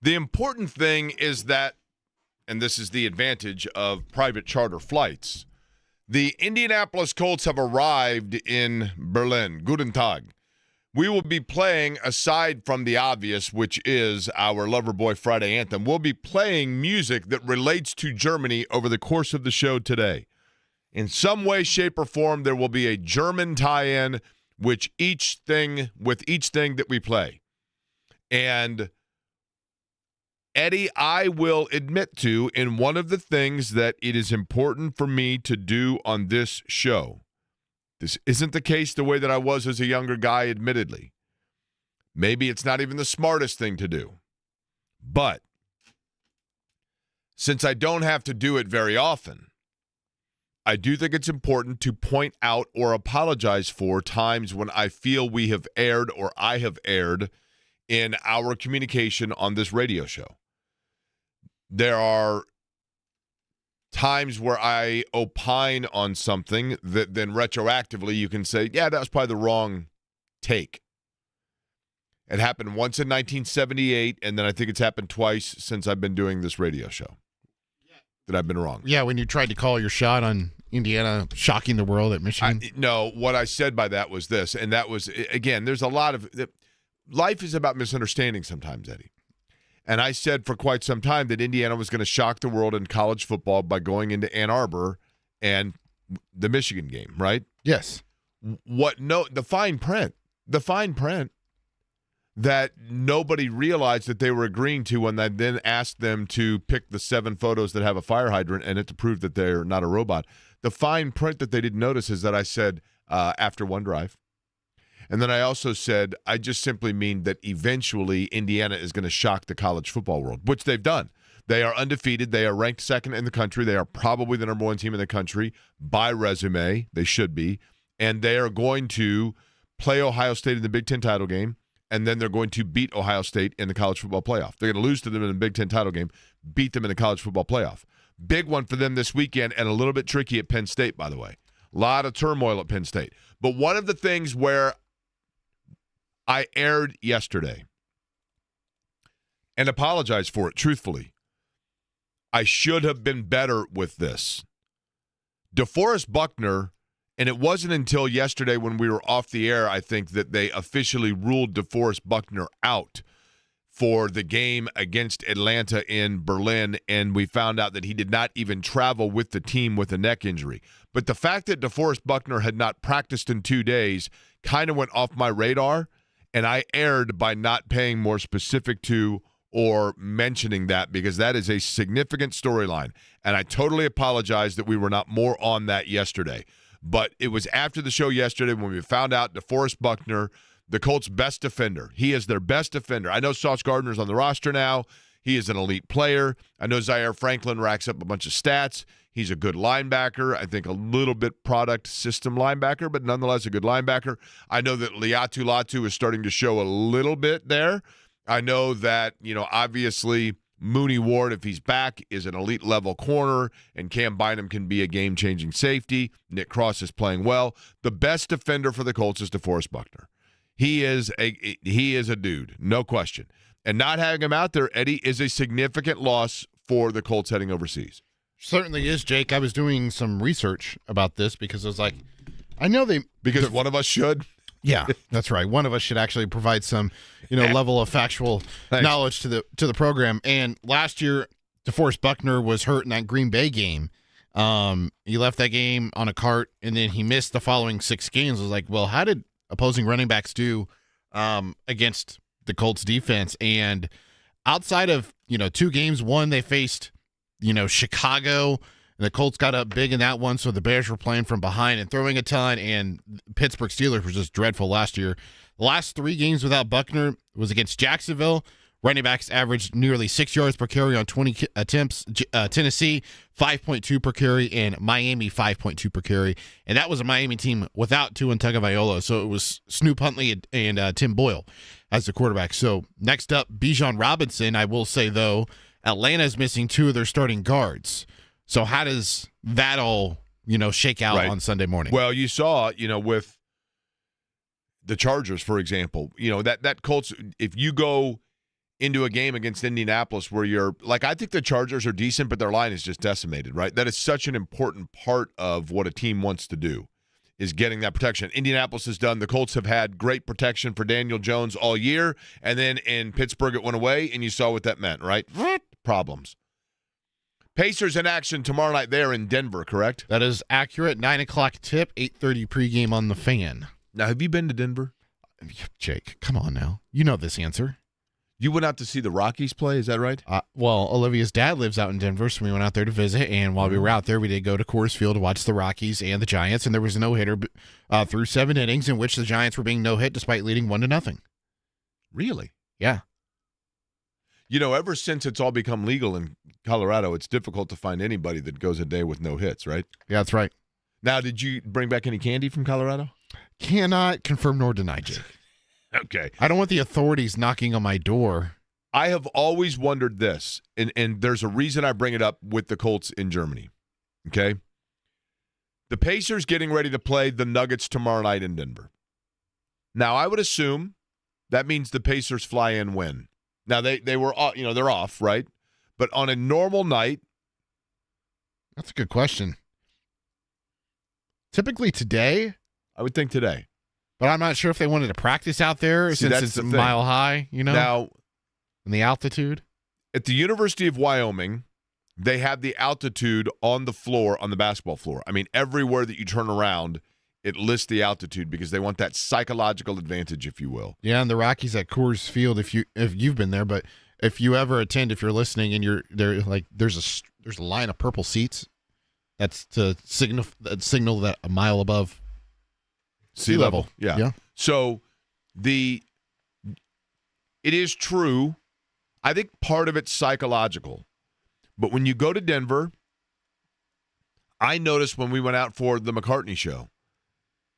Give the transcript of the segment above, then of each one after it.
The important thing is that, and this is the advantage of private charter flights, the Indianapolis Colts have arrived in Berlin. Guten Tag. We will be playing, aside from the obvious, which is our Loverboy Friday anthem, we'll be playing music that relates to Germany over the course of the show today. In some way, shape, or form, there will be a German tie-in with each thing that we play. And Eddie, I will admit to, in one of the things that it is important for me to do on this show, this isn't the case the way that I was as a younger guy, admittedly. Maybe it's not even the smartest thing to do. But since I don't have to do it very often, I do think it's important to point out or apologize for times when I feel we have erred or I have erred in our communication on this radio show. There are times where I opine on something that then retroactively you can say, yeah, that was probably the wrong take. It happened once in 1978, and then I think it's happened twice since I've been doing this radio show that I've been wrong. Yeah, when you tried to call your shot on Indiana shocking the world at Michigan. No, what I said by that was this, and that was, again, there's a lot of – life is about misunderstanding sometimes, Eddie. And I said for quite some time that Indiana was going to shock the world in college football by going into Ann Arbor and the Michigan game, right? Yes. The fine print that nobody realized that they were agreeing to when I then asked them to pick the 7 photos that have a fire hydrant and it to prove that they're not a robot. The fine print that they didn't notice is that I said after one drive. And then I also said, I just simply mean that eventually Indiana is going to shock the college football world, which they've done. They are undefeated. They are ranked second in the country. They are probably the number 1 team in the country by resume. They should be. And they are going to play Ohio State in the Big Ten title game, and then they're going to beat Ohio State in the college football playoff. They're going to lose to them in the Big Ten title game, beat them in the college football playoff. Big one for them this weekend, and a little bit tricky at Penn State, by the way. A lot of turmoil at Penn State. But one of the things where I erred yesterday and apologize for it, truthfully. I should have been better with this. DeForest Buckner, and it wasn't until yesterday when we were off the air, I think, that they officially ruled DeForest Buckner out for the game against Atlanta in Berlin, and we found out that he did not even travel with the team with a neck injury. But the fact that DeForest Buckner had not practiced in 2 days kind of went off my radar. And I erred by not paying more specific to or mentioning that because that is a significant storyline. And I totally apologize that we were not more on that yesterday. But it was after the show yesterday when we found out DeForest Buckner, the Colts' best defender. He is their best defender. I know Sauce Gardner's on the roster now. He is an elite player. I know Zaire Franklin racks up a bunch of stats. He's a good linebacker. I think a little bit product system linebacker, but nonetheless a good linebacker. I know that Liatu Latu is starting to show a little bit there. I know that, obviously Mooney Ward, if he's back, is an elite level corner, and Cam Bynum can be a game-changing safety. Nick Cross is playing well. The best defender for the Colts is DeForest Buckner. He is a dude, no question. And not having him out there, Eddie, is a significant loss for the Colts heading overseas. Certainly is, Jake. I was doing some research about this because I was like, I know they... Because one of us should? Yeah, that's right. One of us should actually provide some, level of factual knowledge to the program. And last year, DeForest Buckner was hurt in that Green Bay game. He left that game on a cart, and then he missed the following 6 games. I was like, well, how did opposing running backs do against the Colts defense? And outside of, 2 games, one they faced Chicago, and the Colts got up big in that one, so the Bears were playing from behind and throwing a ton, and Pittsburgh Steelers were just dreadful last year. The last 3 games without Buckner was against Jacksonville. Running backs averaged nearly 6 yards per carry on 20 attempts. Tennessee, 5.2 per carry, and Miami, 5.2 per carry. And that was a Miami team without Tua Tagovailoa, so it was Snoop Huntley and Tim Boyle as the quarterback. So next up, Bijan Robinson. I will say, though, Atlanta's missing 2 of their starting guards. So how does that all, shake out on Sunday morning? Well, you saw, with the Chargers, for example, that Colts, if you go into a game against Indianapolis where you're like, I think the Chargers are decent, but their line is just decimated, right? That is such an important part of what a team wants to do, is getting that protection. Indianapolis has done. The Colts have had great protection for Daniel Jones all year, and then in Pittsburgh it went away, and you saw what that meant, right? Problems. Pacers in action tomorrow night there in Denver, correct? That is accurate. 9 o'clock tip, 8:30 pregame on the Fan. Now, have you been to Denver? Jake, come on now. You know this answer. You went out to see the Rockies play, is that right? Well, Olivia's dad lives out in Denver, so we went out there to visit, and while we were out there, we did go to Coors Field to watch the Rockies and the Giants, and there was a no-hitter through 7 innings in which the Giants were being no-hit despite leading 1-0. Really? Yeah. You know, ever since it's all become legal in Colorado, it's difficult to find anybody that goes a day with no hits, right? Yeah, that's right. Now, did you bring back any candy from Colorado? Cannot confirm nor deny, Jake. Okay. I don't want the authorities knocking on my door. I have always wondered this, and there's a reason I bring it up with the Colts in Germany, okay? The Pacers getting ready to play the Nuggets tomorrow night in Denver. Now, I would assume that means the Pacers fly in win. Now, they were, they're off, right? But on a normal night. That's a good question. Typically today. I would think today. But I'm not sure if they wanted to practice out there since it's mile high, Now, and the altitude. At the University of Wyoming, they have the altitude on the floor, on the basketball floor. I mean, everywhere that you turn around, it lists the altitude because they want that psychological advantage, if you will. Yeah, and the Rockies at Coors Field, if you've been there, but if you ever attend, if you're listening and you're there, like there's a line of purple seats. That's to signal that a mile above sea level. Yeah. So it is true. I think part of it's psychological. But when you go to Denver, I noticed when we went out for the McCartney show,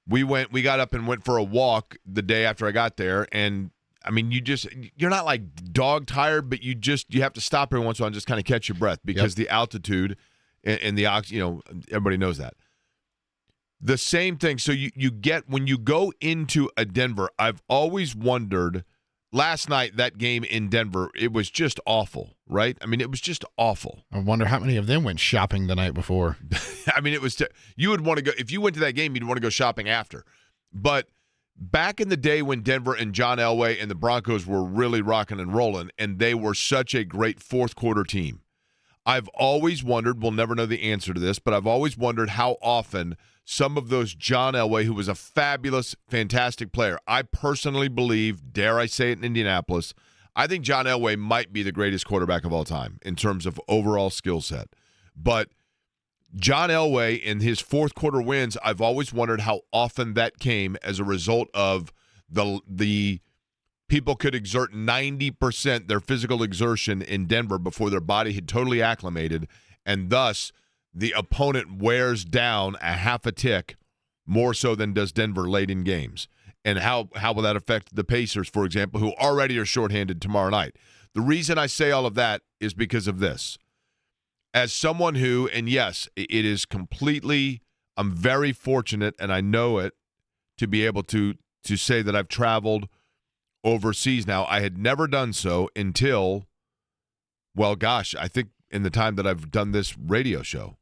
we got up and went for a walk the day after I got there, and I mean, you're not like dog tired, but you have to stop every once in a while and just kind of catch your breath because the altitude and the oxygen, everybody knows that. The same thing. So you get, when you go into a Denver, I've always wondered, last night, that game in Denver, it was just awful, right? I mean, it was just awful. I wonder how many of them went shopping the night before. I mean, you would want to go, if you went to that game, you'd want to go shopping after. But back in the day when Denver and John Elway and the Broncos were really rocking and rolling, and they were such a great fourth quarter team, I've always wondered, we'll never know the answer to this, but I've always wondered how often some of those John Elway, who was a fabulous, fantastic player, I personally believe, dare I say it, in Indianapolis, I think John Elway might be the greatest quarterback of all time in terms of overall skill set. But John Elway in his fourth quarter wins, I've always wondered how often that came as a result of the people could exert 90% their physical exertion in Denver before their body had totally acclimated, and thus the opponent wears down a half a tick more so than does Denver late in games. And how will that affect the Pacers, for example, who already are shorthanded tomorrow night? The reason I say all of that is because of this. As someone who, and yes, it is completely, I'm very fortunate, and I know it, to be able to say that I've traveled overseas now. I had never done so until, well, gosh, I think in the time that I've done this radio show.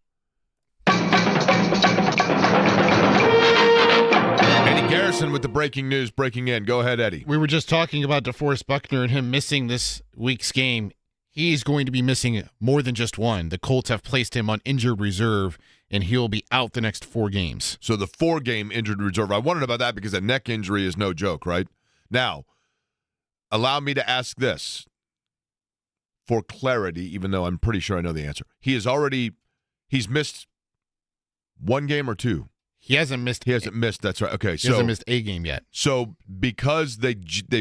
Eddie Garrison with the breaking news breaking in. Go ahead, Eddie. We were just talking about DeForest Buckner and him missing this week's game. He's going to be missing more than just one. The Colts have placed him on injured reserve, and he'll be out the next 4 games. So the 4-game injured reserve. I wondered about that because a neck injury is no joke, right? Now, allow me to ask this for clarity, even though I'm pretty sure I know the answer. He's missed 1 game or 2. He hasn't missed. That's right. Okay, he hasn't missed a game yet. So because they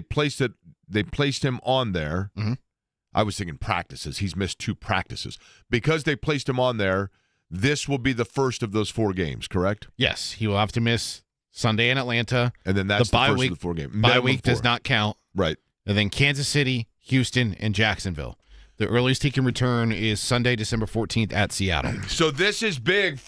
placed him on there. Mm-hmm. I was thinking practices. He's missed 2 practices because they placed him on there. This will be the first of those 4 games, correct? Yes, he will have to miss Sunday in Atlanta, and then that's the first of the 4 games. Bye week does not count, right? And then Kansas City, Houston, and Jacksonville. The earliest he can return is Sunday, December 14th at Seattle. So this is big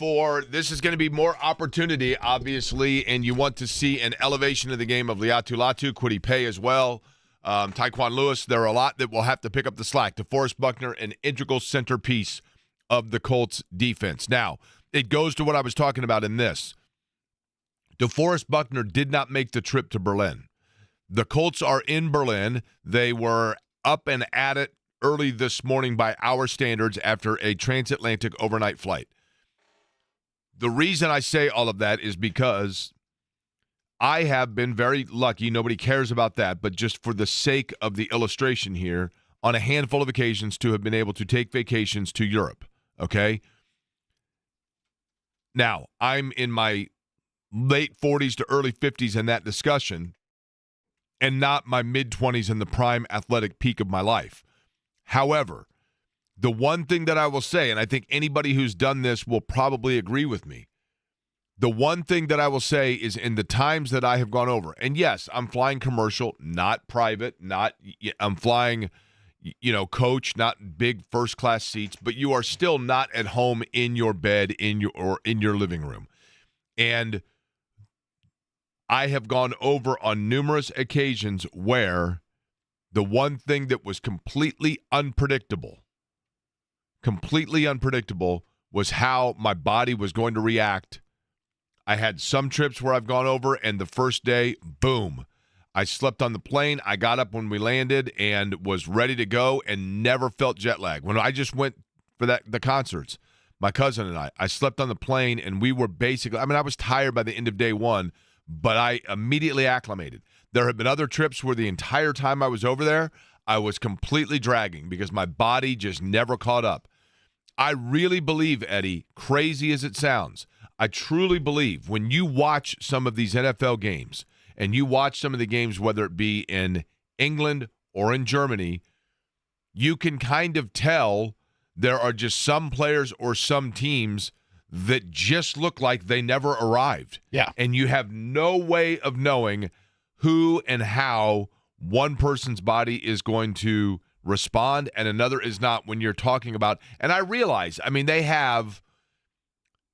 this is going to be more opportunity, obviously, and you want to see an elevation of the game of Liatu Latu, Kwity Paye as well. Tyquan Lewis. There are a lot that will have to pick up the slack. DeForest Buckner, an integral centerpiece of the Colts defense. Now, it goes to what I was talking about in this. DeForest Buckner did not make the trip to Berlin. The Colts are in Berlin. They were up and at it early this morning by our standards after a transatlantic overnight flight. The reason I say all of that is because I have been very lucky. Nobody cares about that, but just for the sake of the illustration here, on a handful of occasions to have been able to take vacations to Europe, okay? Now, I'm in my late 40s to early 50s in that discussion and not my mid-20s in the prime athletic peak of my life. However, the one thing that I will say, and I think anybody who's done this will probably agree with me, the one thing that I will say is in the times that I have gone over, and yes, I'm flying commercial, not private, I'm flying, coach, not big first-class seats, but you are still not at home in your bed in your living room. And I have gone over on numerous occasions where the one thing that was completely unpredictable was how my body was going to react. I had some trips where I've gone over, and the first day, boom, I slept on the plane. I got up when we landed and was ready to go and never felt jet lag. When I just went for the concerts, my cousin and I slept on the plane, and we were basically, I was tired by the end of day one, but I immediately acclimated. There have been other trips where the entire time I was over there, I was completely dragging because my body just never caught up. I really believe, Eddie, crazy as it sounds, I truly believe when you watch some of these NFL games and you watch some of the games, whether it be in England or in Germany, you can kind of tell there are just some players or some teams that just look like they never arrived. Yeah. And you have no way of knowing who and how one person's body is going to respond and another is not when you're talking about, and I realize, they have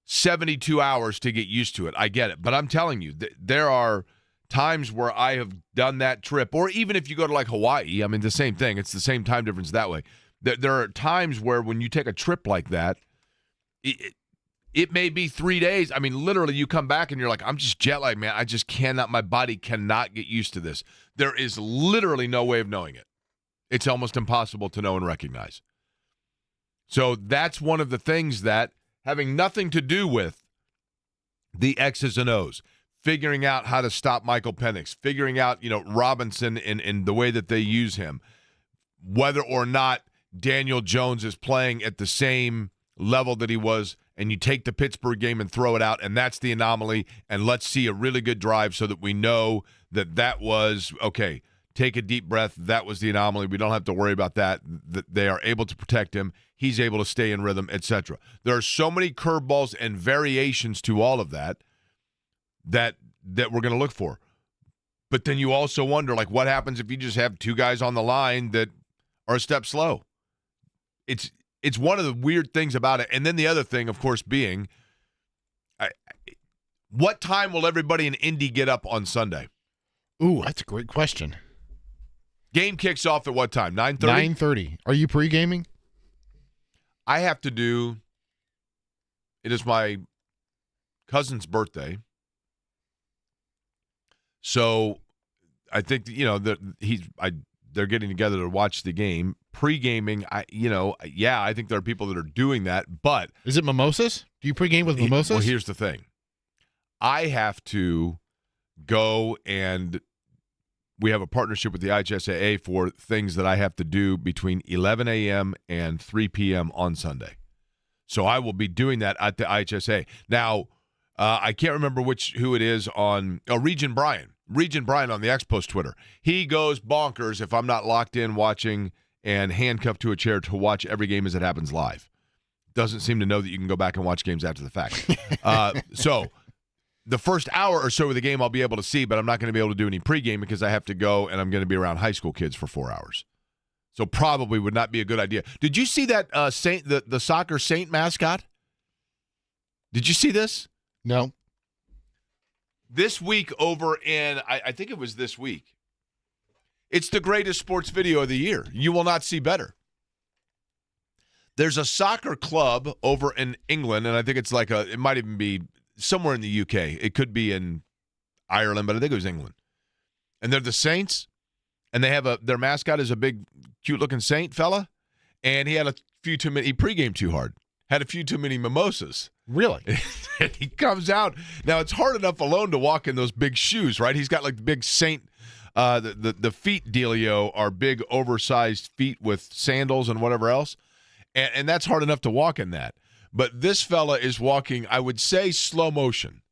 72 hours to get used to it. I get it. But I'm telling you, there are times where I have done that trip, or even if you go to like Hawaii, the same thing. It's the same time difference that way. There are times where when you take a trip like that, it may be 3 days. Literally you come back and you're like, I'm just jet lagged, man. I just cannot, my body cannot get used to this. There is literally no way of knowing it. It's almost impossible to know and recognize. So that's one of the things that, having nothing to do with the X's and O's, figuring out how to stop Michael Penix, figuring out, Robinson in the way that they use him, whether or not Daniel Jones is playing at the same level that he was, and you take the Pittsburgh game and throw it out, and that's the anomaly, and let's see a really good drive so that we know that was, okay, take a deep breath, that was the anomaly. We don't have to worry about that. They are able to protect him. He's able to stay in rhythm, etc. There are so many curveballs and variations to all of that we're going to look for. But then you also wonder, like, what happens if you just have two guys on the line that are a step slow? It's one of the weird things about it. And then the other thing, of course, being, what time will everybody in Indy get up on Sunday? Ooh, that's a great question. Game kicks off at what time? 9:30? 9:30. Are you pre-gaming? I have to do, it is my cousin's birthday. So I think, they're getting together to watch the game. Pre-gaming, I think there are people that are doing that, but. Is it mimosas? Do you pre-game with mimosas? Well, here's the thing. I have to go, and we have a partnership with the IHSAA for things that I have to do between 11 a.m. and 3 p.m. on Sunday. So I will be doing that at the IHSA. Now, I can't remember who it is on Regent Bryan on the Expos Twitter. He goes bonkers if I'm not locked in watching and handcuffed to a chair to watch every game as it happens live. Doesn't seem to know that you can go back and watch games after the fact. So the first hour or so of the game I'll be able to see, but I'm not going to be able to do any pregame because I have to go and I'm going to be around high school kids for 4 hours. So probably would not be a good idea. Did you see that the soccer Saint mascot? Did you see this? No. This week over in, I think it was this week, It's the greatest sports video of the year. You will not see better. There's a soccer club over in England, and I think it's it might even be somewhere in the UK. It could be in Ireland, but I think it was England. And they're the Saints, and they have their mascot is a big, cute-looking saint fella, and he had he pregame too hard, had a few too many mimosas. Really? And he comes out. Now, it's hard enough alone to walk in those big shoes, right? He's got like the big saint, the feet dealio are big, oversized feet with sandals and whatever else. And that's hard enough to walk in that. But this fella is walking, I would say, slow motion.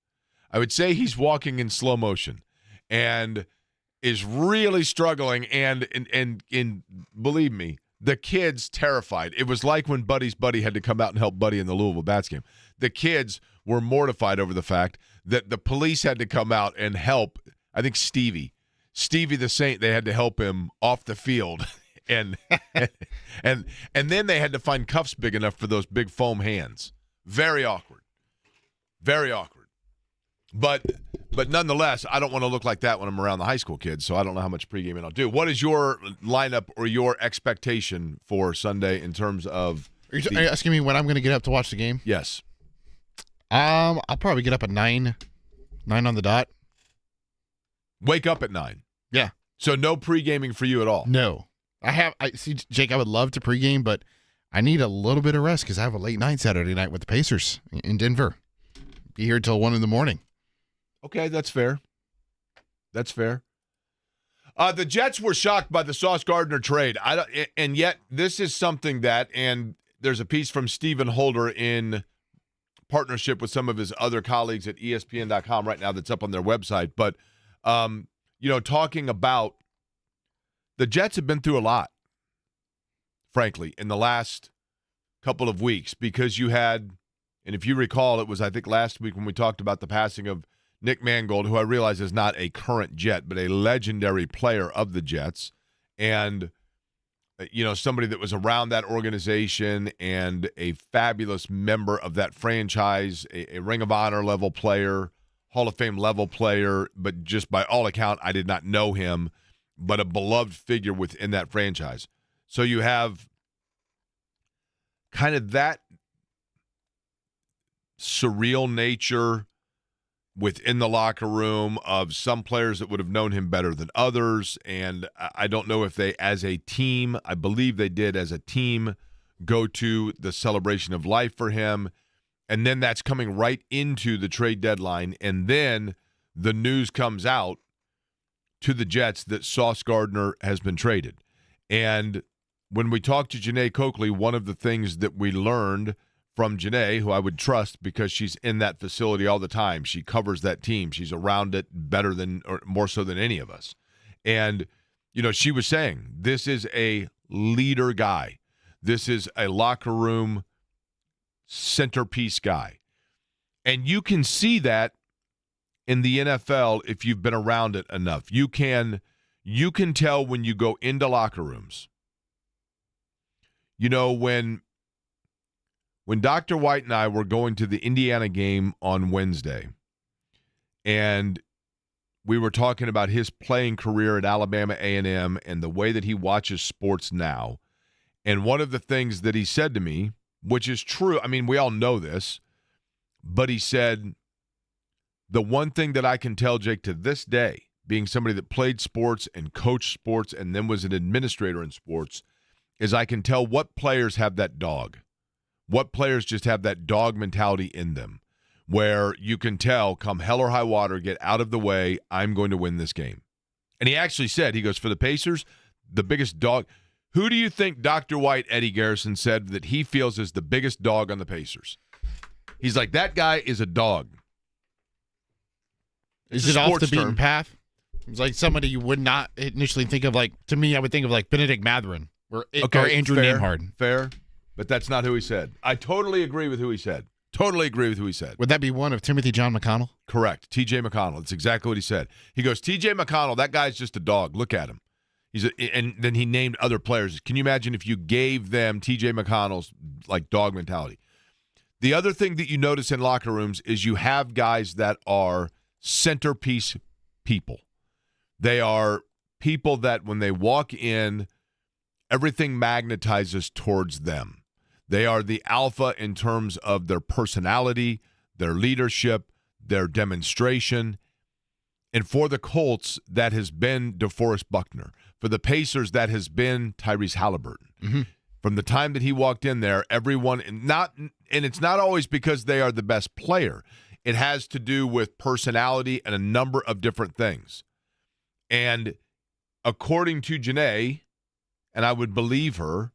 I would say he's walking in slow motion and is really struggling. And believe me, the kid's terrified. It was like when Buddy's buddy had to come out and help Buddy in the Louisville Bats game. The kids were mortified over the fact that the police had to come out and help, I think, Stevie the Saint, they had to help him off the field. And then they had to find cuffs big enough for those big foam hands. Very awkward. Very awkward. But nonetheless, I don't want to look like that when I'm around the high school kids, so I don't know how much pregaming I'll do. What is your lineup or your expectation for Sunday in terms of Are you asking me when I'm going to get up to watch the game? Yes. I'll probably get up at 9 on the dot. Wake up at 9. Yeah. So no pregaming for you at all? No. I see, Jake, I would love to pregame, but I need a little bit of rest because I have a late night Saturday night with the Pacers in Denver. Be here till 1 a.m. Okay, that's fair. That's fair. The Jets were shocked by the Sauce Gardner trade. And yet this is something that, and there's a piece from Stephen Holder in partnership with some of his other colleagues at ESPN.com right now that's up on their website. But, talking about the Jets have been through a lot, frankly, in the last couple of weeks because you had, and if you recall, it was, I think, last week when we talked about the passing of Nick Mangold, who I realize is not a current Jet, but a legendary player of the Jets, and, somebody that was around that organization and a fabulous member of that franchise, a Ring of Honor level player, Hall of Fame level player, but just by all account, I did not know him, but a beloved figure within that franchise. So you have kind of that surreal nature within the locker room of some players that would have known him better than others. And I don't know if they, as a team, I believe they did as a team, go to the celebration of life for him. And then that's coming right into the trade deadline. And then the news comes out to the Jets that Sauce Gardner has been traded. And when we talked to Janae Coakley, one of the things that we learned from Janae, who I would trust because she's in that facility all the time, she covers that team, she's around it better than, or more so than any of us. And, she was saying, this is a leader guy. This is a locker room centerpiece guy. And you can see that in the NFL if you've been around it enough. You can tell when you go into locker rooms. When Dr. White and I were going to the Indiana game on Wednesday, and we were talking about his playing career at Alabama A&M and the way that he watches sports now, and one of the things that he said to me, which is true, I mean, we all know this, but he said, the one thing that I can tell, Jake, to this day, being somebody that played sports and coached sports and then was an administrator in sports, is I can tell what players have that dog. What players just have that dog mentality in them where you can tell, come hell or high water, get out of the way, I'm going to win this game. And he actually said, he goes, for the Pacers, the biggest dog. Who do you think Dr. White, Eddie Garrison, said that he feels is the biggest dog on the Pacers? He's like, that guy is a dog. Is it off the beaten path? It's like somebody you would not initially think of, like, to me, I would think of like Benedict Mathurin or Andrew Nembhard. Fair, but that's not who he said. I totally agree with who he said. Would that be one of Timothy John McConnell? Correct. T.J. McConnell. That's exactly what he said. He goes, T.J. McConnell, that guy's just a dog. Look at him. And then he named other players. Can you imagine if you gave them T.J. McConnell's like dog mentality? The other thing that you notice in locker rooms is you have guys that are centerpiece people. They are people that when they walk in, everything magnetizes towards them. They are the alpha in terms of their personality, their leadership, their demonstration. And for the Colts, that has been DeForest Buckner. For the Pacers, that has been Tyrese Halliburton. Mm-hmm. From the time that he walked in there, everyone, and it's not always because they are the best player. It has to do with personality and a number of different things. And according to Janae, and I would believe her,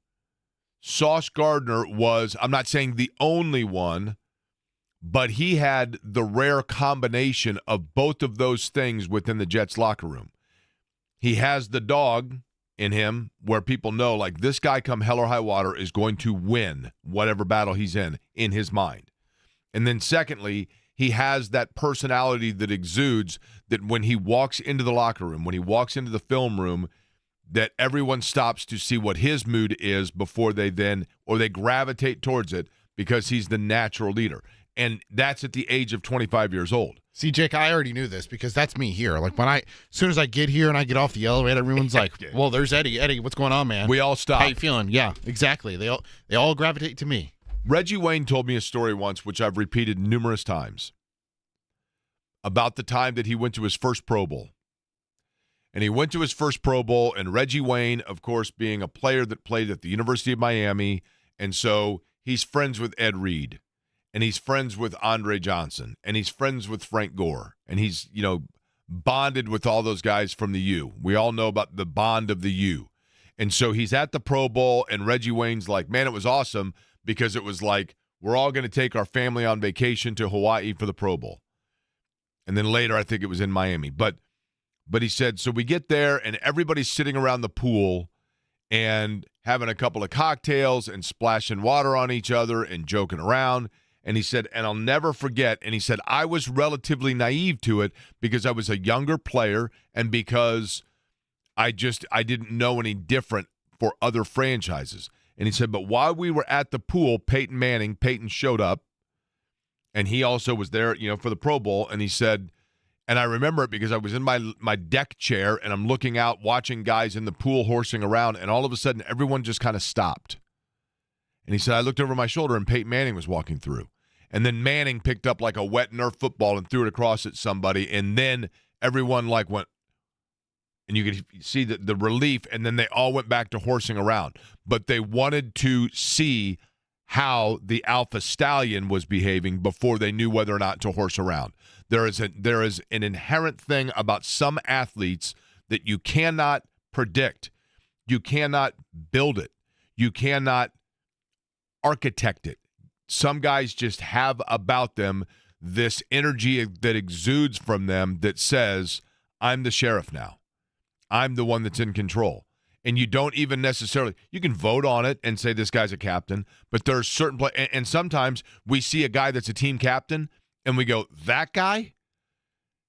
Sauce Gardner was, I'm not saying the only one, but he had the rare combination of both of those things within the Jets locker room. He has the dog in him where people know, like, this guy come hell or high water is going to win whatever battle he's in his mind. And then secondly, he has that personality that exudes that when he walks into the locker room, when he walks into the film room, that everyone stops to see what his mood is before they gravitate towards it because he's the natural leader. And that's at the age of 25 years old. See, Jake, I already knew this because that's me here. Like as soon as I get here and I get off the elevator, everyone's like, well, there's Eddie. Eddie, what's going on, man? We all stop. How you feeling? Yeah, exactly. They all gravitate to me. Reggie Wayne told me a story once, which I've repeated numerous times, about the time that he went to his first Pro Bowl. And he went to his first Pro Bowl, and Reggie Wayne, of course, being a player that played at the University of Miami, and so he's friends with Ed Reed. And he's friends with Andre Johnson, and he's friends with Frank Gore, and he's, bonded with all those guys from the U. We all know about the bond of the U. And so he's at the Pro Bowl, and Reggie Wayne's like, man, it was awesome because it was like, we're all going to take our family on vacation to Hawaii for the Pro Bowl. And then later, I think it was in Miami. But he said, so we get there, and everybody's sitting around the pool and having a couple of cocktails and splashing water on each other and joking around. And he said, and I'll never forget, and he said, I was relatively naive to it because I was a younger player and because I didn't know any different for other franchises. And he said, but while we were at the pool, Peyton showed up, and he also was there, for the Pro Bowl. And he said, and I remember it because I was in my deck chair, and I'm looking out, watching guys in the pool horsing around, and all of a sudden, everyone just kind of stopped. And he said, I looked over my shoulder, and Peyton Manning was walking through. And then Manning picked up like a wet Nerf football and threw it across at somebody. And then everyone went, and you could see the relief. And then they all went back to horsing around. But they wanted to see how the Alpha Stallion was behaving before they knew whether or not to horse around. There is an inherent thing about some athletes that you cannot predict. You cannot build it. You cannot architect it. Some guys just have about them this energy that exudes from them that says, I'm the sheriff now. I'm the one that's in control. And you don't even necessarily – you can vote on it and say this guy's a captain, but there are certain – and sometimes we see a guy that's a team captain and we go, that guy?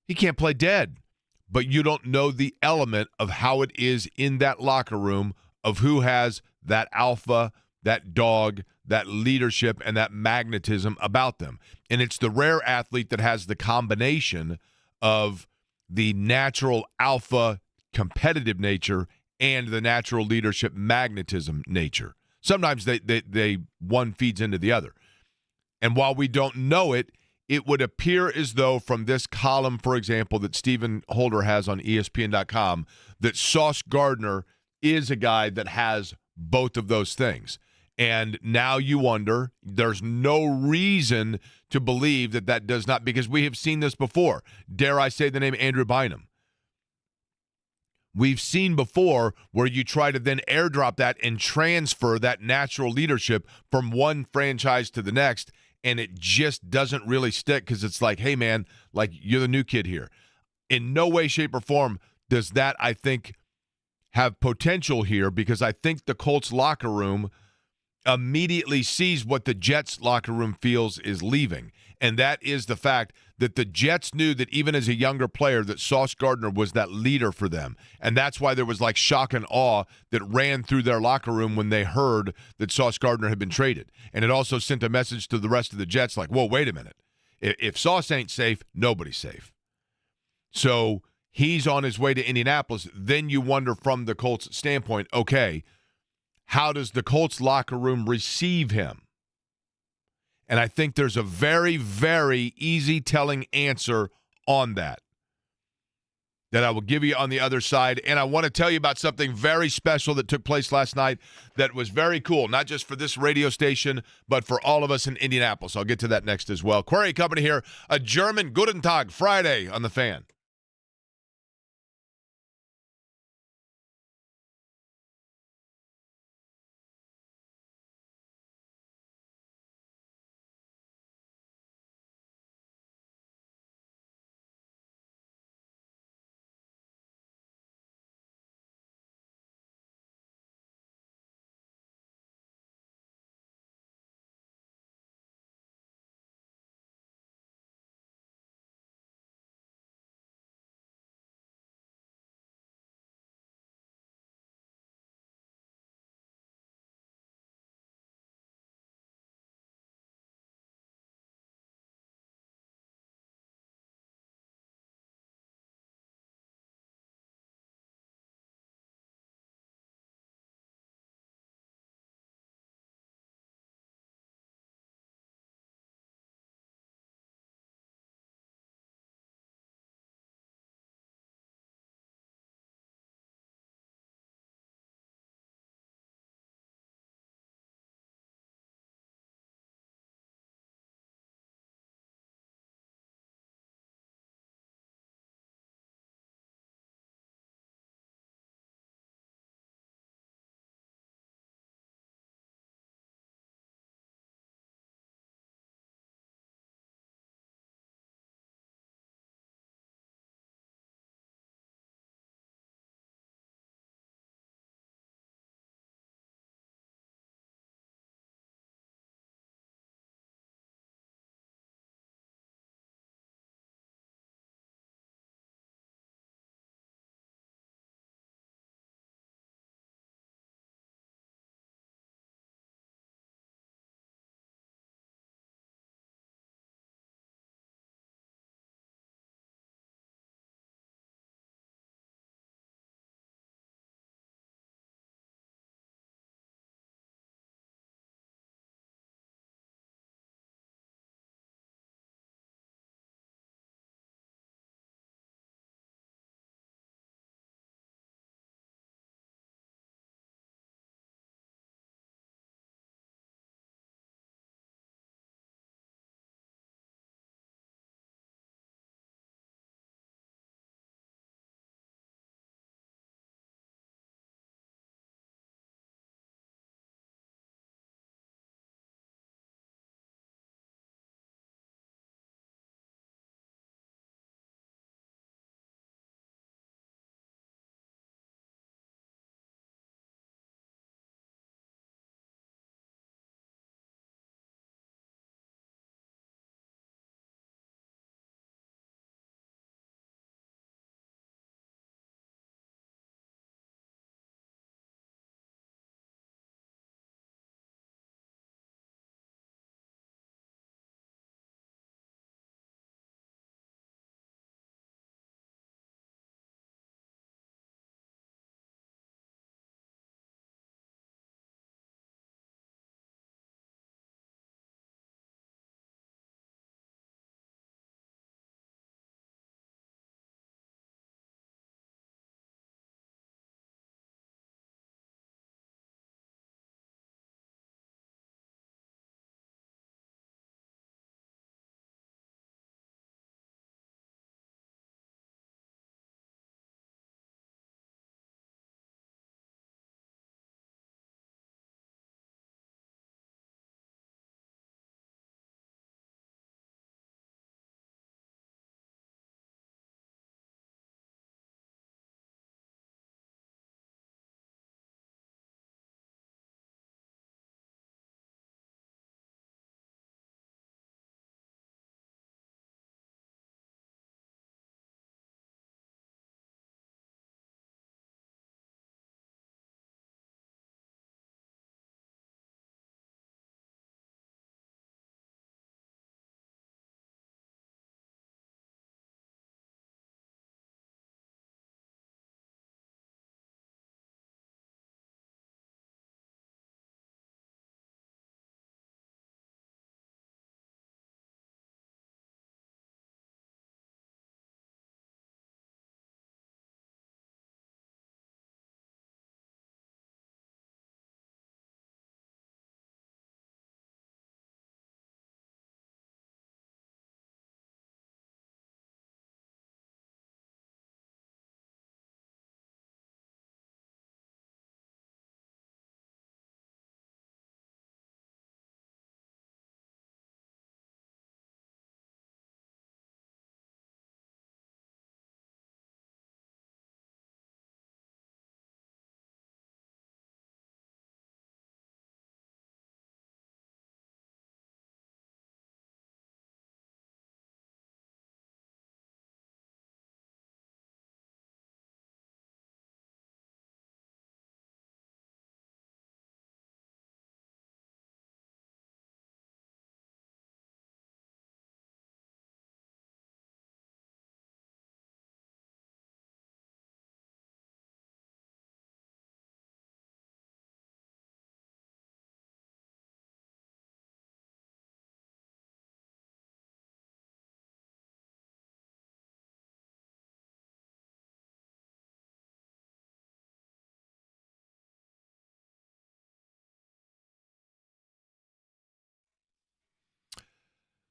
He can't play dead. But you don't know the element of how it is in that locker room of who has that alpha, that dog, that leadership, and that magnetism about them. And it's the rare athlete that has the combination of the natural alpha competitive nature and the natural leadership magnetism nature. Sometimes they one feeds into the other. And while we don't know it, it would appear as though from this column, for example, that Stephen Holder has on ESPN.com, that Sauce Gardner is a guy that has both of those things. And now you wonder, there's no reason to believe that does not, because we have seen this before. Dare I say the name Andrew Bynum? We've seen before where you try to then airdrop that and transfer that natural leadership from one franchise to the next, and it just doesn't really stick because it's like, hey, man, like you're the new kid here. In no way, shape, or form does that, I think, have potential here, because I think the Colts locker room immediately sees what the Jets locker room feels is leaving. And that is the fact that the Jets knew that even as a younger player that Sauce Gardner was that leader for them. And that's why there was like shock and awe that ran through their locker room when they heard that Sauce Gardner had been traded. And it also sent a message to the rest of the Jets like, whoa, wait a minute. If Sauce ain't safe, nobody's safe. So He's on his way to Indianapolis. Then you wonder from the Colts standpoint, okay, how does the Colts locker room receive him? And I think there's a very, very easy telling answer on that I will give you on the other side. And I want to tell you about something very special that took place last night that was very cool, not just for this radio station, but for all of us in Indianapolis. I'll get to that next as well. Query Company here, a German Guten Tag Friday on the Fan.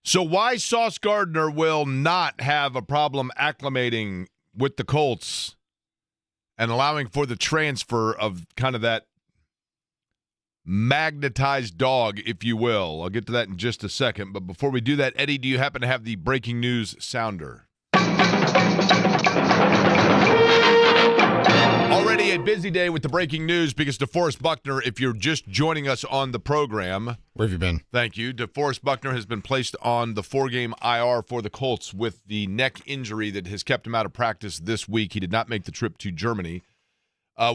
So why Sauce Gardner will not have a problem acclimating with the Colts and allowing for the transfer of kind of that magnetized dog, if you will. I'll get to that in just a second. But before we do that, Eddie, do you happen to have the breaking news sounder? Already a busy day with the breaking news because DeForest Buckner, if you're just joining us on the program. Where have you been? Thank you. DeForest Buckner has been placed on the 4-game IR for the Colts with the neck injury that has kept him out of practice this week. He did not make the trip to Germany.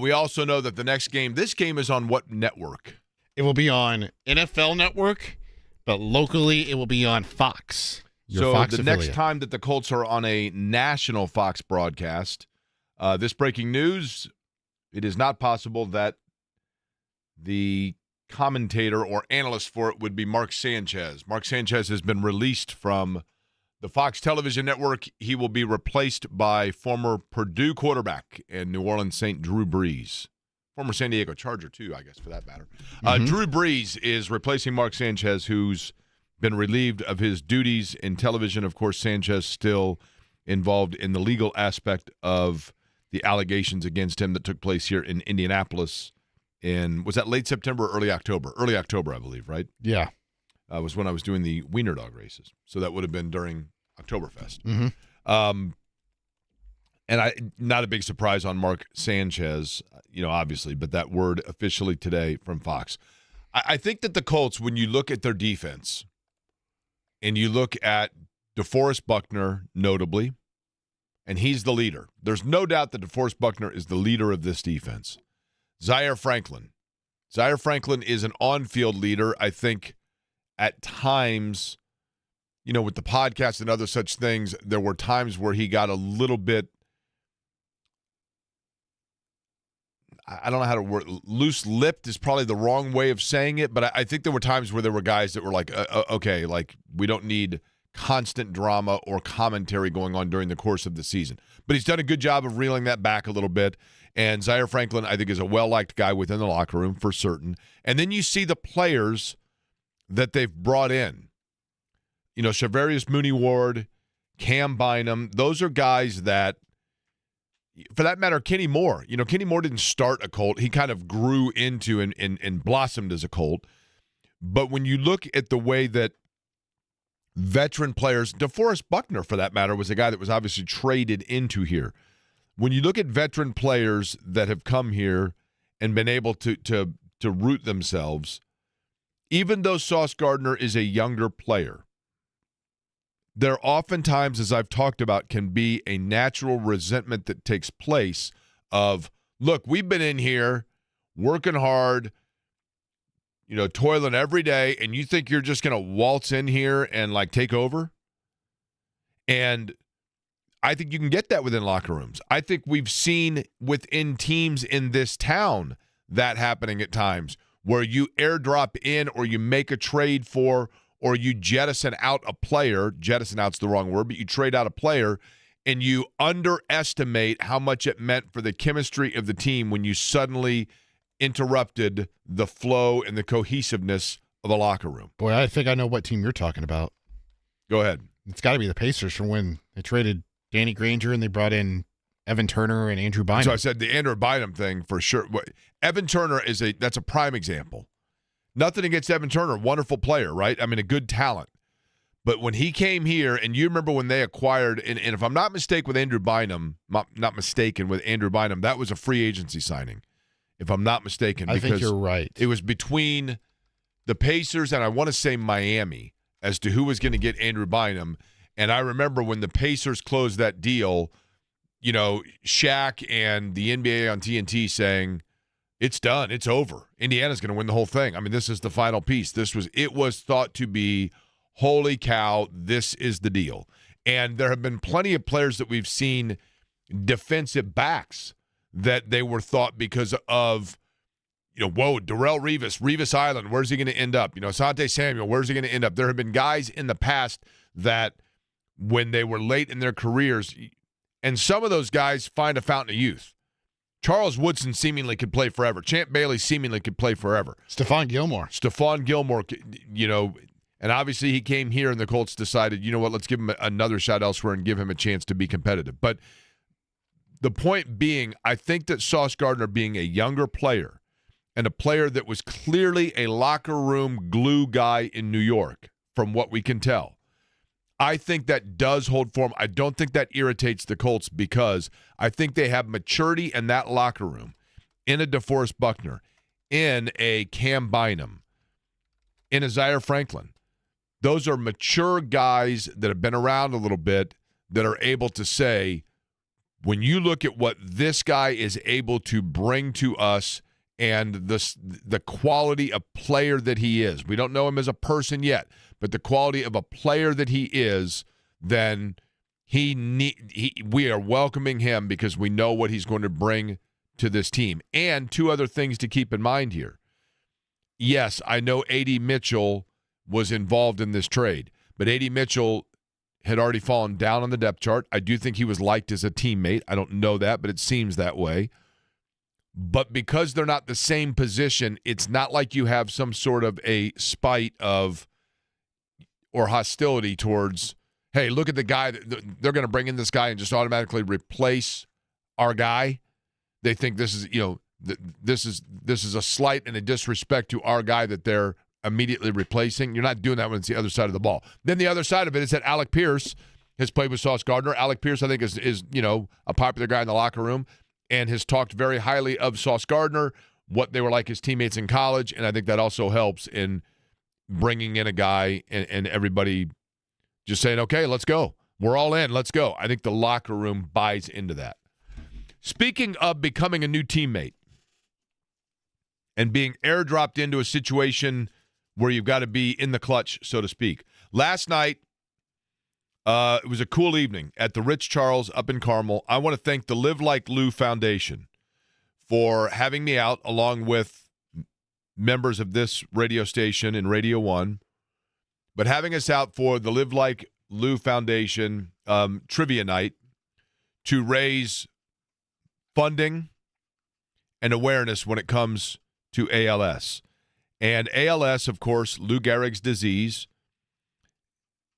We also know that the next game, this game is on what network? It will be on NFL Network, but locally it will be on Fox. So Fox the affiliate. next time that the Colts are on a national Fox broadcast, this breaking news, it is not possible that the commentator or analyst for it would be Mark Sanchez. Mark Sanchez has been released from the Fox television network. He will be replaced by former Purdue quarterback and New Orleans Saint Drew Brees. Former San Diego Charger, too, I guess, for that matter. Drew Brees is replacing Mark Sanchez, who's been relieved of his duties in television. Of course, Sanchez still involved in the legal aspect of the allegations against him that took place here in Indianapolis was that late September or early October? Early October, I believe, right? Yeah. Was when I was doing the Wiener Dog races. So that would have been during Oktoberfest. Mm-hmm. And not a big surprise on Mark Sanchez, obviously, but that word officially today from Fox. I think that the Colts, when you look at their defense and you look at DeForest Buckner, notably, and he's the leader. There's no doubt that DeForest Buckner is the leader of this defense. Zaire Franklin. Zaire Franklin is an on-field leader. I think at times, with the podcast and other such things, there were times where he got a little bit, I don't know how to word, loose-lipped is probably the wrong way of saying it, but I think there were times where there were guys that were like, okay, like we don't need constant drama or commentary going on during the course of the season. But he's done a good job of reeling that back a little bit. And Zaire Franklin, I think, is a well-liked guy within the locker room for certain. And then you see the players that they've brought in. Shavarius Mooney-Ward, Cam Bynum, those are guys that, for that matter, Kenny Moore. Kenny Moore didn't start a Colt. He kind of grew into and blossomed as a Colt. But when you look at the way that veteran players, DeForest Buckner, for that matter, was a guy that was obviously traded into here. When you look at veteran players that have come here and been able to root themselves, even though Sauce Gardner is a younger player, there oftentimes, as I've talked about, can be a natural resentment that takes place of, look, we've been in here working hard, toiling every day, and you think you're just going to waltz in here and, take over? And I think you can get that within locker rooms. I think we've seen within teams in this town that happening at times where you airdrop in or you make a trade for or you jettison out a player. Jettison out's the wrong word, but you trade out a player and you underestimate how much it meant for the chemistry of the team when you suddenly interrupted the flow and the cohesiveness of a locker room. Boy, I think I know what team you're talking about. Go ahead. It's got to be the Pacers from when they traded Danny Granger and they brought in Evan Turner and Andrew Bynum. So I said the Andrew Bynum thing for sure. Evan Turner that's a prime example. Nothing against Evan Turner, wonderful player, right? I mean, a good talent. But when he came here, and you remember when they acquired, and if I'm not mistaken with Andrew Bynum, that was a free agency signing, if I'm not mistaken. I think you're right. It was between the Pacers and I want to say Miami as to who was going to get Andrew Bynum. And I remember when the Pacers closed that deal, Shaq and the NBA on TNT saying, it's done. It's over. Indiana's going to win the whole thing. I mean, this is the final piece. It was thought to be, holy cow, this is the deal. And there have been plenty of players that we've seen, defensive backs, that they were thought because of, Darrelle Revis Island, where's he going to end up? Asante Samuel, where's he going to end up? There have been guys in the past that when they were late in their careers, and some of those guys find a fountain of youth. Charles Woodson seemingly could play forever. Champ Bailey seemingly could play forever. Stephon Gilmore, And obviously he came here and the Colts decided, you know what, let's give him another shot elsewhere and give him a chance to be competitive. But the point being, I think that Sauce Gardner being a younger player and a player that was clearly a locker room glue guy in New York, from what we can tell, I think that does hold for him. I don't think that irritates the Colts because I think they have maturity in that locker room, in a DeForest Buckner, in a Cam Bynum, in a Zaire Franklin. Those are mature guys that have been around a little bit that are able to say, when you look at what this guy is able to bring to us and the quality of player that he is, we don't know him as a person yet, but the quality of a player that he is, then we are welcoming him because we know what he's going to bring to this team. And two other things to keep in mind here. Yes, I know A.D. Mitchell was involved in this trade, but A.D. Mitchell had already fallen down on the depth chart. I do think he was liked as a teammate. I don't know that, but it seems that way. But because they're not the same position, it's not like you have some sort of a spite of or hostility towards, hey, look at the guy. They're going to bring in this guy and just automatically replace our guy. They think this is, this is a slight and a disrespect to our guy that they're immediately replacing. You're not doing that when it's the other side of the ball. Then the other side of it is that Alec Pierce has played with Sauce Gardner. Alec Pierce, I think, is a popular guy in the locker room and has talked very highly of Sauce Gardner, what they were like as teammates in college, and I think that also helps in bringing in a guy and everybody just saying, okay, let's go. We're all in. Let's go. I think the locker room buys into that. Speaking of becoming a new teammate and being airdropped into a situation where you've got to be in the clutch, so to speak. Last night, it was a cool evening at the Ritz Charles up in Carmel. I want to thank the Live Like Lou Foundation for having me out along with members of this radio station and Radio 1, but having us out for the Live Like Lou Foundation trivia night to raise funding and awareness when it comes to ALS. And ALS, of course, Lou Gehrig's disease.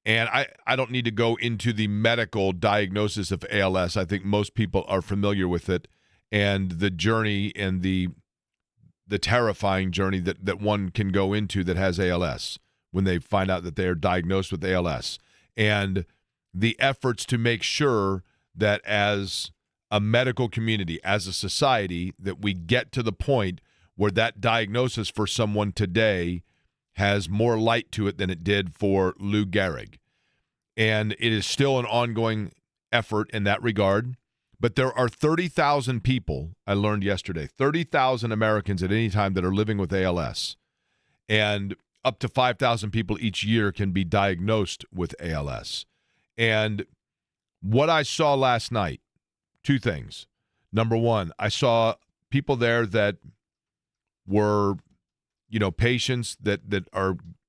And I don't need to go into the medical diagnosis of ALS. I think most people are familiar with it and the journey and the terrifying journey that one can go into that has ALS when they find out that they are diagnosed with ALS. And the efforts to make sure that as a medical community, as a society, that we get to the point where that diagnosis for someone today has more light to it than it did for Lou Gehrig. And it is still an ongoing effort in that regard. But there are 30,000 people, I learned yesterday, 30,000 Americans at any time that are living with ALS. And up to 5,000 people each year can be diagnosed with ALS. And what I saw last night, two things. Number one, I saw people there that were, patients that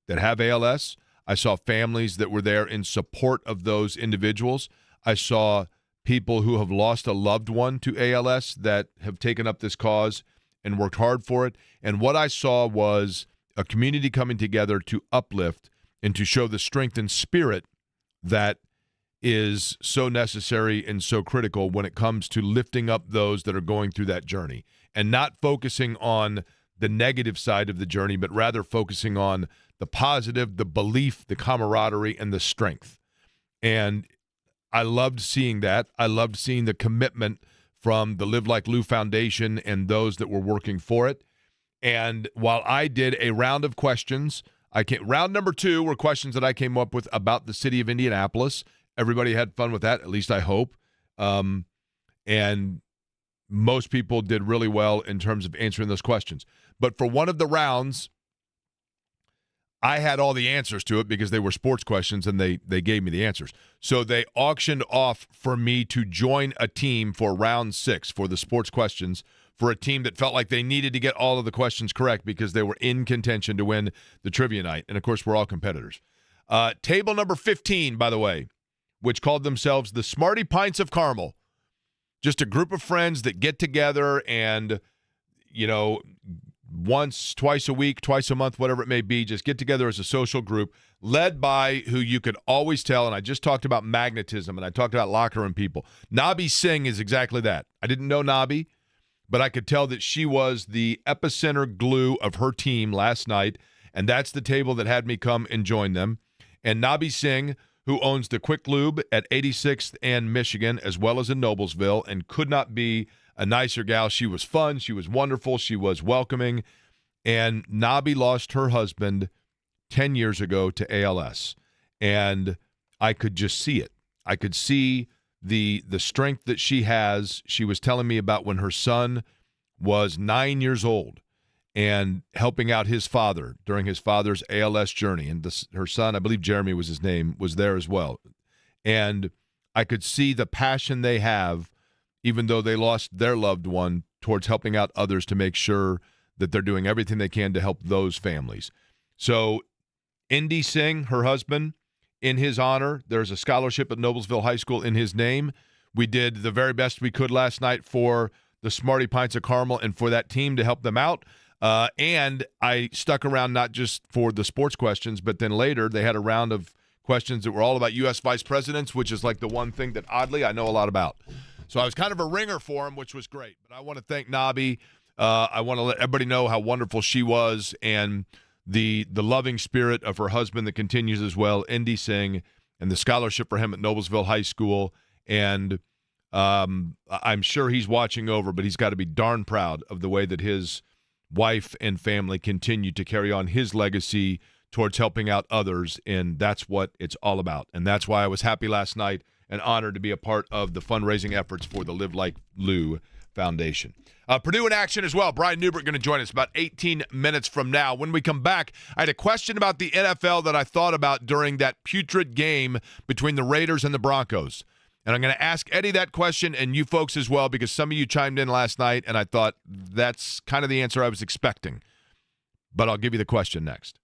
have ALS. I saw families that were there in support of those individuals. I saw people who have lost a loved one to ALS that have taken up this cause and worked hard for it. And what I saw was a community coming together to uplift and to show the strength and spirit that is so necessary and so critical when it comes to lifting up those that are going through that journey and not focusing on the negative side of the journey, but rather focusing on the positive, the belief, the camaraderie, and the strength. And I loved seeing that. I loved seeing the commitment from the Live Like Lou Foundation and those that were working for it. And while I did a round of questions, round number 2 were questions that I came up with about the city of Indianapolis. Everybody had fun with that, at least I hope. And most people did really well in terms of answering those questions. But for one of the rounds, I had all the answers to it because they were sports questions and they gave me the answers. So they auctioned off for me to join a team for round 6 for the sports questions for a team that felt like they needed to get all of the questions correct because they were in contention to win the trivia night. And, of course, we're all competitors. Table number 15, by the way, which called themselves the Smarty Pints of Carmel. Just a group of friends that get together and, once, twice a week, twice a month, whatever it may be, just get together as a social group led by who you could always tell, and I just talked about magnetism, and I talked about locker room people. Nabi Singh is exactly that. I didn't know Nabi, but I could tell that she was the epicenter glue of her team last night, and that's the table that had me come and join them. And Nabi Singh, who owns the Quick Lube at 86th and Michigan, as well as in Noblesville, and could not be a nicer gal. She was fun. She was wonderful. She was welcoming. And Nabi lost her husband 10 years ago to ALS. And I could just see it. I could see the strength that she has. She was telling me about when her son was 9 years old and helping out his father during his father's ALS journey. And her son, I believe Jeremy was his name, was there as well. And I could see the passion they have, even though they lost their loved one, towards helping out others to make sure that they're doing everything they can to help those families. So Indy Singh, her husband, in his honor, there's a scholarship at Noblesville High School in his name. We did the very best we could last night for the Smarty Pints of Carmel and for that team to help them out. And I stuck around not just for the sports questions, but then later they had a round of questions that were all about U.S. vice presidents, which is like the one thing that, oddly, I know a lot about. So I was kind of a ringer for him, which was great. But I want to thank Nabi. I want to let everybody know how wonderful she was and the loving spirit of her husband that continues as well, Indy Singh, and the scholarship for him at Noblesville High School. And I'm sure he's watching over, but he's got to be darn proud of the way that his wife and family continue to carry on his legacy towards helping out others, and that's what it's all about. And that's why I was happy last night and honored to be a part of the fundraising efforts for the Live Like Lou Foundation. Purdue in action as well. Brian Newbert going to join us about 18 minutes from now. When we come back, I had a question about the NFL that I thought about during that putrid game between the Raiders and the Broncos. And I'm going to ask Eddie that question and you folks as well, because some of you chimed in last night, and I thought that's kind of the answer I was expecting. But I'll give you the question next.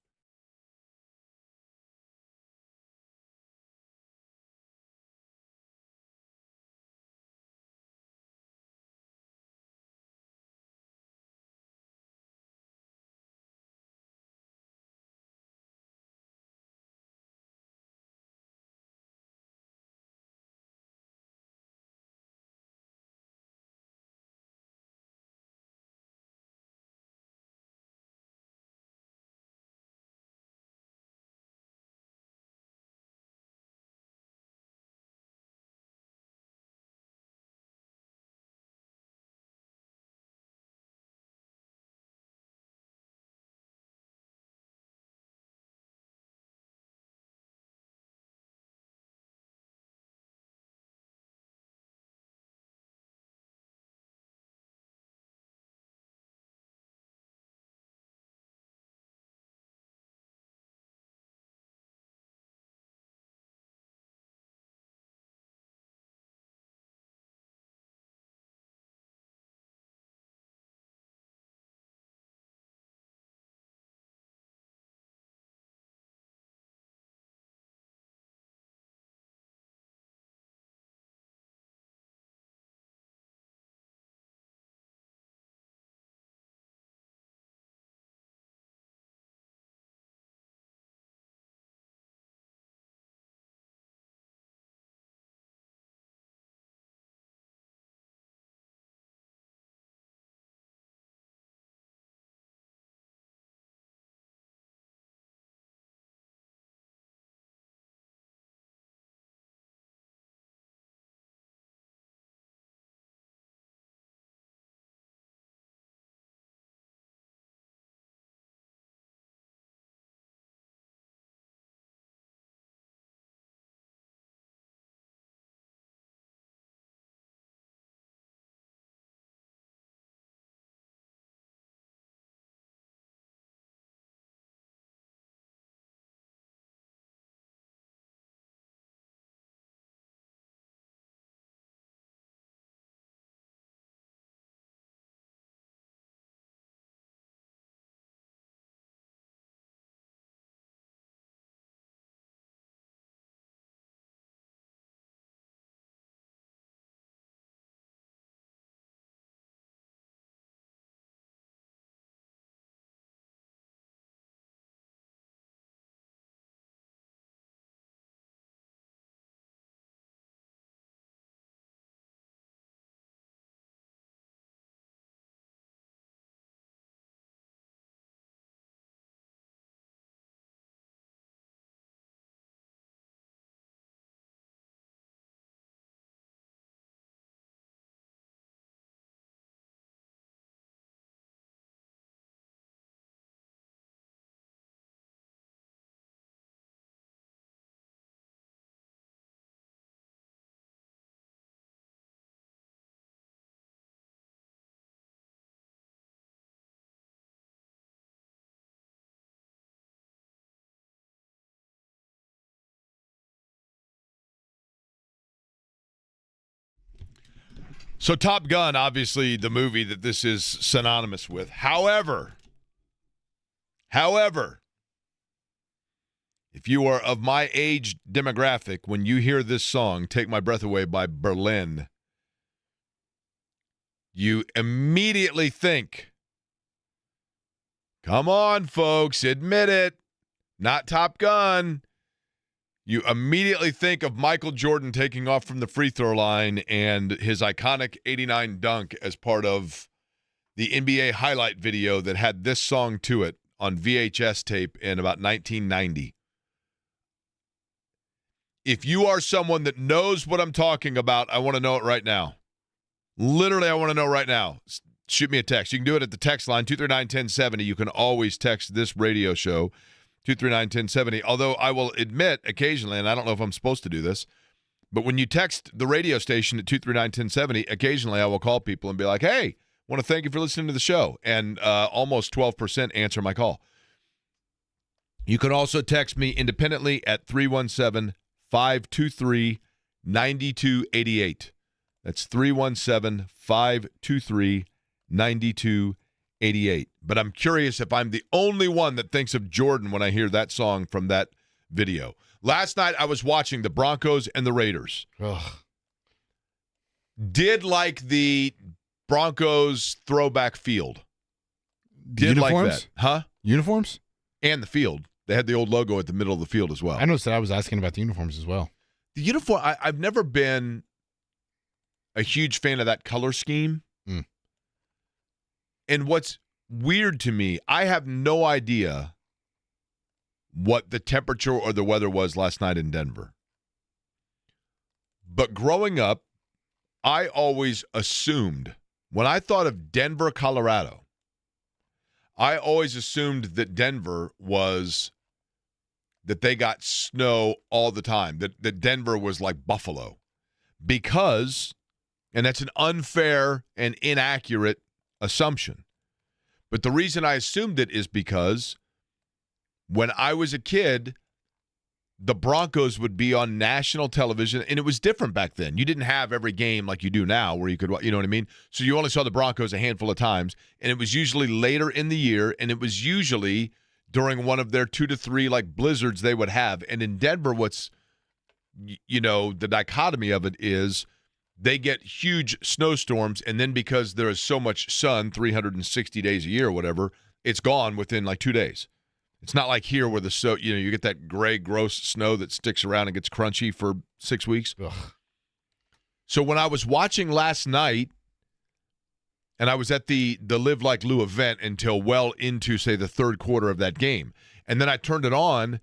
So Top Gun, obviously the movie that this is synonymous with. However, if you are of my age demographic, when you hear this song, Take My Breath Away by Berlin, you immediately think, come on, folks, admit it, not Top Gun. You immediately think of Michael Jordan taking off from the free throw line and his iconic 89 dunk as part of the NBA highlight video that had this song to it on VHS tape in about 1990. If you are someone that knows what I'm talking about, I want to know it right now. Literally, I want to know right now. Shoot me a text. You can do it at the text line, 239-1070. You can always text this radio show, 239-1070. Although I will admit occasionally, and I don't know if I'm supposed to do this, but when you text the radio station at 239-1070, occasionally I will call people and be like, hey, I want to thank you for listening to the show. And almost 12% answer my call. You can also text me independently at 317-523-9288. That's 317-523-9288. But I'm curious if I'm the only one that thinks of Jordan when I hear that song from that video. Last night I was watching the Broncos and the Raiders. Ugh. Did like the Broncos throwback field. Did Uniforms? like that. Huh? Uniforms? And the field. They had the old logo at the middle of the field as well. I noticed that. I was asking about the uniforms as well. The uniform, I've never been a huge fan of that color scheme. Mm. And what's weird to me, I have no idea what the temperature or the weather was last night in Denver. But growing up, I always assumed, when I thought of Denver, Colorado, I always assumed that Denver was, that they got snow all the time, that Denver was like Buffalo. Because, and that's an unfair and inaccurate assumption, but the reason I assumed it is because when I was a kid, the Broncos would be on national television, and it was different back then. You didn't have every game like you do now where you could, you know what I mean? So you only saw the Broncos a handful of times, and it was usually later in the year, and it was usually during one of their 2 to 3 like blizzards they would have. And in Denver, what's, you know, the dichotomy of it is they get huge snowstorms, and then because there is so much sun, 360 days a year or whatever, it's gone within like 2 days. It's not like here where you get that gray, gross snow that sticks around and gets crunchy for 6 weeks. Ugh. So when I was watching last night, and I was at the Live Like Lou event until well into, say, the third quarter of that game, and then I turned it on,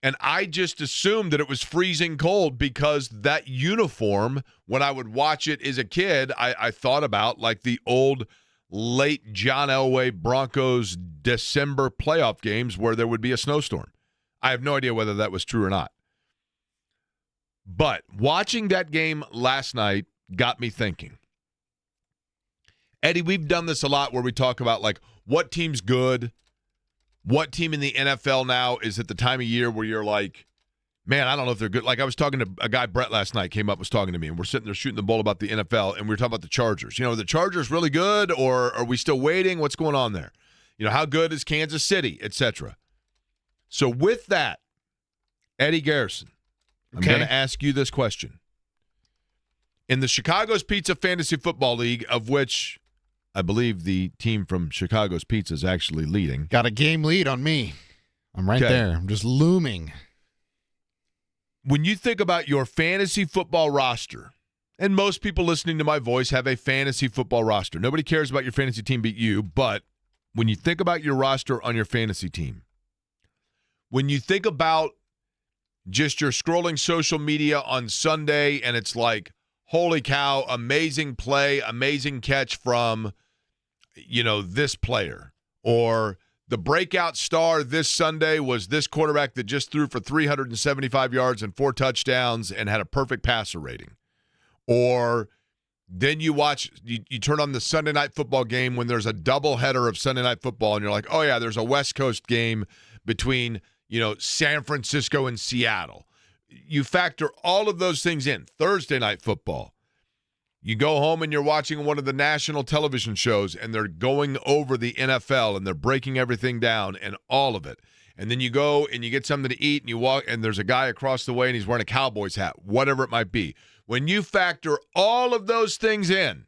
and I just assumed that it was freezing cold because that uniform, when I would watch it as a kid, I thought about like the old late John Elway Broncos December playoff games where there would be a snowstorm. I have no idea whether that was true or not. But watching that game last night got me thinking. Eddie, we've done this a lot where we talk about like what team's good, what team in the NFL now is at the time of year where you're like, man, I don't know if they're good. Like I was talking to a guy, Brett, last night, came up, was talking to me, and we're sitting there shooting the bull about the NFL, and we were talking about the Chargers. You know, are the Chargers really good, or are we still waiting? What's going on there? You know, how good is Kansas City, etc. So with that, Eddie Garrison, I'm going to ask you this question. In the Chicago's Pizza Fantasy Football League, of which I believe the team from Chicago's Pizza is actually leading. Got a game lead on me. I'm right there. I'm just looming. When you think about your fantasy football roster, and most people listening to my voice have a fantasy football roster. Nobody cares about your fantasy team but you, but when you think about your roster on your fantasy team, when you think about just your scrolling social media on Sunday and it's like, holy cow, amazing play, amazing catch from, you know, this player, or the breakout star this Sunday was this quarterback that just threw for 375 yards and 4 touchdowns and had a perfect passer rating. Or then you turn on the Sunday night football game when there's a doubleheader of Sunday night football and you're like, oh yeah, there's a West Coast game between, you know, San Francisco and Seattle. You factor all of those things in. Thursday night football. You go home and you're watching one of the national television shows and they're going over the NFL and they're breaking everything down and all of it. And then you go and you get something to eat and you walk and there's a guy across the way and he's wearing a Cowboys hat, whatever it might be. When you factor all of those things in,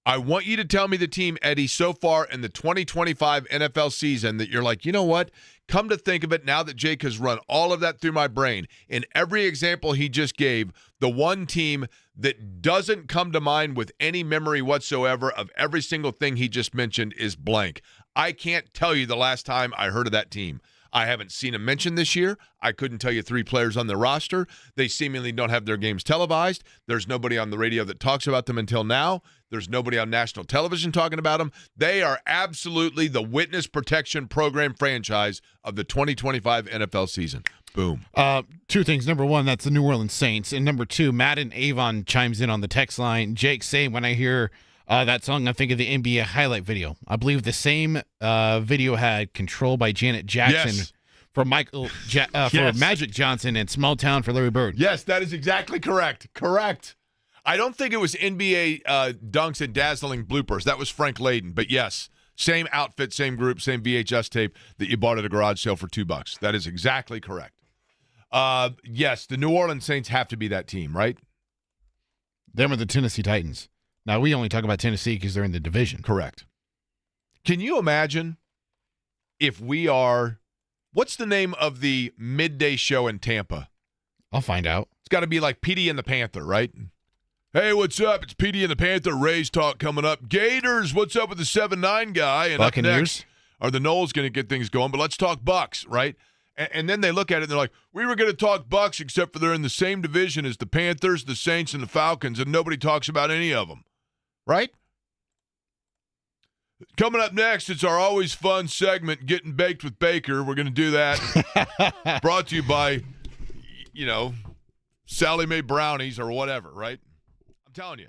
I want you to tell me the team, Eddie, so far in the 2025 NFL season that you're like, you know what? Come to think of it, now that Jake has run all of that through my brain, in every example he just gave, the one team that doesn't come to mind with any memory whatsoever of every single thing he just mentioned is blank. I can't tell you the last time I heard of that team. I haven't seen them mentioned this year. I couldn't tell you 3 players on their roster. They seemingly don't have their games televised. There's nobody on the radio that talks about them until now. There's nobody on national television talking about them. They are absolutely the witness protection program franchise of the 2025 NFL season. Boom. 2 things. Number 1, that's the New Orleans Saints. And number 2, Matt and Avon chimes in on the text line. Jake saying, when I hear that song, I think of the NBA highlight video. I believe the same video had Control by Janet Jackson for for Magic Johnson and Small Town for Larry Bird. Yes, that is exactly correct. Correct. I don't think it was NBA dunks and dazzling bloopers. That was Frank Layden. But yes, same outfit, same group, same VHS tape that you bought at a garage sale for $2. That is exactly correct. Yes, the New Orleans Saints have to be that team, right? Them are the Tennessee Titans. Now, we only talk about Tennessee because they're in the division. Correct. Can you imagine if we are – what's the name of the midday show in Tampa? I'll find out. It's got to be like Petey and the Panther, right? Hey, what's up? It's Petey and the Panther. Rays talk coming up. Gators, what's up with the 7-9 guy? And Buccaneers. Up next, are the Knowles going to get things going? But let's talk Bucks, right? And then they look at it and they're like, we were going to talk Bucks except for they're in the same division as the Panthers, the Saints, and the Falcons, and nobody talks about any of them. Right? Coming up next, it's our always fun segment, Getting Baked with Baker. We're going to do that. Brought to you by, Sally Mae Brownies or whatever, right? I'm telling you.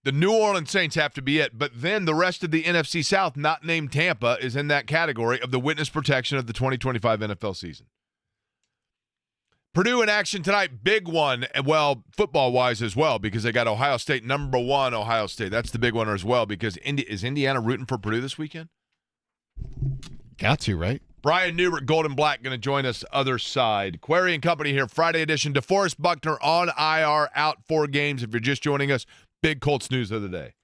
The New Orleans Saints have to be it. But then the rest of the NFC South, not named Tampa, is in that category of the witness protection of the 2025 NFL season. Purdue in action tonight, big one, well, football-wise as well, because they got Ohio State, number 1 Ohio State. That's the big one as well, because is Indiana rooting for Purdue this weekend? Got to, right? Brian Newbert, Golden Black, going to join us other side. Query and Company here, Friday edition. DeForest Buckner on IR, out 4 games. If you're just joining us, big Colts news of the day.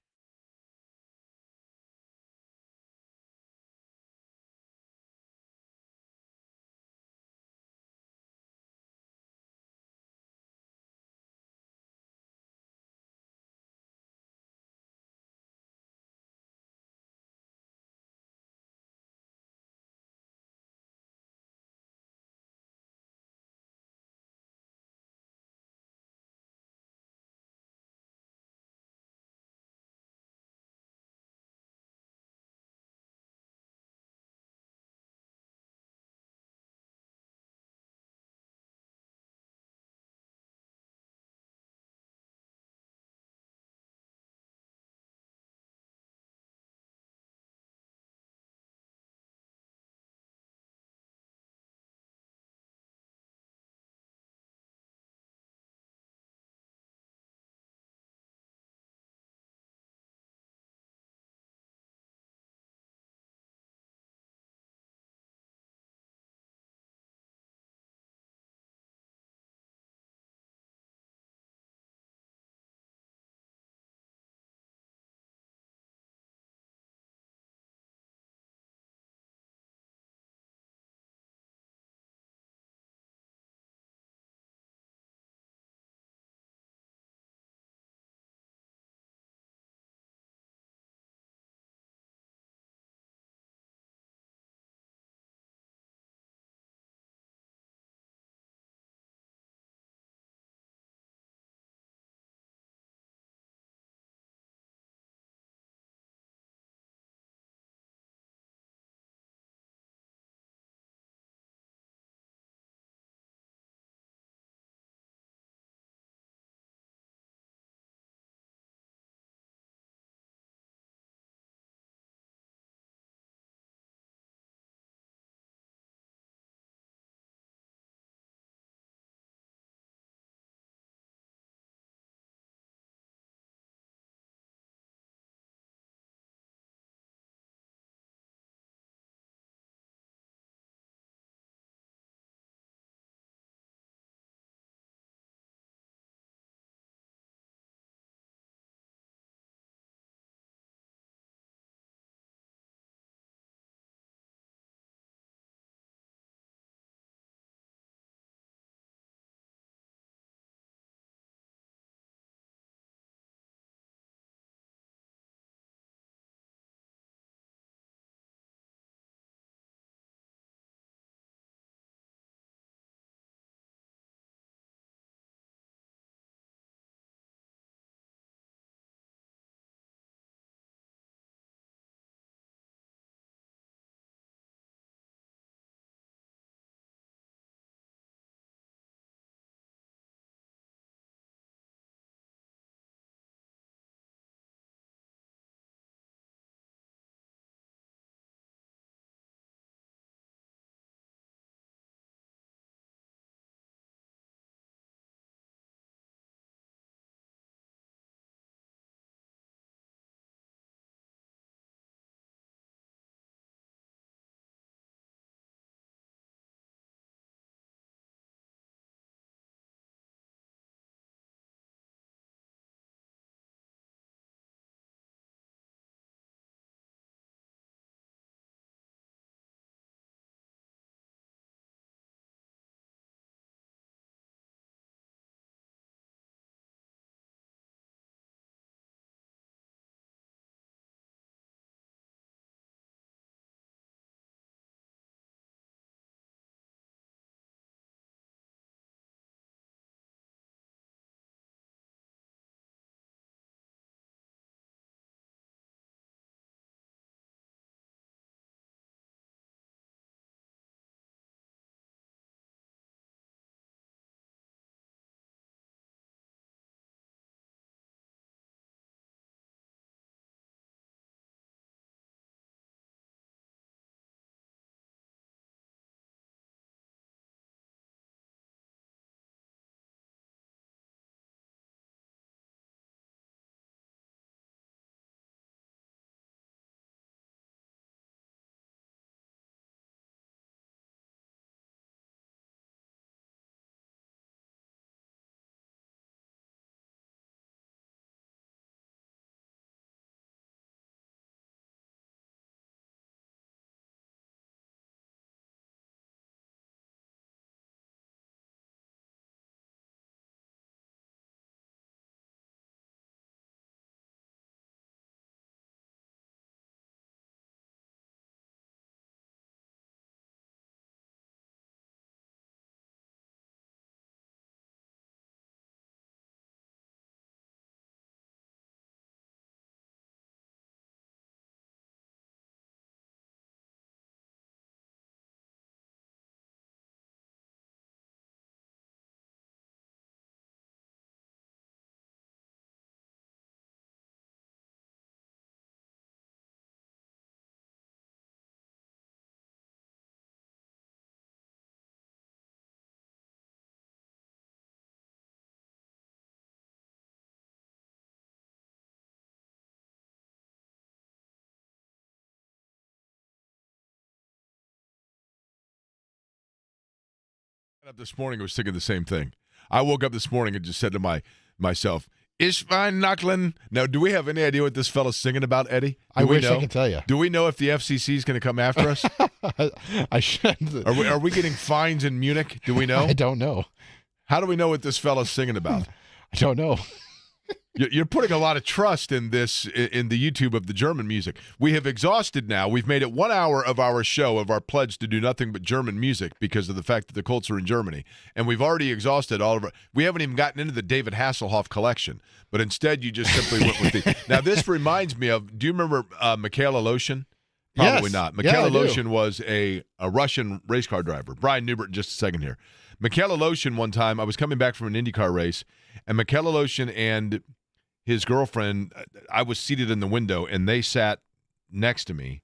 Up this morning, I was thinking the same thing. I woke up this morning and just said to myself, Ishvine Nachlin. Now, do we have any idea what this fellow's singing about, Eddie? I wish I could tell you. Do we know if the FCC is going to come after us? I should. Are we getting fines in Munich? Do we know? I don't know. How do we know what this fellow's singing about? I don't know. You're putting a lot of trust in this, in the YouTube of the German music. We have exhausted now. We've made it 1 hour of our show, of our pledge to do nothing but German music because of the fact that the Colts are in Germany. And we've already exhausted all of our. We haven't even gotten into the David Hasselhoff collection. But instead, you just simply went with the. Now, this reminds me of, do you remember Mikhail Aloshin? Probably Yes. not. Mikhail Yeah, I do. Aloshin was a Russian race car driver. Brian Newbert, just a second here. Mikhail Aloshin, one time, I was coming back from an IndyCar race, and Mikhail Aloshin and his girlfriend, I was seated in the window, and they sat next to me.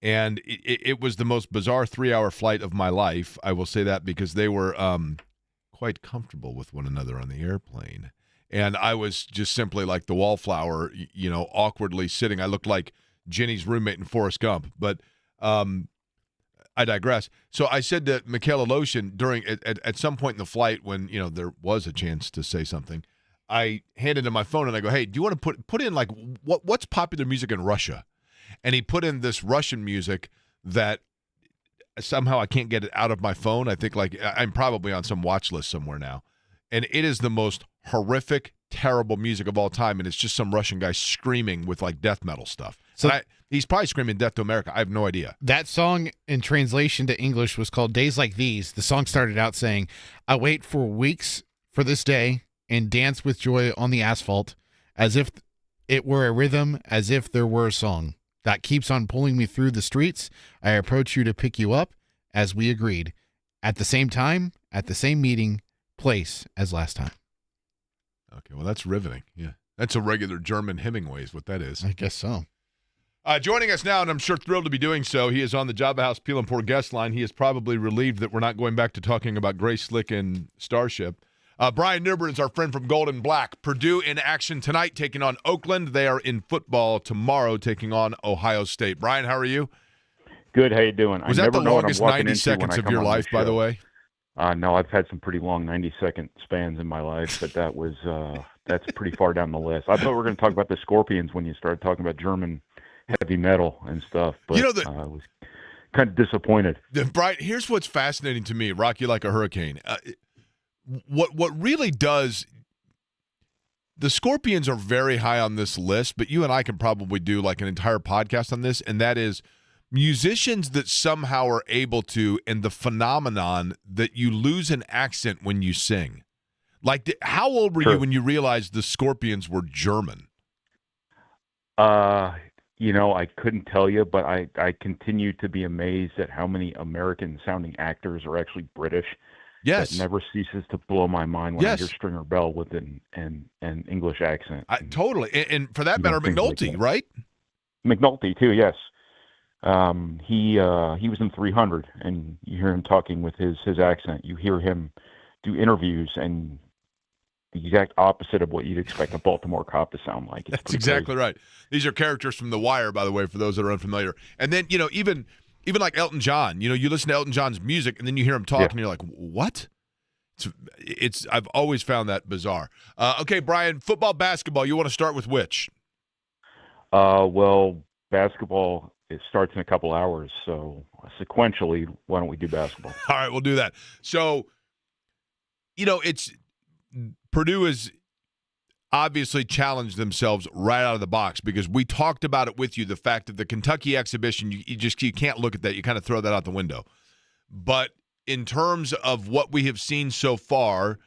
And it was the most bizarre 3-hour flight of my life. I will say that because they were quite comfortable with one another on the airplane. And I was just simply like the wallflower, awkwardly sitting. I looked like Jenny's roommate in Forrest Gump. But I digress. So I said to Mikhail Aloshin at some point in the flight when, there was a chance to say something, I handed him my phone and I go, hey, do you want to put in like what's popular music in Russia? And he put in this Russian music that somehow I can't get it out of my phone. I think like I'm probably on some watch list somewhere now. And it is the most horrific, terrible music of all time. And it's just some Russian guy screaming with like death metal stuff. So he's probably screaming death to America. I have no idea. That song in translation to English was called Days Like These. The song started out saying, I wait for weeks for this day and dance with joy on the asphalt as if it were a rhythm, as if there were a song that keeps on pulling me through the streets. I approach you to pick you up as we agreed at the same time, at the same meeting place as last time. Okay, well, that's riveting. Yeah, that's a regular German Hemingway is what that is. I guess so. Joining us now, and I'm sure thrilled to be doing so, he is on the Java House Peel and Pour guest line. He is probably relieved that we're not going back to talking about Gray Slick and Starship. Brian Newbert is our friend from Gold and Black. Purdue in action tonight, taking on Oakland. They are in football tomorrow, taking on Ohio State. Brian, how are you? Good. How you doing? Was that the longest 90 seconds of your life, by the way? No, I've had some pretty long 90-second spans in my life, but that was that's pretty far down the list. I thought we were going to talk about the Scorpions when you started talking about German heavy metal and stuff, but I was kind of disappointed. Brian, here's what's fascinating to me. Rock you like a hurricane. What really does the Scorpions are very high on this list, but you and I can probably do like an entire podcast on this, and that is musicians that somehow are able to, and the phenomenon that you lose an accent when you sing. Like, how old were you when you realized the Scorpions were German? I couldn't tell you, but I continue to be amazed at how many American-sounding actors are actually British. Yes. That never ceases to blow my mind when I hear Stringer Bell with an English accent. Totally. And for that matter, McNulty, right? McNulty, too, yes. He was in 300, and you hear him talking with his accent. You hear him do interviews, and the exact opposite of what you'd expect a Baltimore cop to sound like. That's exactly right. These are characters from The Wire, by the way, for those that are unfamiliar. And then, even like Elton John, you listen to Elton John's music and then you hear him talk and you're like, what? It's I've always found that bizarre. Okay, Brian, football, basketball, you want to start with which? Well, basketball, it starts in a couple hours. So sequentially, why don't we do basketball? All right, we'll do that. So, it's Purdue has obviously challenged themselves right out of the box because we talked about it with you, the fact that the Kentucky exhibition, you can't look at that. You kind of throw that out the window. But in terms of what we have seen so far,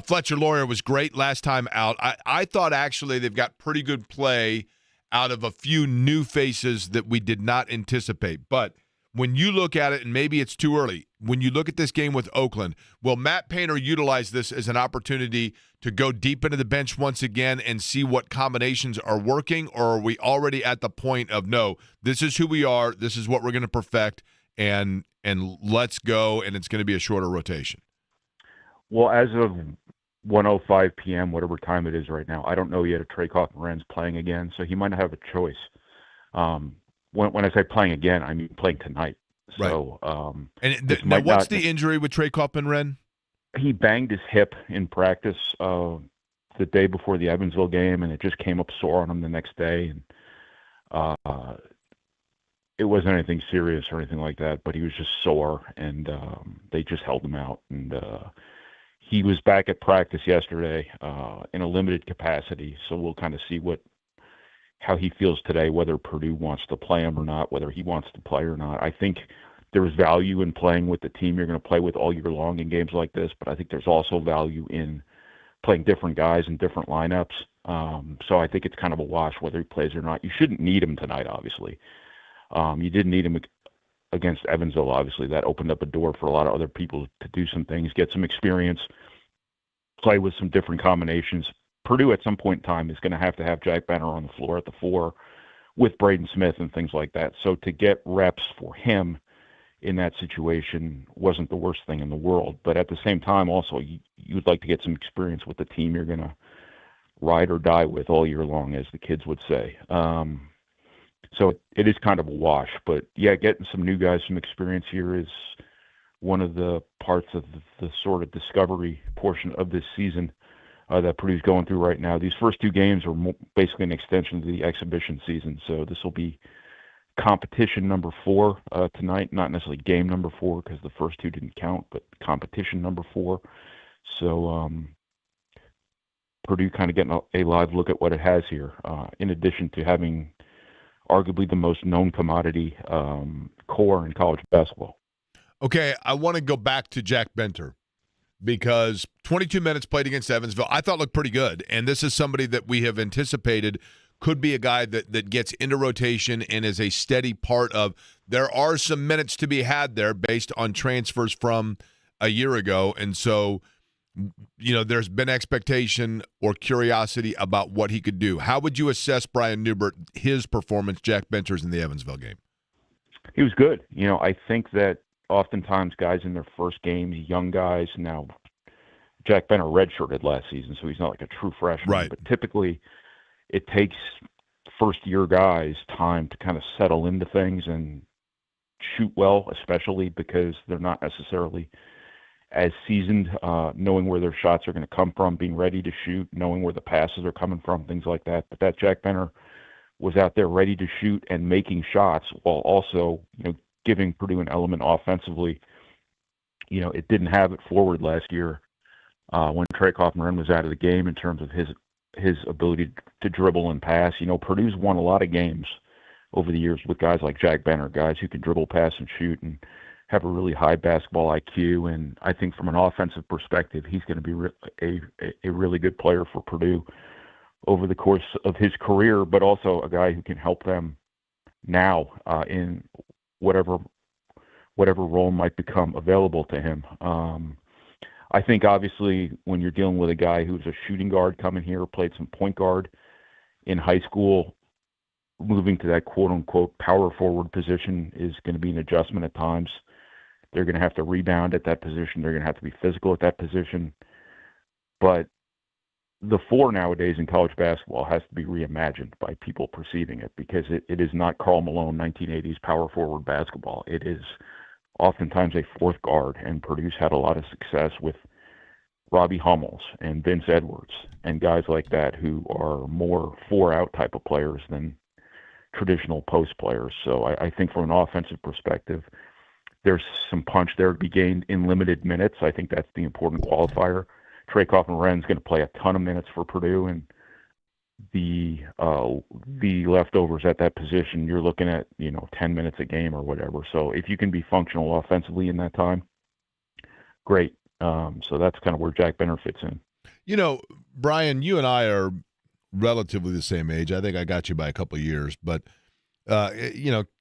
Fletcher Loyer was great last time out. I thought actually they've got pretty good play out of a few new faces that we did not anticipate. But when you look at it, and maybe it's too early, when you look at this game with Oakland, will Matt Painter utilize this as an opportunity to go deep into the bench once again and see what combinations are working, or are we already at the point of, no, this is who we are, this is what we're going to perfect, and let's go, and it's going to be a shorter rotation? Well, as of 1:05 p.m., whatever time it is right now, I don't know yet if Trey Cochran-Moran's playing again, so he might not have a choice. When I say playing again, I mean playing tonight. So, now, what's the injury with Trey Cochran-Moran? he banged his hip in practice the day before the Evansville game, and it just came up sore on him the next day. And it wasn't anything serious or anything like that, but he was just sore, and they just held him out. And he was back at practice yesterday in a limited capacity, so we'll kind of see how he feels today, whether Purdue wants to play him or not, whether he wants to play or not. I think there's value in playing with the team you're going to play with all year long in games like this, but I think there's also value in playing different guys in different lineups. So I think it's kind of a wash whether he plays or not. You shouldn't need him tonight, obviously. You didn't need him against Evansville, obviously. That opened up a door for a lot of other people to do some things, get some experience, play with some different combinations. Purdue at some point in time is going to have Jack Benner on the floor at the 4 with Braden Smith and things like that. So to get reps for him in that situation wasn't the worst thing in the world. But at the same time, also, you'd like to get some experience with the team you're going to ride or die with all year long, as the kids would say. So it is kind of a wash. But, yeah, getting some new guys some experience here is one of the parts of the sort of discovery portion of this season that Purdue's going through right now. These first 2 games are basically an extension of the exhibition season. So this will be competition number 4 tonight, not necessarily game number 4 because the first 2 didn't count, but competition number 4. So Purdue kind of getting a live look at what it has here, in addition to having arguably the most known commodity core in college basketball. Okay, I want to go back to Jack Benter because 22 minutes played against Evansville, I thought looked pretty good. And this is somebody that we have anticipated could be a guy that gets into rotation and is a steady part of. There are some minutes to be had there based on transfers from a year ago. And so, you know, there's been expectation or curiosity about what he could do. How would you assess Brian Newbert, his performance, Jack Benter's in the Evansville game? He was good. You know, I think that oftentimes guys in their first games, young guys, now Jack Benner redshirted last season, so he's not like a true freshman. Right. But typically it takes first-year guys time to kind of settle into things and shoot well, especially because they're not necessarily as seasoned, knowing where their shots are going to come from, being ready to shoot, knowing where the passes are coming from, things like that. But that Jack Benner was out there ready to shoot and making shots while also, you know, giving Purdue an element offensively. You know, it didn't have it forward last year when Trey Kaufman was out of the game in terms of his ability to dribble and pass. You know, Purdue's won a lot of games over the years with guys like Jack Benner, guys who can dribble, pass, and shoot and have a really high basketball IQ. And I think from an offensive perspective, he's going to be a really good player for Purdue over the course of his career, but also a guy who can help them now in whatever role might become available to him. I think obviously when you're dealing with a guy who's a shooting guard coming here, played some point guard in high school, moving to that quote-unquote power forward position is going to be an adjustment at times. They're going to have to rebound at that position. They're going to have to be physical at that position. But the 4 nowadays in college basketball has to be reimagined by people perceiving it, because it is not Karl Malone 1980s power forward basketball. It is oftentimes a fourth guard, and Purdue's had a lot of success with Robbie Hummels and Vince Edwards and guys like that who are more 4-out type of players than traditional post players. So I think from an offensive perspective, there's some punch there to be gained in limited minutes. I think that's the important qualifier. Trey Kaufman-Wren's going to play a ton of minutes for Purdue, and the leftovers at that position, you're looking at, 10 minutes a game or whatever. So if you can be functional offensively in that time, great. So that's kind of where Jack Benner fits in. Brian, you and I are relatively the same age. I think I got you by a couple of years, but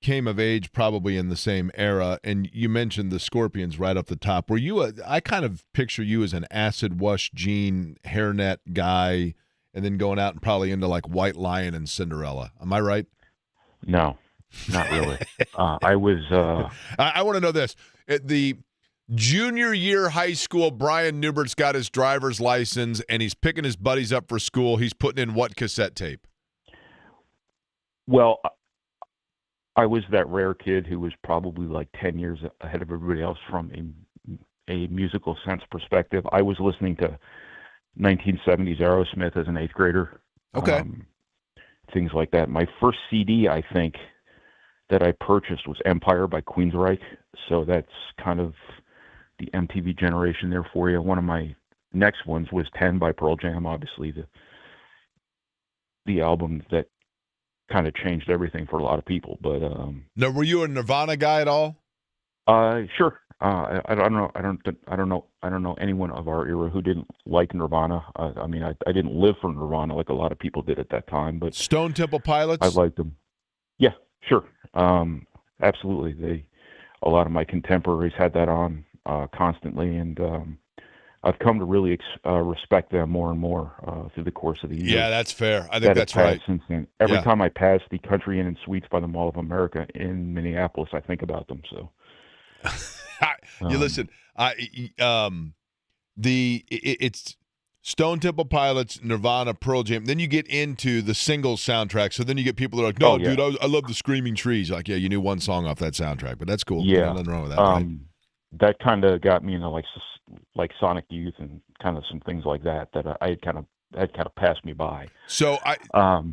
came of age probably in the same era. And you mentioned the Scorpions right off the top. Were you I kind of picture you as an acid wash jean hairnet guy, and then going out and probably into like White Lion and Cinderella. Am I right? No, not really. I was. I want to know this. At the junior year high school, Brian Newbert's got his driver's license, and he's picking his buddies up for school. He's putting in what cassette tape? Well, I was that rare kid who was probably like 10 years ahead of everybody else from a musical sense perspective, I was listening to 1970s Aerosmith as an 8th grader. Okay. Things like that. My first CD, I think, that I purchased was Empire by Queensryche. So that's kind of the MTV generation there for you. One of my next ones was 10 by Pearl Jam, obviously the album that kind of changed everything for a lot of people. But now, were you a Nirvana guy at all? Sure. I don't know anyone of our era who didn't like Nirvana. I mean, I didn't live for Nirvana like a lot of people did at that time, but Stone Temple Pilots? I liked them. Yeah, sure. Absolutely. A lot of my contemporaries had that on constantly, and I've come to really respect them more and more through the course of the years. Yeah, that's fair. I think that's right. Since then. Every time I pass the Country Inn and Suites by the Mall of America in Minneapolis, I think about them. So, you listen. It's Stone Temple Pilots, Nirvana, Pearl Jam. Then you get into the singles soundtrack. So then you get people that are like, "No, dude, I love the Screaming Trees." You're like, yeah, you knew one song off that soundtrack, but that's cool. Yeah, nothing wrong with that. Right? That kind of got me into like Sonic Youth and kind of some things like that I had kind of passed me by. So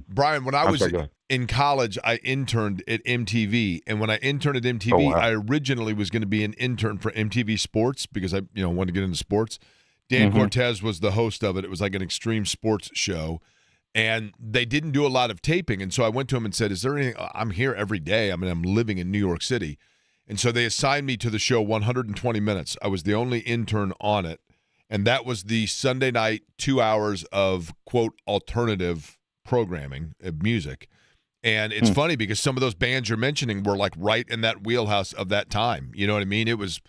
Brian, when I was in college, I interned at MTV, and when I interned at MTV, I originally was going to be an intern for MTV Sports because I wanted to get into sports. Dan Cortez was the host of it. It was like an extreme sports show, and they didn't do a lot of taping. And so I went to him and said, "Is there anything? I'm here every day. I mean, I'm living in New York City." And so they assigned me to the show 120 minutes. I was the only intern on it. And that was the Sunday night 2 hours of, quote, alternative programming, music. And it's funny because some of those bands you're mentioning were like right in that wheelhouse of that time. You know what I mean? It was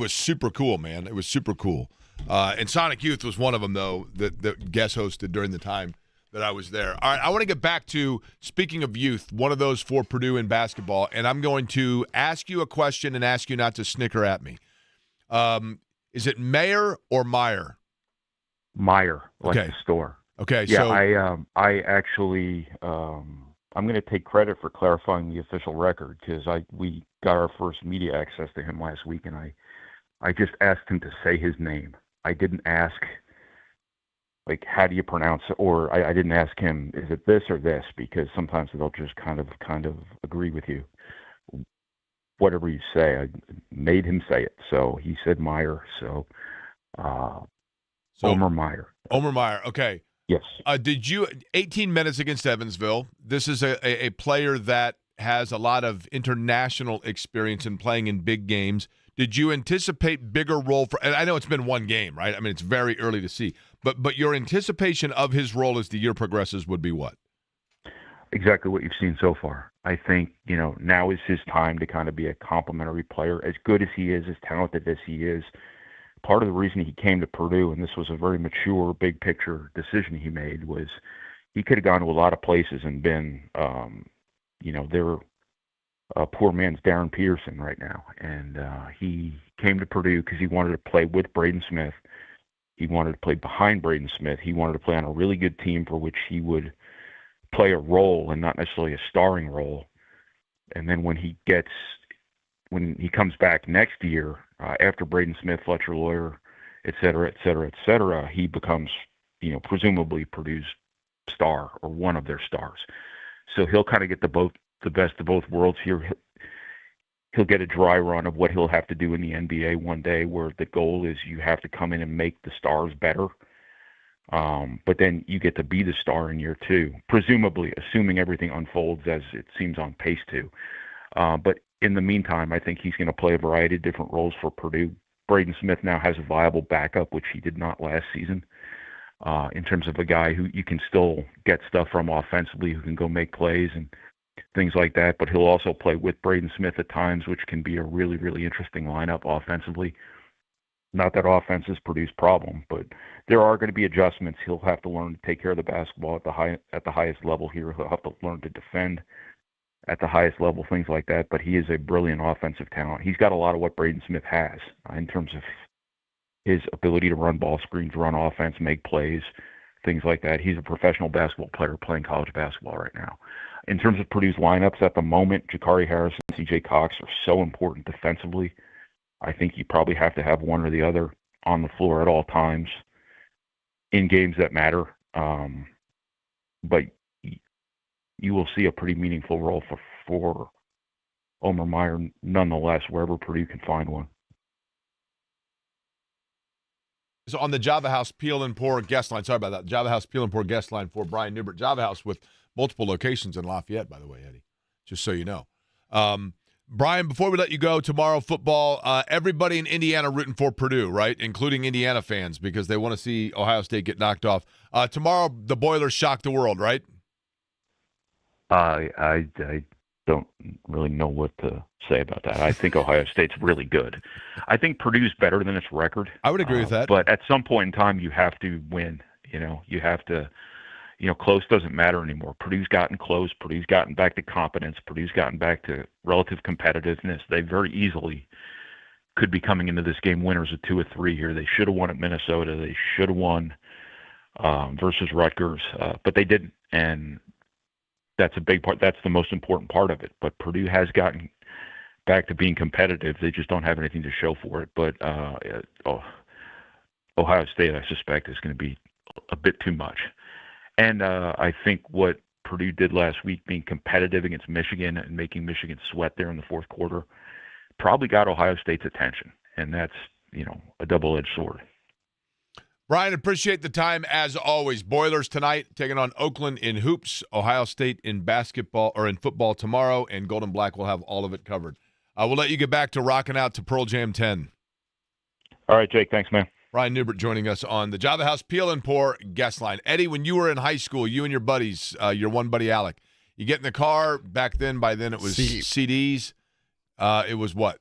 super cool, man. It was super cool. And Sonic Youth was one of them, though, that guest hosted during the time that I was there. All right, I want to get back to, speaking of youth, one of those for Purdue in basketball, and I'm going to ask you a question and ask you not to snicker at me. Is it Mayer or Meyer? Meyer, like the store. Okay, yeah, so I actually I'm going to take credit for clarifying the official record because we got our first media access to him last week, and I just asked him to say his name. I didn't ask, like, how do you pronounce it? Or I didn't ask him, is it this or this? Because sometimes they'll just kind of agree with you. Whatever you say, I made him say it. So he said Meyer. So Omer Meyer. Omer Meyer. Okay. Yes. Did you 18 minutes against Evansville? This is a player that has a lot of international experience in playing in big games. Did you anticipate bigger role for? And I know it's been one game, right? I mean, it's very early to see. But your anticipation of his role as the year progresses would be what? Exactly what you've seen so far. I think, now is his time to kind of be a complimentary player. As good as he is, as talented as he is, part of the reason he came to Purdue, and this was a very mature, big picture decision he made, was he could have gone to a lot of places and been, they're a poor man's Darren Peterson right now. And he came to Purdue because he wanted to play with Braden Smith. He wanted to play behind Braden Smith. He wanted to play on a really good team for which he would play a role and not necessarily a starring role. And then when he comes back next year, after Braden Smith, Fletcher Lawyer, et cetera, he becomes, presumably Purdue's star or one of their stars. So he'll kind of get the best of both worlds here. He'll get a dry run of what he'll have to do in the NBA one day, where the goal is you have to come in and make the stars better. But then you get to be the star in year two, presumably, assuming everything unfolds as it seems on pace to. But in the meantime, I think he's going to play a variety of different roles for Purdue. Braden Smith now has a viable backup, which he did not last season, in terms of a guy who you can still get stuff from offensively, who can go make plays and things like that. But he'll also play with Braden Smith at times, which can be a really, really interesting lineup offensively. Not that offense is Purdue's problem, but there are going to be adjustments. He'll have to learn to take care of the basketball at the highest level here. He'll have to learn to defend at the highest level, things like that. But he is a brilliant offensive talent. He's got a lot of what Braden Smith has in terms of his ability to run ball screens, run offense, make plays, things like that. He's a professional basketball player playing college basketball right now. In terms of Purdue's lineups at the moment, Ja'Kari Harris and C.J. Cox are so important defensively. I think you probably have to have one or the other on the floor at all times in games that matter. But you will see a pretty meaningful role for Omer Meyer nonetheless, wherever Purdue can find one. So on the Java House Peel and Pour guest line, sorry about that, Java House Peel and Pour guest line for Brian Newbert. Java House with multiple locations in Lafayette, by the way, Eddie, just so you know. Brian, before we let you go, tomorrow football, everybody in Indiana rooting for Purdue, right, including Indiana fans, because they want to see Ohio State get knocked off. Tomorrow, the Boilers shock the world, right? I don't really know what to say about that. I think Ohio State's really good. I think Purdue's better than its record. I would agree with that. But at some point in time, you have to win. You have to. Close doesn't matter anymore. Purdue's gotten close. Purdue's gotten back to competence. Purdue's gotten back to relative competitiveness. They very easily could be coming into this game winners of 2 or 3 here. They should have won at Minnesota. They should have won versus Rutgers, but they didn't. And that's a big part. That's the most important part of it. But Purdue has gotten back to being competitive. They just don't have anything to show for it. But Ohio State, I suspect, is going to be a bit too much. And I think what Purdue did last week, being competitive against Michigan and making Michigan sweat there in the fourth quarter, probably got Ohio State's attention. And that's, a double-edged sword. Brian, appreciate the time as always. Boilers tonight taking on Oakland in hoops, Ohio State in basketball or in football tomorrow, and Gold and Black will have all of it covered. We'll let you get back to rocking out to Pearl Jam 10. All right, Jake. Thanks, man. Brian Newbert joining us on the Java House Peel and Pour guest line. Eddie, when you were in high school, you and your buddies, your one buddy Alec, you get in the car. Back then, by then it was CDs. It was what?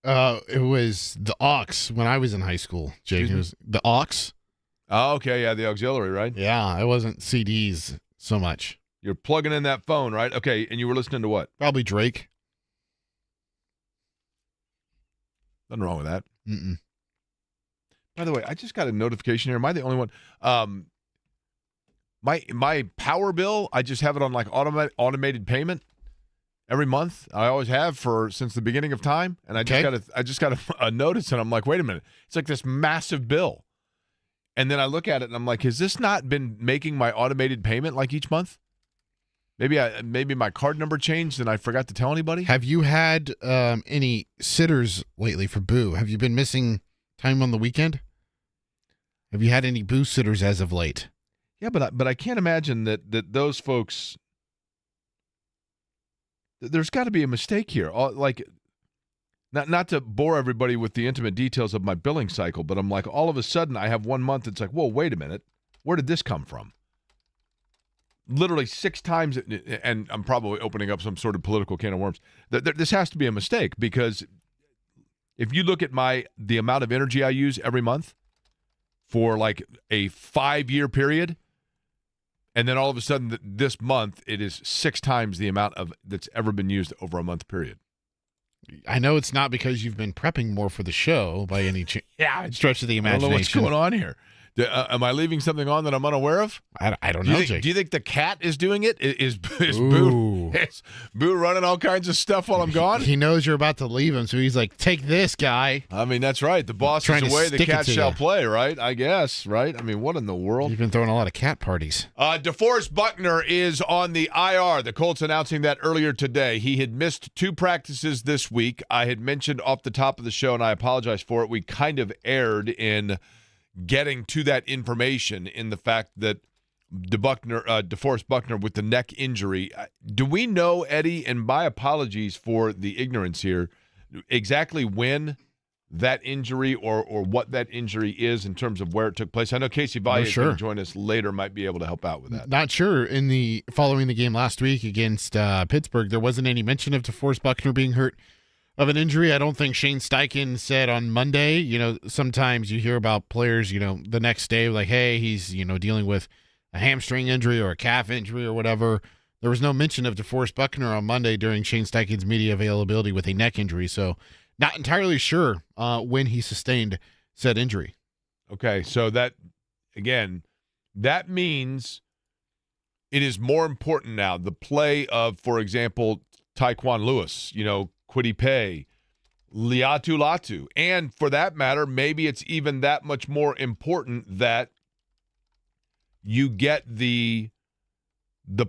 It was the aux when I was in high school, Jake. It was the aux. Oh, okay, yeah, the auxiliary, right? Yeah, it wasn't CDs so much. You're plugging in that phone, right? Okay, and you were listening to what? Probably Drake. Nothing wrong with that. Mm-mm. By the way, I just got a notification here. Am I the only one? My power bill, I just have it on like automated payment every month. I always have since the beginning of time, and I just got a notice, and I'm like, wait a minute, it's like this massive bill, and then I look at it, and I'm like, has this not been making my automated payment like each month? Maybe my card number changed, and I forgot to tell anybody. Have you had any sitters lately for Boo? Have you been missing time on the weekend? Have you had any Boo sitters as of late? Yeah, but I can't imagine that those folks. There's got to be a mistake here. Like, not to bore everybody with the intimate details of my billing cycle, but I'm like, all of a sudden I have 1 month. It's like, whoa, wait a minute, where did this come from? Literally 6 times, and I'm probably opening up some sort of political can of worms. This has to be a mistake, because if you look at the amount of energy I use every month for like a 5-year period, and then all of a sudden this month it is 6 times the amount of that's ever been used over a month period. I know it's not because you've been prepping more for the show by any stretch of the imagination. I don't know what's going on here. Am I leaving something on that I'm unaware of? I don't know, Jake. Do you think the cat is doing it? Is Boo running all kinds of stuff while I'm gone? He knows you're about to leave him, so he's like, take this, guy. I mean, that's right. The boss is away, the cat shall play, right? I guess, right? I mean, what in the world? You've been throwing a lot of cat parties. DeForest Buckner is on the IR. The Colts announcing that earlier today. He had missed 2 practices this week. I had mentioned off the top of the show, and I apologize for it. We kind of erred in getting to that information in the fact that DeForest Buckner with the neck injury. Do we know, Eddie, and my apologies for the ignorance here, exactly when that injury or what that injury is in terms of where it took place? I know Casey Valle is going to join us later, might be able to help out with that. Not sure. Following the game last week against Pittsburgh, there wasn't any mention of DeForest Buckner being hurt of an injury. I don't think Shane Steichen said on Monday, sometimes you hear about players, the next day, like, hey, he's, dealing with a hamstring injury or a calf injury or whatever. There was no mention of DeForest Buckner on Monday during Shane Steichen's media availability with a neck injury. So not entirely sure when he sustained said injury. Okay. So that means it is more important now. The play of, for example, Tyquan Lewis, Kwity Paye, Liatu Latu. And for that matter, maybe it's even that much more important that you get the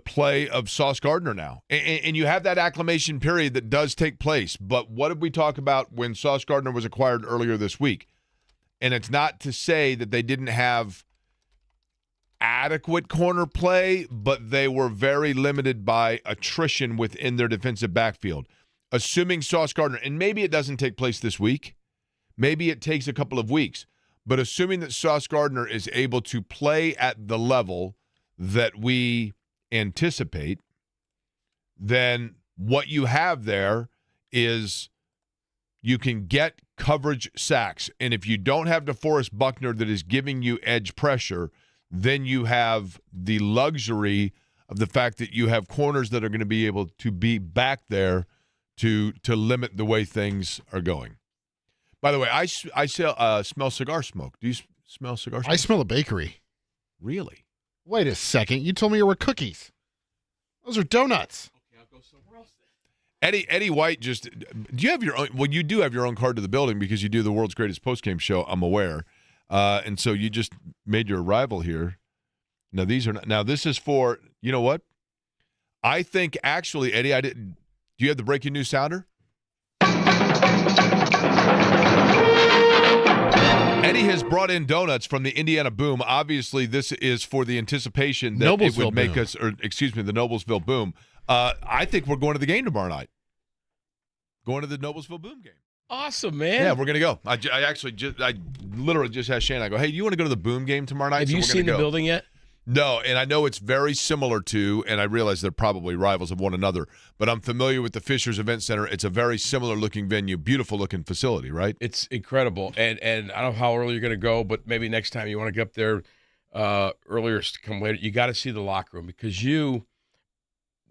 play of Sauce Gardner now. And you have that acclimation period that does take place. But what did we talk about when Sauce Gardner was acquired earlier this week? And it's not to say that they didn't have adequate corner play, but they were very limited by attrition within their defensive backfield. Assuming Sauce Gardner, and maybe it doesn't take place this week, maybe it takes a couple of weeks, but assuming that Sauce Gardner is able to play at the level that we anticipate, then what you have there is you can get coverage sacks. And if you don't have DeForest Buckner that is giving you edge pressure, then you have the luxury of the fact that you have corners that are going to be able to be back there to limit the way things are going. By the way, I smell cigar smoke. Do you smell cigar smoke? I smell a bakery. Really? Wait a second. You told me you were cookies. Those are donuts. Okay, I'll go somewhere else then. Eddie White do you have your own? Well, you do have your own card to the building because you do the world's greatest postgame show, I'm aware. And so you just made your arrival here. Now this is for, you know what? I think actually, Eddie, do you have the breaking news sounder? Eddie has brought in donuts from the Indiana Boom. Obviously, this is for the anticipation that it would make us, or excuse me, the Noblesville Boom. I think we're going to the game tomorrow night. Going to the Noblesville Boom game. Awesome, man. Yeah, we're going to go. I literally just asked Shannon, I go, hey, do you want to go to the Boom game tomorrow night? Have you seen the building yet? No, and I know it's very similar to, and I realize they're probably rivals of one another, but I'm familiar with the Fishers Event Center. It's a very similar-looking venue, beautiful-looking facility, right? It's incredible, and I don't know how early you're going to go, but maybe next time you want to get up there earlier to come later. You got to see the locker room because your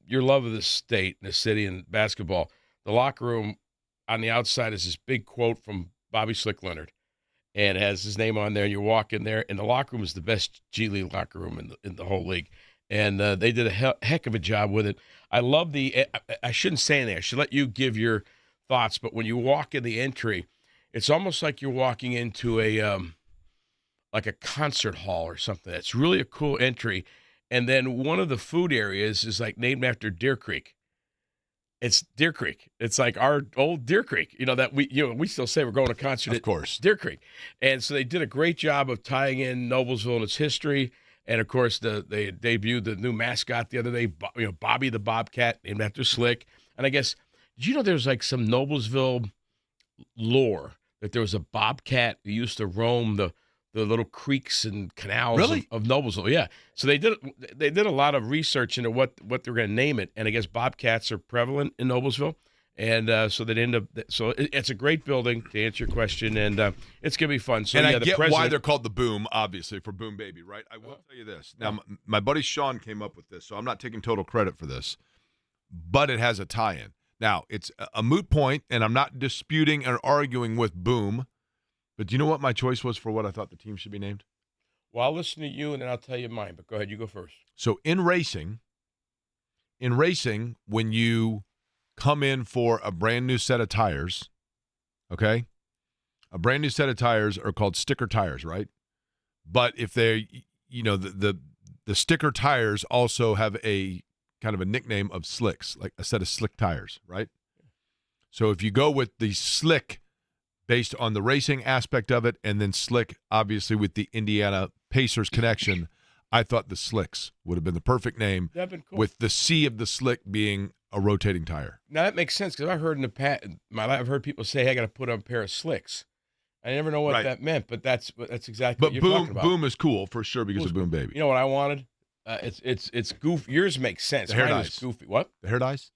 love of the state and the city and basketball, the locker room on the outside is this big quote from Bobby Slick Leonard. And it has his name on there, and you walk in there, and the locker room is the best G League locker room in the whole league. And they did a heck of a job with it. I love I shouldn't say anything. I should let you give your thoughts, but when you walk in the entry, it's almost like you're walking into like a concert hall or something. It's really a cool entry. And then one of the food areas is like named after Deer Creek. It's Deer Creek. It's like our old Deer Creek, that we still say we're going to concert of course. Deer Creek. And so they did a great job of tying in Noblesville and its history. And, of course, they debuted the new mascot the other day, Bobby the Bobcat, named after Slick. And I guess, did you know there's like some Noblesville lore that there was a bobcat who used to roam the little creeks and canals of Noblesville? Yeah. So they did a lot of research into what they're going to name it. And I guess bobcats are prevalent in Noblesville. And so they end up. So it's a great building, to answer your question, and it's going to be fun. So, and I get why they're called the Boom, obviously, for Boom Baby, right? I will tell you this. Now, my buddy Sean came up with this, so I'm not taking total credit for this, but it has a tie-in. Now, it's a moot point, and I'm not disputing or arguing with Boom. But do you know what my choice was for what I thought the team should be named? Well, I'll listen to you, and then I'll tell you mine. But go ahead. You go first. So in racing, when you come in for a brand-new set of tires, okay? A brand-new set of tires are called sticker tires, right? But if they, the sticker tires also have a kind of a nickname of slicks, like a set of slick tires, right? So if you go with the slick based on the racing aspect of it, and then slick, obviously, with the Indiana Pacers connection, I thought the slicks would have been the perfect name, cool. With the C of the slick being a rotating tire. Now, that makes sense, because I've heard in the past, I've heard people say, hey, I got to put on a pair of slicks. I never know what that meant, but that's exactly what you're talking about. Boom is cool, for sure, because of Boom Baby. You know what I wanted? It's goofy. Yours makes sense. The hair Mine dyes. is goofy. What? The hair dyes?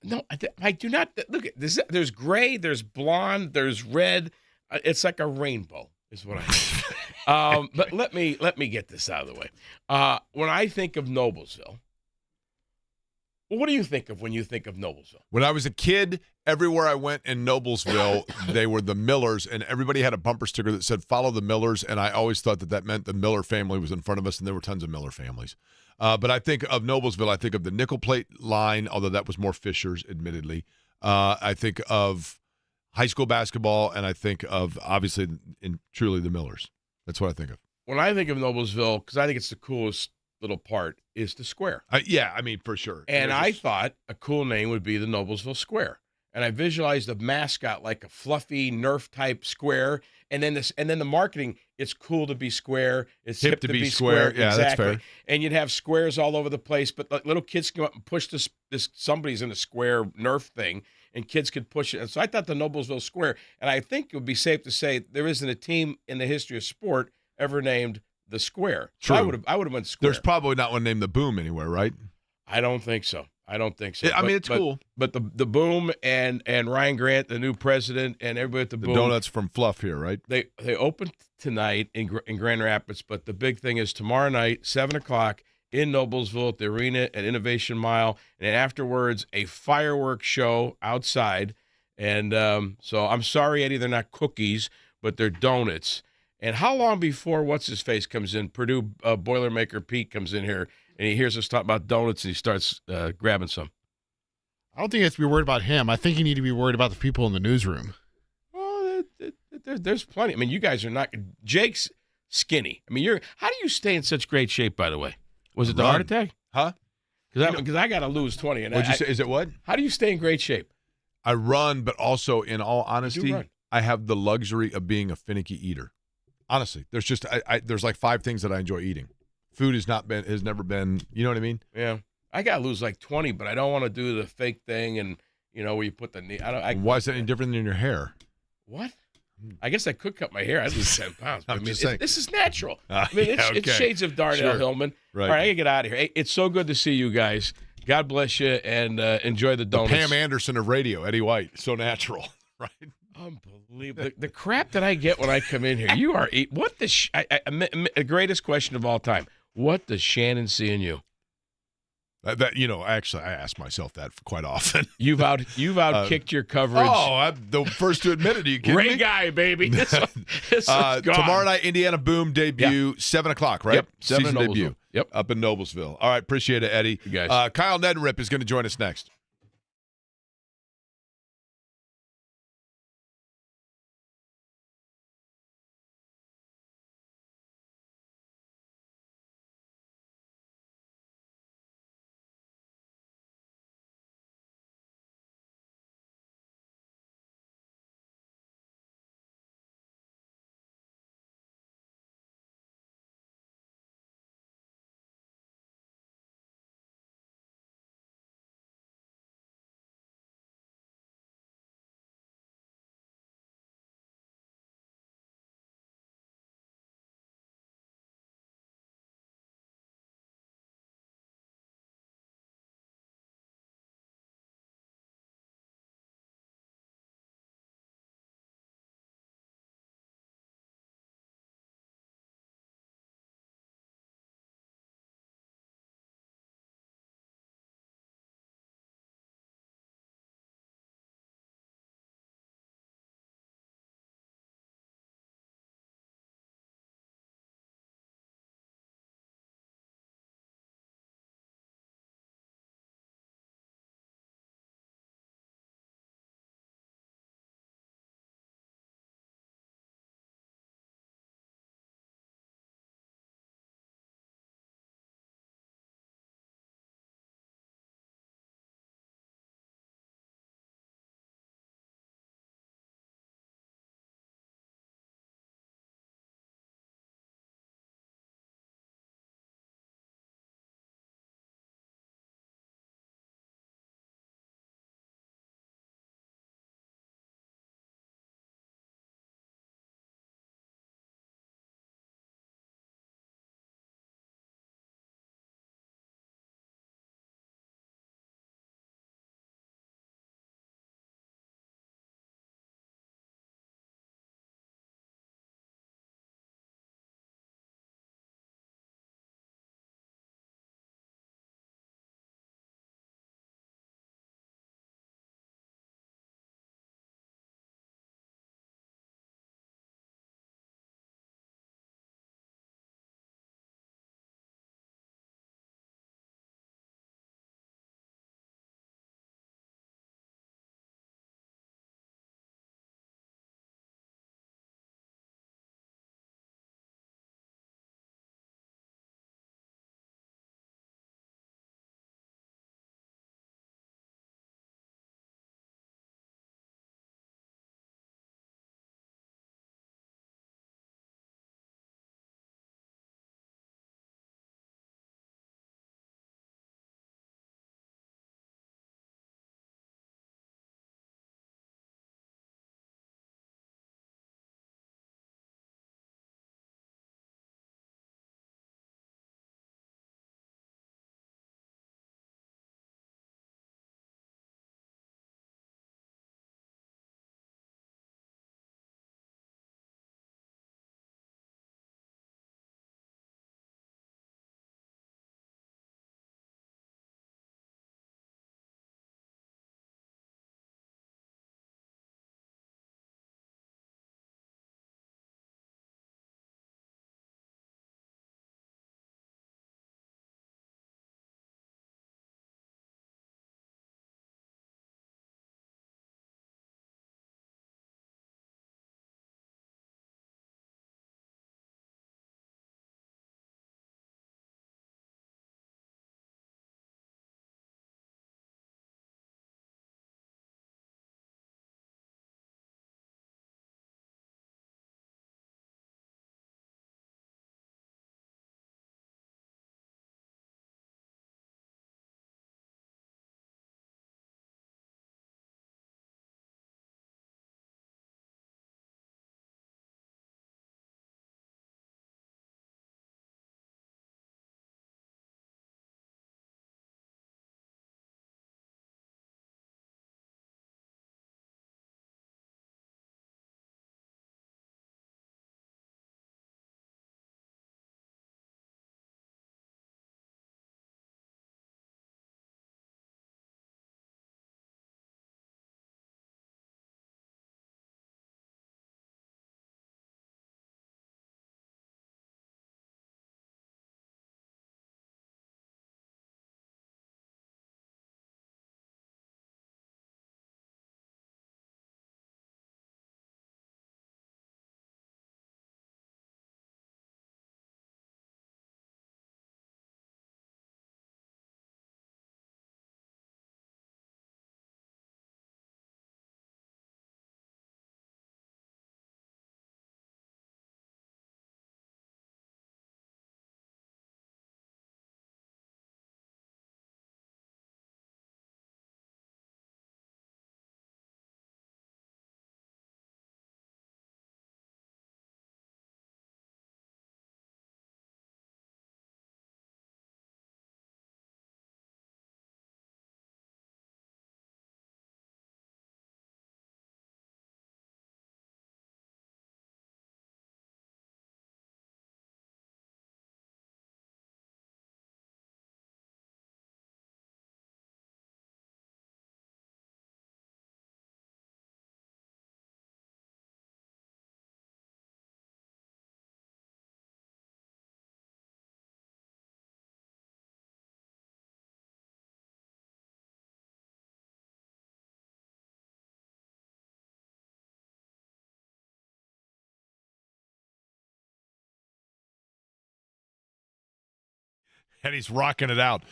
No, I do not. Look at this. There's gray, there's blonde, there's red. It's like a rainbow, is what I mean. But let me get this out of the way. When I think of Noblesville, what do you think of when you think of Noblesville? When I was a kid, everywhere I went in Noblesville, they were the Millers, and everybody had a bumper sticker that said, follow the Millers, and I always thought that meant the Miller family was in front of us, and there were tons of Miller families. But I think of Noblesville, I think of the nickel plate line, although that was more Fishers, admittedly. I think of high school basketball, and I think of, obviously, truly the Millers. That's what I think of. When I think of Noblesville, because I think it's the coolest little part, is the square. Yeah, I mean, for sure. And I thought a cool name would be the Noblesville Square. And I visualized the mascot like a fluffy Nerf type square, and then the marketing. It's cool to be square. It's hip to be square. Yeah, exactly. that's fair. And you'd have squares all over the place, but like, little kids come up and push this. Somebody's in a square Nerf thing, and kids could push it. And so I thought the Noblesville Square, and I think it would be safe to say there isn't a team in the history of sport ever named the Square. True. So I would have went Square. There's probably not one named the Boom anywhere, right? I don't think so. I mean, it's cool. But the Boom and Ryan Grant, the new president, and everybody at the Boom. Donuts from Fluff here, right? They open tonight in Grand Rapids, but the big thing is tomorrow night, 7 o'clock in Noblesville at the arena at Innovation Mile, and then afterwards a fireworks show outside. And so I'm sorry, Eddie, they're not cookies, but they're donuts. And how long before what's-his-face comes in, Purdue Boilermaker Pete comes in here, and he hears us talk about donuts, and he starts grabbing some? I don't think you have to be worried about him. I think you need to be worried about the people in the newsroom. Well, there's plenty. I mean, you guys are not – Jake's skinny. I mean, how do you stay in such great shape, by the way? Was it the heart attack? Huh? Because I got to lose 20. And What'd you say? Is it what? How do you stay in great shape? I run, but also, in all honesty, run. I have the luxury of being a finicky eater. Honestly, there's just there's like 5 things that I enjoy eating. Food has never been, you know what I mean? Yeah. I got to lose like 20, but I don't want to do the fake thing and, where you put the knee. Why is that any different than your hair? What? I guess I could cut my hair. I'd lose 10 pounds. But just saying. This is natural. It's shades of Darnell Hillman. Right. All right, I got to get out of here. Hey, it's so good to see you guys. God bless you, and enjoy the donuts. Pam Anderson of radio, Eddie White. So natural, right? Unbelievable. The crap that I get when I come in here. You are what the greatest question of all time. What does Shannon see in you? Actually, I ask myself that quite often. You've outkicked your coverage. Oh, I'm the first to admit it. Are you kidding Ray me? Guy, baby. This one's gone. Tomorrow night, Indiana Boom debut, 7 o'clock, right? Yep, 7 Season in debut. Noblesville. Yep. Up in Noblesville. All right, appreciate it, Eddie. You guys. Kyle Neddenrip is going to join us next. And he's rocking it out.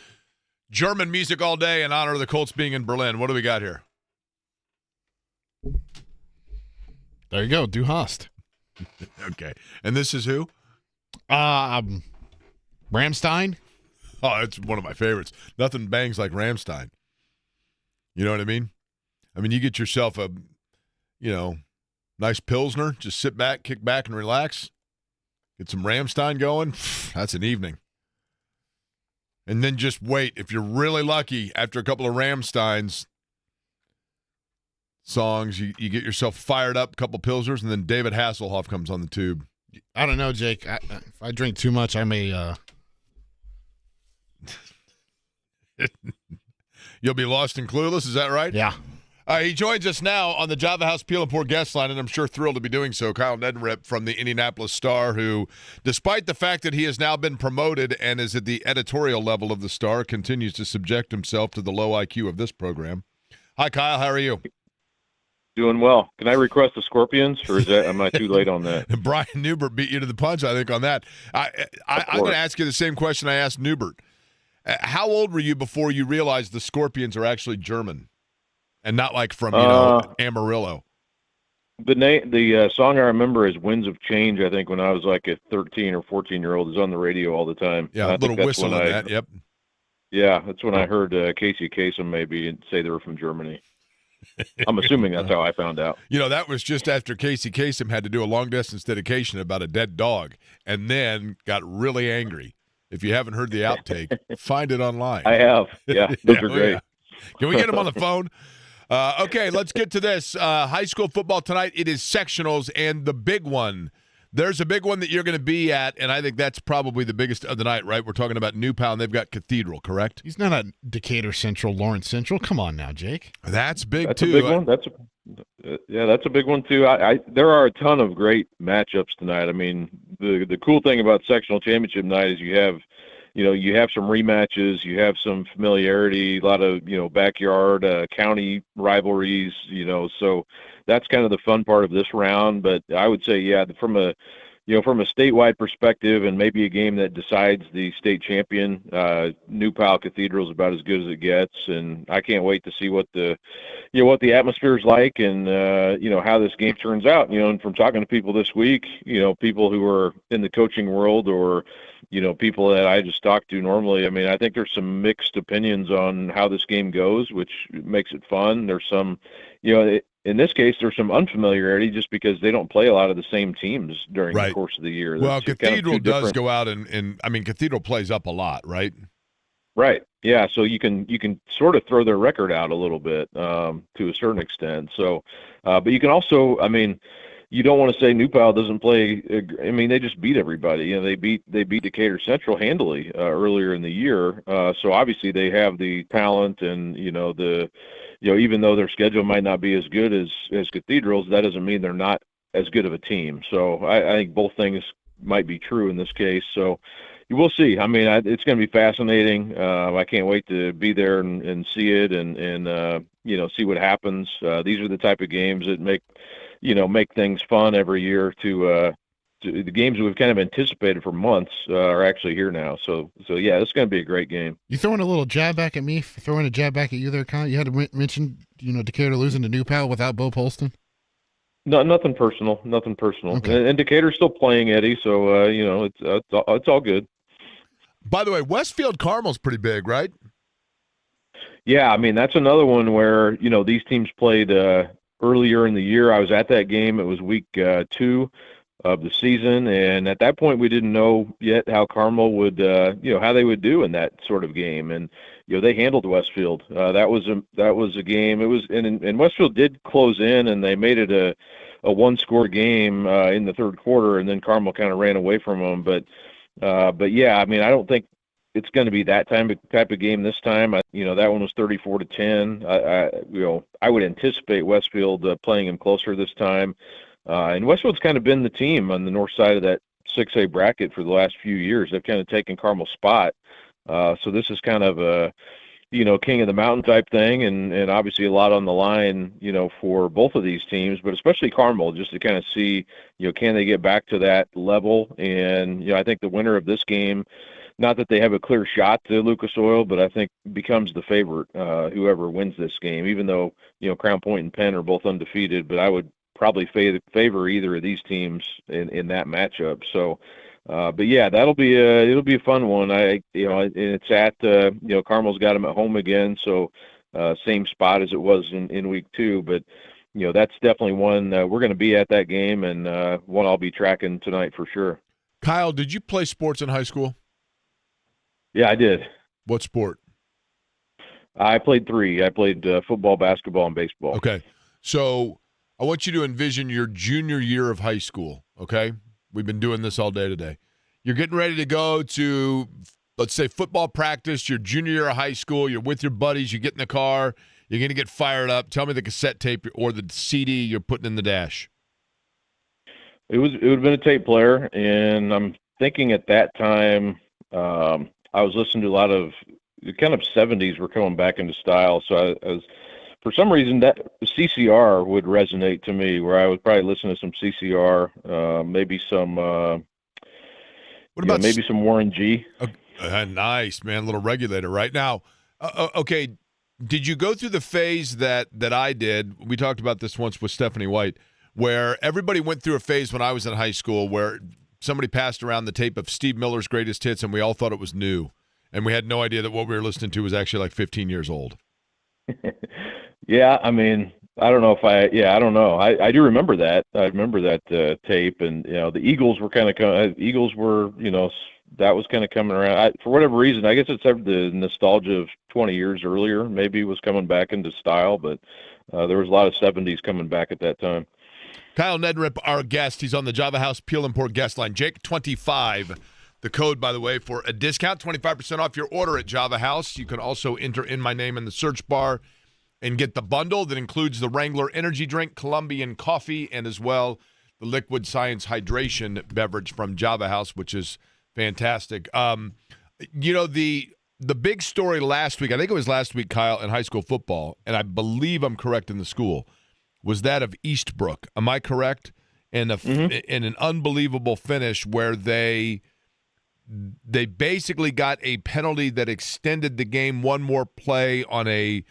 German music all day in honor of the Colts being in Berlin. What do we got here? There you go, Du Hast. Okay. And this is who? Rammstein. Oh, it's one of my favorites. Nothing bangs like Rammstein. You know what I mean? I mean, you get yourself a, nice Pilsner. Just sit back, kick back, and relax. Get some Rammstein going. That's an evening. And then just wait. If you're really lucky, after a couple of Rammsteins songs, you get yourself fired up, a couple Pilsners, and then David Hasselhoff comes on the tube. I don't know, Jake. If I drink too much, I may... You'll be lost and clueless, is that right? Yeah. He joins us now on the Java House Peel and Pour guest line, and I'm sure thrilled to be doing so. Kyle Neddenrip from the Indianapolis Star, who, despite the fact that he has now been promoted and is at the editorial level of the Star, continues to subject himself to the low IQ of this program. Hi, Kyle. How are you? Doing well. Can I request the Scorpions, or am I too late on that? Brian Newbert beat you to the punch, I think, on that. I'm going to ask you the same question I asked Newbert. How old were you before you realized the Scorpions are actually German and not like from, Amarillo? The song I remember is Winds of Change, I think, when I was like a 13 or 14-year-old. It was on the radio all the time. Yeah, a little whistle on that, yep. Yeah, that's when I heard Casey Kasem maybe say they were from Germany. I'm assuming that's how I found out. That was just after Casey Kasem had to do a long-distance dedication about a dead dog and then got really angry. If you haven't heard the outtake, find it online. I have. Yeah, those are great. Yeah. Can we get him on the phone? Okay, let's get to this. High school football tonight, it is sectionals, and the big one. There's a big one that you're going to be at, and I think that's probably the biggest of the night, right? We're talking about New Pal, and they've got Cathedral, correct? He's not at Decatur Central, Lawrence Central. Come on now, Jake. That's big, that's too. That's a big one. That's a big one, too. There are a ton of great matchups tonight. I mean, the cool thing about sectional championship night is you have some rematches, you have some familiarity, a lot of, backyard, county rivalries, so that's kind of the fun part of this round. But I would say, yeah, from a statewide perspective and maybe a game that decides the state champion, New Pal Cathedral is about as good as it gets. And I can't wait to see what the atmosphere is like and, how this game turns out, and from talking to people this week, people who are in the coaching world or, people that I just talk to normally. I mean, I think there's some mixed opinions on how this game goes, which makes it fun. There's some, in this case, there's some unfamiliarity just because they don't play a lot of the same teams during the course of the year. Well, Cathedral does go out and Cathedral plays up a lot, right? Right. Yeah. So you can sort of throw their record out a little bit to a certain extent. So, but you can also, you don't want to say New Pal doesn't play. They just beat everybody. They beat Decatur Central handily earlier in the year. So obviously they have the talent and even though their schedule might not be as good as Cathedral's, that doesn't mean they're not as good of a team. So I think both things might be true in this case. So we'll see. It's going to be fascinating. I can't wait to be there and see it and see what happens. These are the type of games that make things fun every year to the games we've kind of anticipated for months are actually here now. So yeah, it's going to be a great game. You throwing a little jab back at me, throwing a jab back at you there, Kyle? You had to mention, Decatur losing to New Pal without Bo Polston? No, nothing personal. Okay. And Decatur's still playing, Eddie, so, it's all good. By the way, Westfield Carmel's pretty big, right? Yeah, that's another one where, these teams played earlier in the year. I was at that game. It was week 2 of the season, and at that point we didn't know yet how Carmel would how they would do in that sort of game, and they handled Westfield. That was a game. It was and Westfield did close in, and they made it a one-score game in the third quarter, and then Carmel kind of ran away from them. But yeah, I don't think it's going to be that type of game this time. That one was 34-10. I would anticipate Westfield playing them closer this time. And Westfield's kind of been the team on the north side of that 6A bracket for the last few years. They've kind of taken Carmel's spot. So this is kind of a, king of the mountain type thing, and obviously a lot on the line, for both of these teams, but especially Carmel, just to kind of see, can they get back to that level? And, I think the winner of this game not that they have a clear shot to Lucas Oil, but I think becomes the favorite, whoever wins this game, even though, Crown Point and Penn are both undefeated, but I would probably favor either of these teams in that matchup. So, but yeah, it'll be a fun one. And it's at, Carmel's got them at home again. So, same spot as it was in week 2, but that's definitely one we're going to be at that game, and one I'll be tracking tonight for sure. Kyle, did you play sports in high school? Yeah, I did. What sport? I played 3. I played football, basketball, and baseball. Okay. So I want you to envision your junior year of high school, okay? We've been doing this all day today. You're getting ready to go to, let's say, football practice, your junior year of high school. You're with your buddies. You get in the car. You're going to get fired up. Tell me the cassette tape or the CD you're putting in the dash. It would have been a tape player, and I'm thinking at that time I was listening to a lot of the kind of 70s were coming back into style. So I was, for some reason, that CCR would resonate to me, where I would probably listen to some CCR, maybe some maybe some Warren G. Nice, man, little regulator right now. Okay, did you go through the phase that I did? We talked about this once with Stephanie White, where everybody went through a phase when I was in high school where somebody passed around the tape of Steve Miller's greatest hits, and we all thought it was new. And we had no idea that what we were listening to was actually like 15 years old. Yeah, I mean, I don't know. I do remember that. I remember that tape, and the Eagles were that was kind of coming around. For whatever reason, I guess it's the nostalgia of 20 years earlier maybe was coming back into style, but there was a lot of 70s coming back at that time. Kyle Nedrip, our guest. He's on the Java House Peel and Pour guest line. Jake25, the code, by the way, for a discount, 25% off your order at Java House. You can also enter in my name in the search bar and get the bundle that includes the Wrangler energy drink, Colombian coffee, and as well the Liquid Science hydration beverage from Java House, which is fantastic. The big story last week, I think it was last week, Kyle, in high school football, and I believe I'm correct in the school, was that of Eastbrook. Am I correct? And in an unbelievable finish where they basically got a penalty that extended the game one more play on a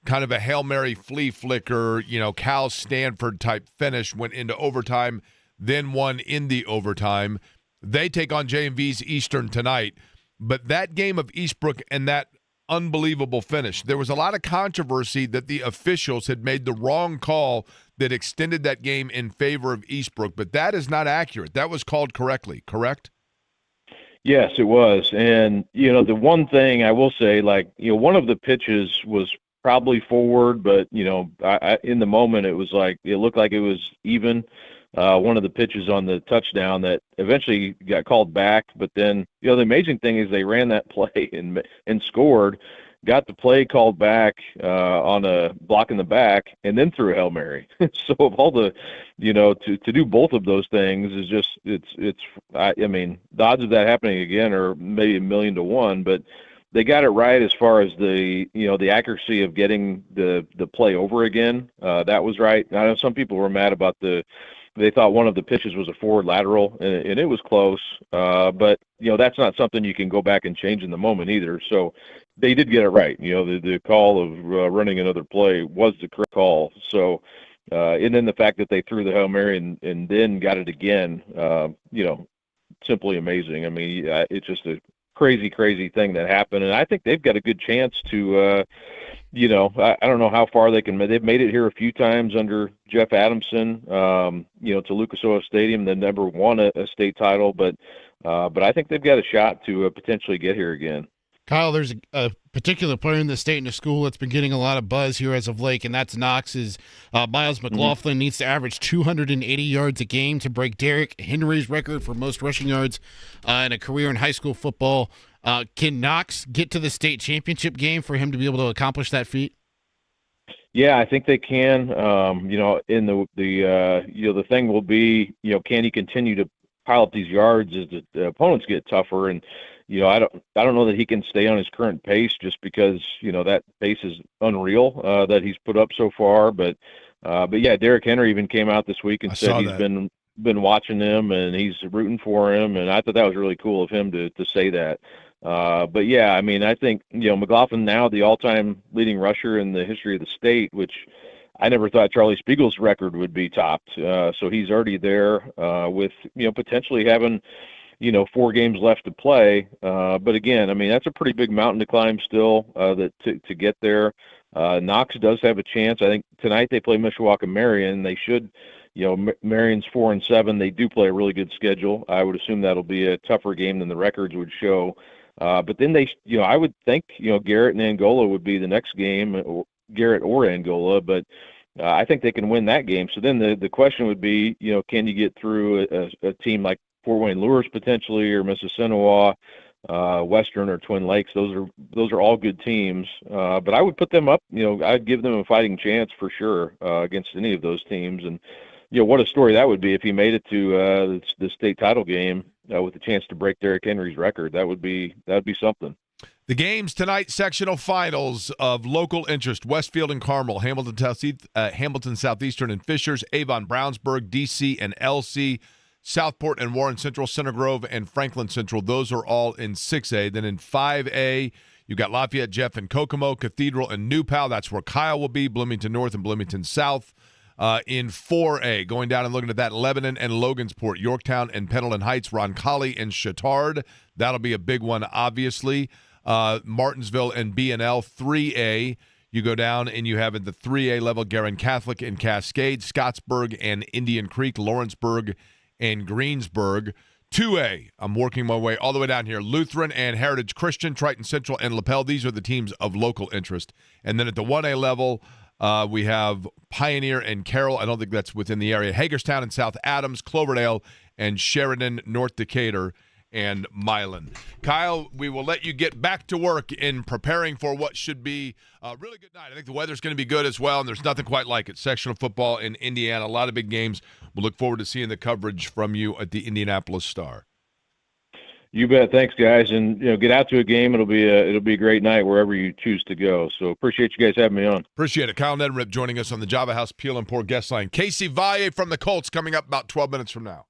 kind of a Hail Mary flea flicker, Cal Stanford type finish, went into overtime, then won in the overtime. They take on J&V's Eastern tonight. But that game of Eastbrook and that unbelievable finish, there was a lot of controversy that the officials had made the wrong call that extended that game in favor of Eastbrook, but that is not accurate. That was called correctly, correct? Yes, it was. And, the one thing I will say, one of the pitches was probably forward, but, in the moment it looked like it was even. One of the pitches on the touchdown that eventually got called back. But then, the amazing thing is they ran that play and scored, got the play called back on a block in the back, and then threw a Hail Mary. So of all the, to do both of those things is just, I mean, the odds of that happening again are maybe 1,000,000 to 1, but they got it right as far as the accuracy of getting the play over again. That was right. I know some people were mad about they thought one of the pitches was a forward lateral, and it was close. But, that's not something you can go back and change in the moment either. So they did get it right. The call of running another play was the correct call. So, and then the fact that they threw the Hail Mary and then got it again, simply amazing. I mean, it's just a crazy, crazy thing that happened. And I think they've got a good chance to, I don't know how far they can. They've made it here a few times under Jeff Adamson, to Lucas Oil Stadium. They never won a state title, but I think they've got a shot to potentially get here again. Kyle, there's a particular player in the state and the school that's been getting a lot of buzz here as of late, and that's Knox's. Miles McLaughlin needs to average 280 yards a game to break Derrick Henry's record for most rushing yards in a career in high school football. Can Knox get to the state championship game for him to be able to accomplish that feat? Yeah, I think they can. In the thing will be, can he continue to pile up these yards as the opponents get tougher? And I don't know that he can stay on his current pace just because that pace is unreal that he's put up so far. But yeah, Derrick Henry even came out this week and said he's been watching him and he's rooting for him, and I thought that was really cool of him to say that. But yeah, I mean, I think, McLaughlin now the all-time leading rusher in the history of the state, which I never thought Charlie Spiegel's record would be topped. So he's already there with, potentially having, 4 games left to play. But again, I mean, that's a pretty big mountain to climb still to get there. Knox does have a chance. I think tonight they play Mishawaka Marion. They should, Marion's 4-7. They do play a really good schedule. I would assume that'll be a tougher game than the records would show. But then I would think, Garrett and Angola would be the next game, or Garrett or Angola, but I think they can win that game. So then the question would be, can you get through a team like Fort Wayne Lures potentially, or Mississinawa, Western or Twin Lakes? Those are all good teams. But I would put them up, I'd give them a fighting chance for sure against any of those teams. And, what a story that would be if he made it to the state title game with a chance to break Derrick Henry's record. That would be something. The games tonight, sectional finals of local interest: Westfield and Carmel, Hamilton Southeastern and Fishers, Avon Brownsburg, DC and LC, Southport and Warren Central, Center Grove and Franklin Central. Those are all in 6A. Then in 5A, you've got Lafayette, Jeff and Kokomo, Cathedral and New Pal. That's where Kyle will be, Bloomington North and Bloomington South. In 4A, going down and looking at that, Lebanon and Logansport, Yorktown and Pendleton Heights, Roncalli and Chatard. That'll be a big one, obviously. Martinsville and B&L. 3A, you go down and you have at the 3A level, Garin Catholic and Cascade, Scottsburg and Indian Creek, Lawrenceburg and Greensburg. 2A, I'm working my way all the way down here, Lutheran and Heritage Christian, Triton Central and LaPel. These are the teams of local interest. And then at the 1A level, we have Pioneer and Carroll. I don't think that's within the area. Hagerstown and South Adams, Cloverdale and Sheridan, North Decatur and Milan. Kyle, we will let you get back to work in preparing for what should be a really good night. I think the weather's going to be good as well, and there's nothing quite like it. Sectional football in Indiana, a lot of big games. We'll look forward to seeing the coverage from you at the Indianapolis Star. You bet. Thanks, guys. And, get out to a game. It'll be a great night wherever you choose to go. So appreciate you guys having me on. Appreciate it. Kyle Neddenrip joining us on the Java House Peel and Pour guest line. Casey Valle from the Colts coming up about 12 minutes from now.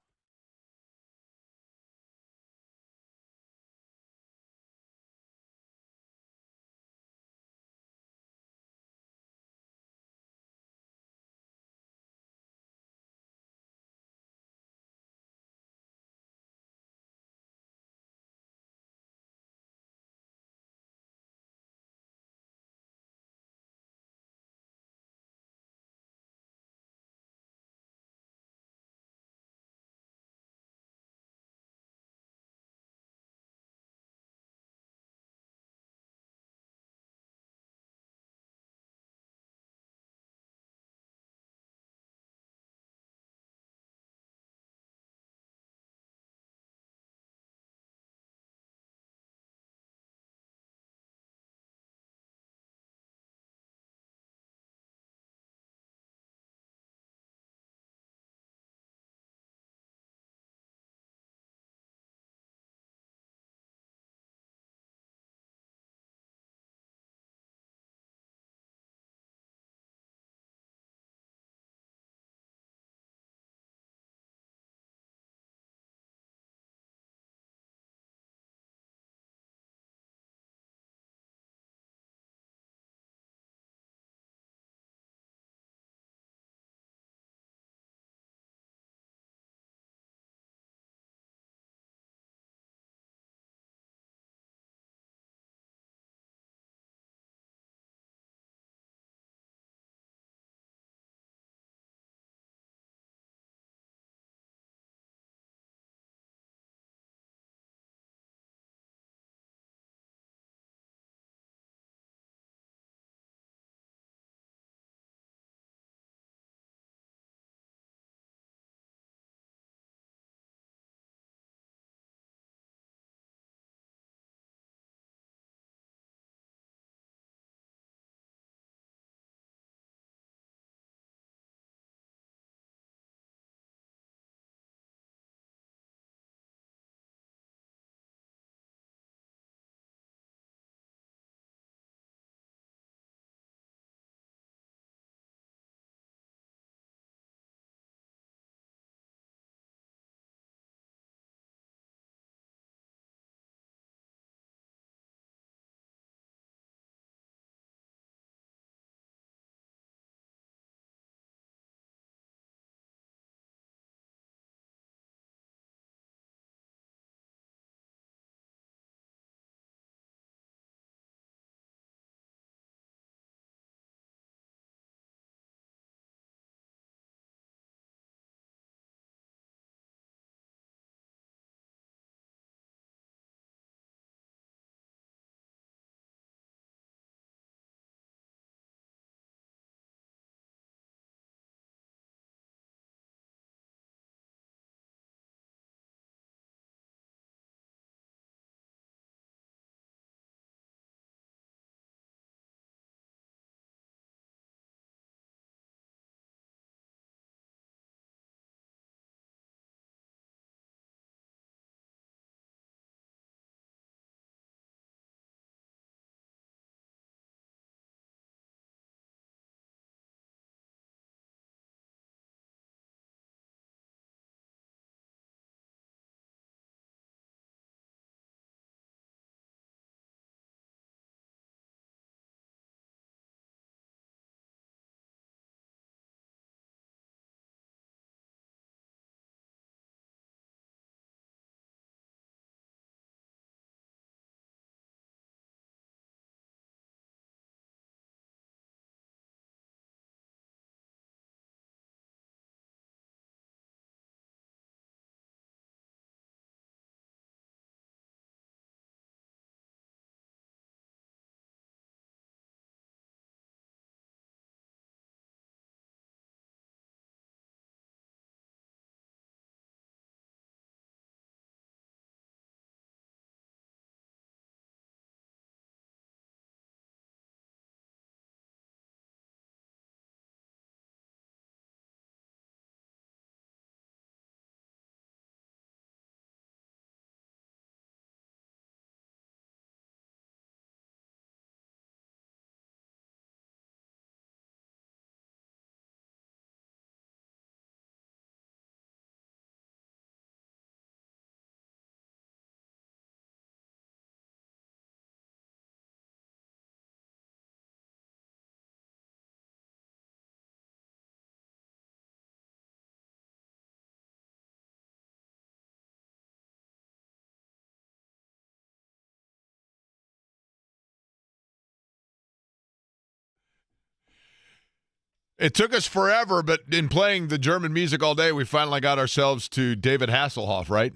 It took us forever, but in playing the German music all day, we finally got ourselves to David Hasselhoff, right?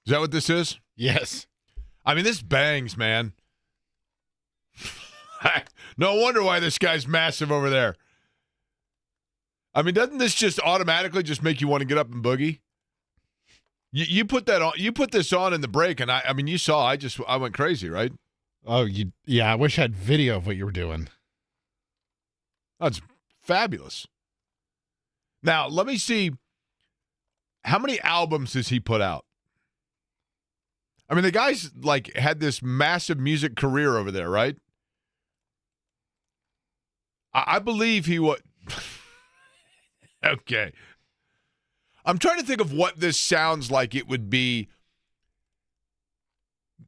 Is that what this is? Yes. I mean, this bangs, man. No wonder why this guy's massive over there. I mean, doesn't this just automatically just make you want to get up and boogie? You put that on. You put this on in the break, and I mean, you saw. I went crazy, right? Oh, yeah. I wish I had video of what you were doing. That's fabulous. Now, let me see. How many albums has he put out? I mean, the guy's like had this massive music career over there, right? I believe he was. Okay. I'm trying to think of what this sounds like it would be.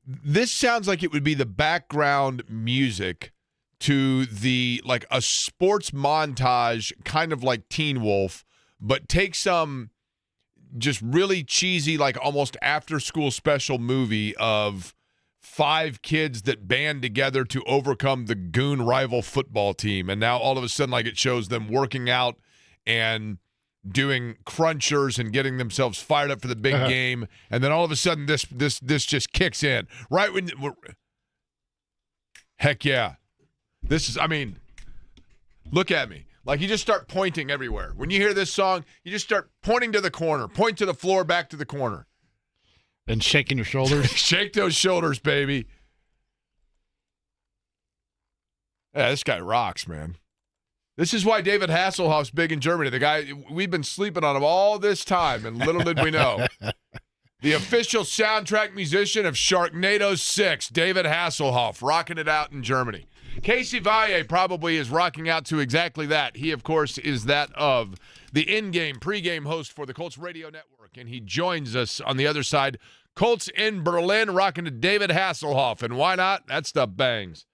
This sounds like it would be the background music to the, like a sports montage, kind of like Teen Wolf, but take some just really cheesy, like almost after-school special movie of 5 kids that band together to overcome the goon rival football team. And now all of a sudden, like it shows them working out and doing crunchers and getting themselves fired up for the big game, and then all of a sudden this just kicks in right when. Heck yeah, this is. I mean, look at me. Like you just start pointing everywhere when you hear this song. You just start pointing to the corner, point to the floor, back to the corner, and shaking your shoulders. Shake those shoulders, baby. Yeah, this guy rocks, man. This is why David Hasselhoff's big in Germany. The guy, we've been sleeping on him all this time, and little did we know. The official soundtrack musician of Sharknado 6, David Hasselhoff, rocking it out in Germany. Casey Valle probably is rocking out to exactly that. He, of course, is that of the in-game, pre-game host for the Colts Radio Network, and he joins us on the other side. Colts in Berlin, rocking to David Hasselhoff, and why not? That stuff bangs.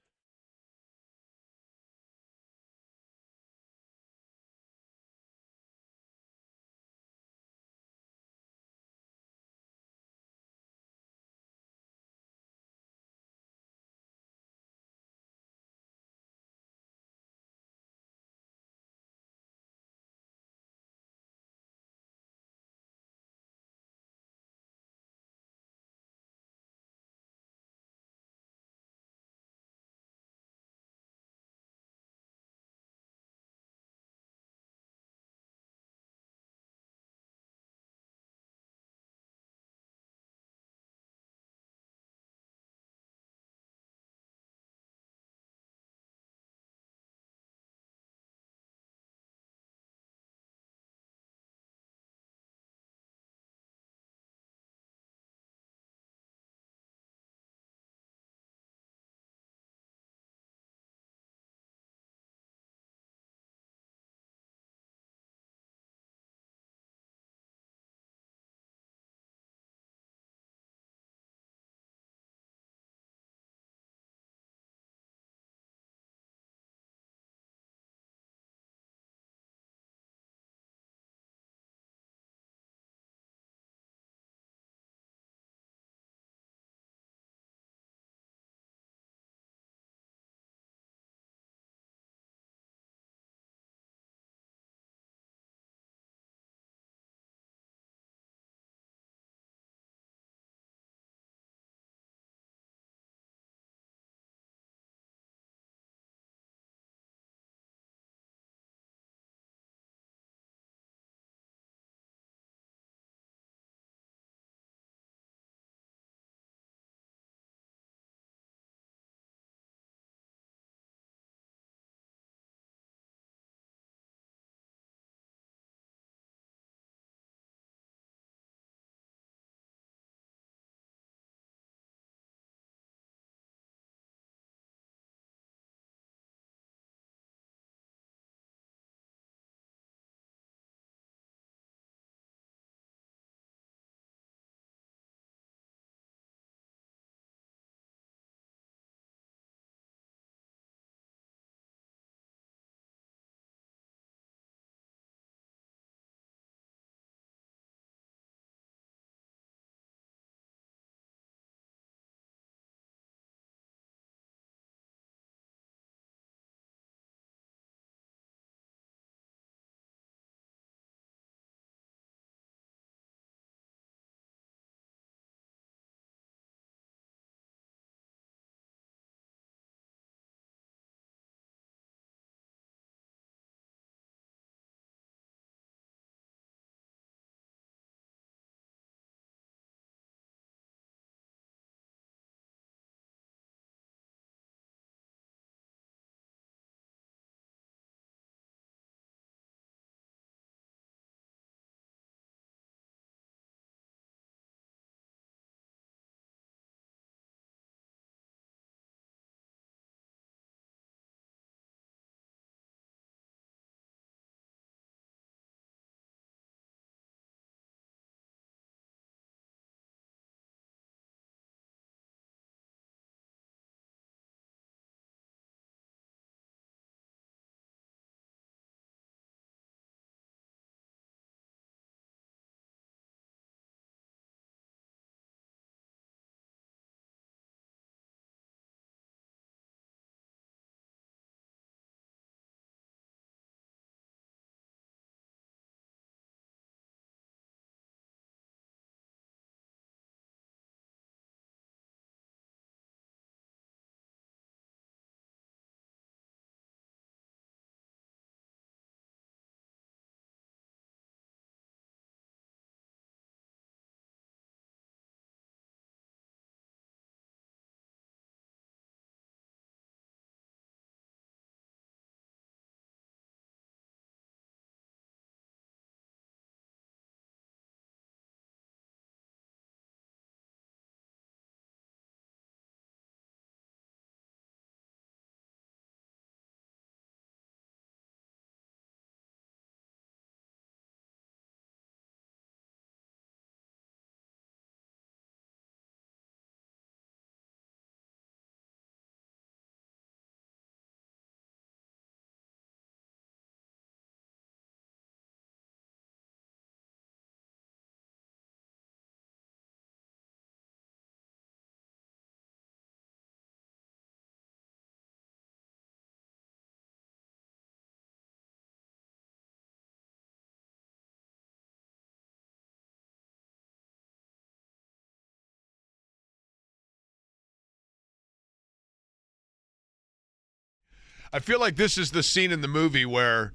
I feel like this is the scene in the movie where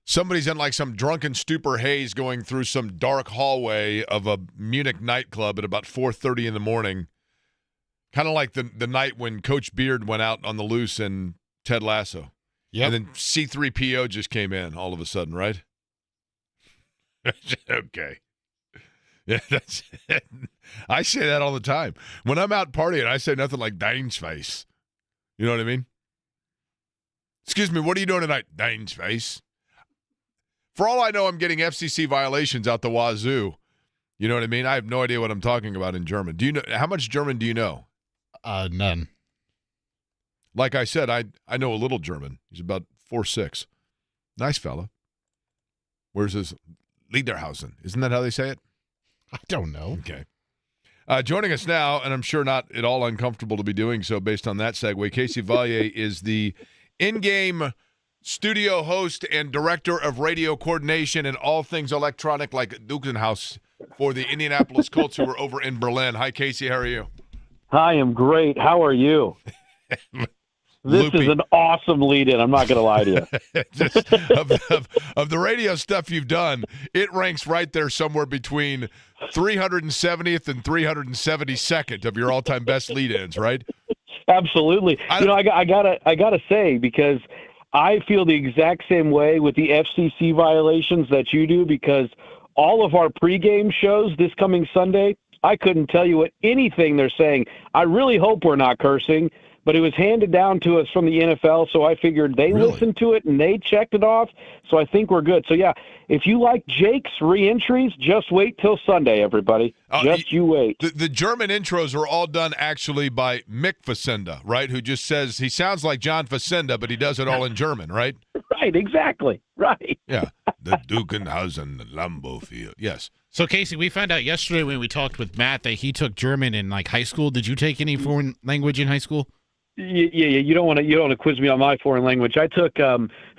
somebody's in like some drunken stupor haze going through some dark hallway of a Munich nightclub at about 4:30 in the morning. Kind of like the night when Coach Beard went out on the loose in Ted Lasso. Yep. And then C-3PO just came in all of a sudden, right? Okay. Yeah, that's it. I say that all the time. When I'm out partying, I say nothing like Dane's face. You know what I mean? Excuse me, what are you doing tonight? Dane's face. For all I know, I'm getting FCC violations out the wazoo. You know what I mean? I have no idea what I'm talking about in German. Do you know how much German do you know? None. Like I said, I know a little German. He's about 4'6". Nice fella. Where's his Lederhausen? Isn't that how they say it? I don't know. Okay. Joining us now, and I'm sure not at all uncomfortable to be doing so based on that segue, Casey Vallier is the in-game studio host and director of radio coordination and all things electronic like Dukenhaus for the Indianapolis Colts who are over in Berlin. Hi, Casey. How are you? I am great. How are you? This is an awesome lead-in. I'm not going to lie to you. Just, of the radio stuff you've done, it ranks right there somewhere between 370th and 372nd of your all-time best lead-ins, right? Absolutely. I gotta say, because I feel the exact same way with the FCC violations that you do, because all of our pregame shows this coming Sunday, I couldn't tell you what anything they're saying. I really hope we're not cursing, but it was handed down to us from the NFL, so I figured they listened to it and they checked it off, so I think we're good. So, yeah, if you like Jake's re-entries, just wait till Sunday, everybody. You wait. The German intros are all done actually by Mick Facenda, right, who just says he sounds like John Facenda, but he does it all in German, right? Right, exactly. Right. Yeah. The Dukenhausen Lambeau Field. Yes. So, Casey, we found out yesterday when we talked with Matt that he took German in, like, high school. Did you take any foreign language in high school? Yeah. You don't want to quiz me on my foreign language. I took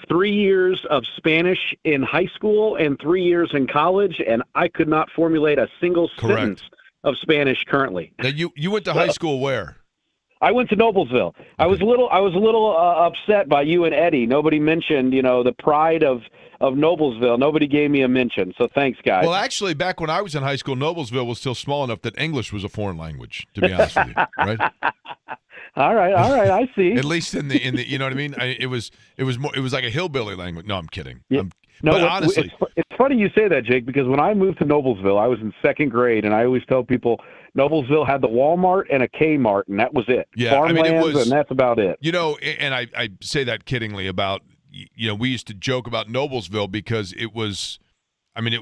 3 years of Spanish in high school and 3 years in college, and I could not formulate a single sentence of Spanish currently. Now you went to high school where? I went to Noblesville. Okay. I was a little upset by you and Eddie. Nobody mentioned, the pride of Noblesville. Nobody gave me a mention. So thanks, guys. Well, actually, back when I was in high school, Noblesville was still small enough that English was a foreign language. To be honest with you, right? All right, I see. At least in the you know what I mean? It was like a hillbilly language. No, I'm kidding. Yeah. But honestly, it's funny you say that, Jake, because when I moved to Noblesville, I was in second grade, and I always tell people Noblesville had the Walmart and a Kmart, and that was it. Yeah, Farmlands, and that's about it. And I say that kiddingly about, we used to joke about Noblesville because it was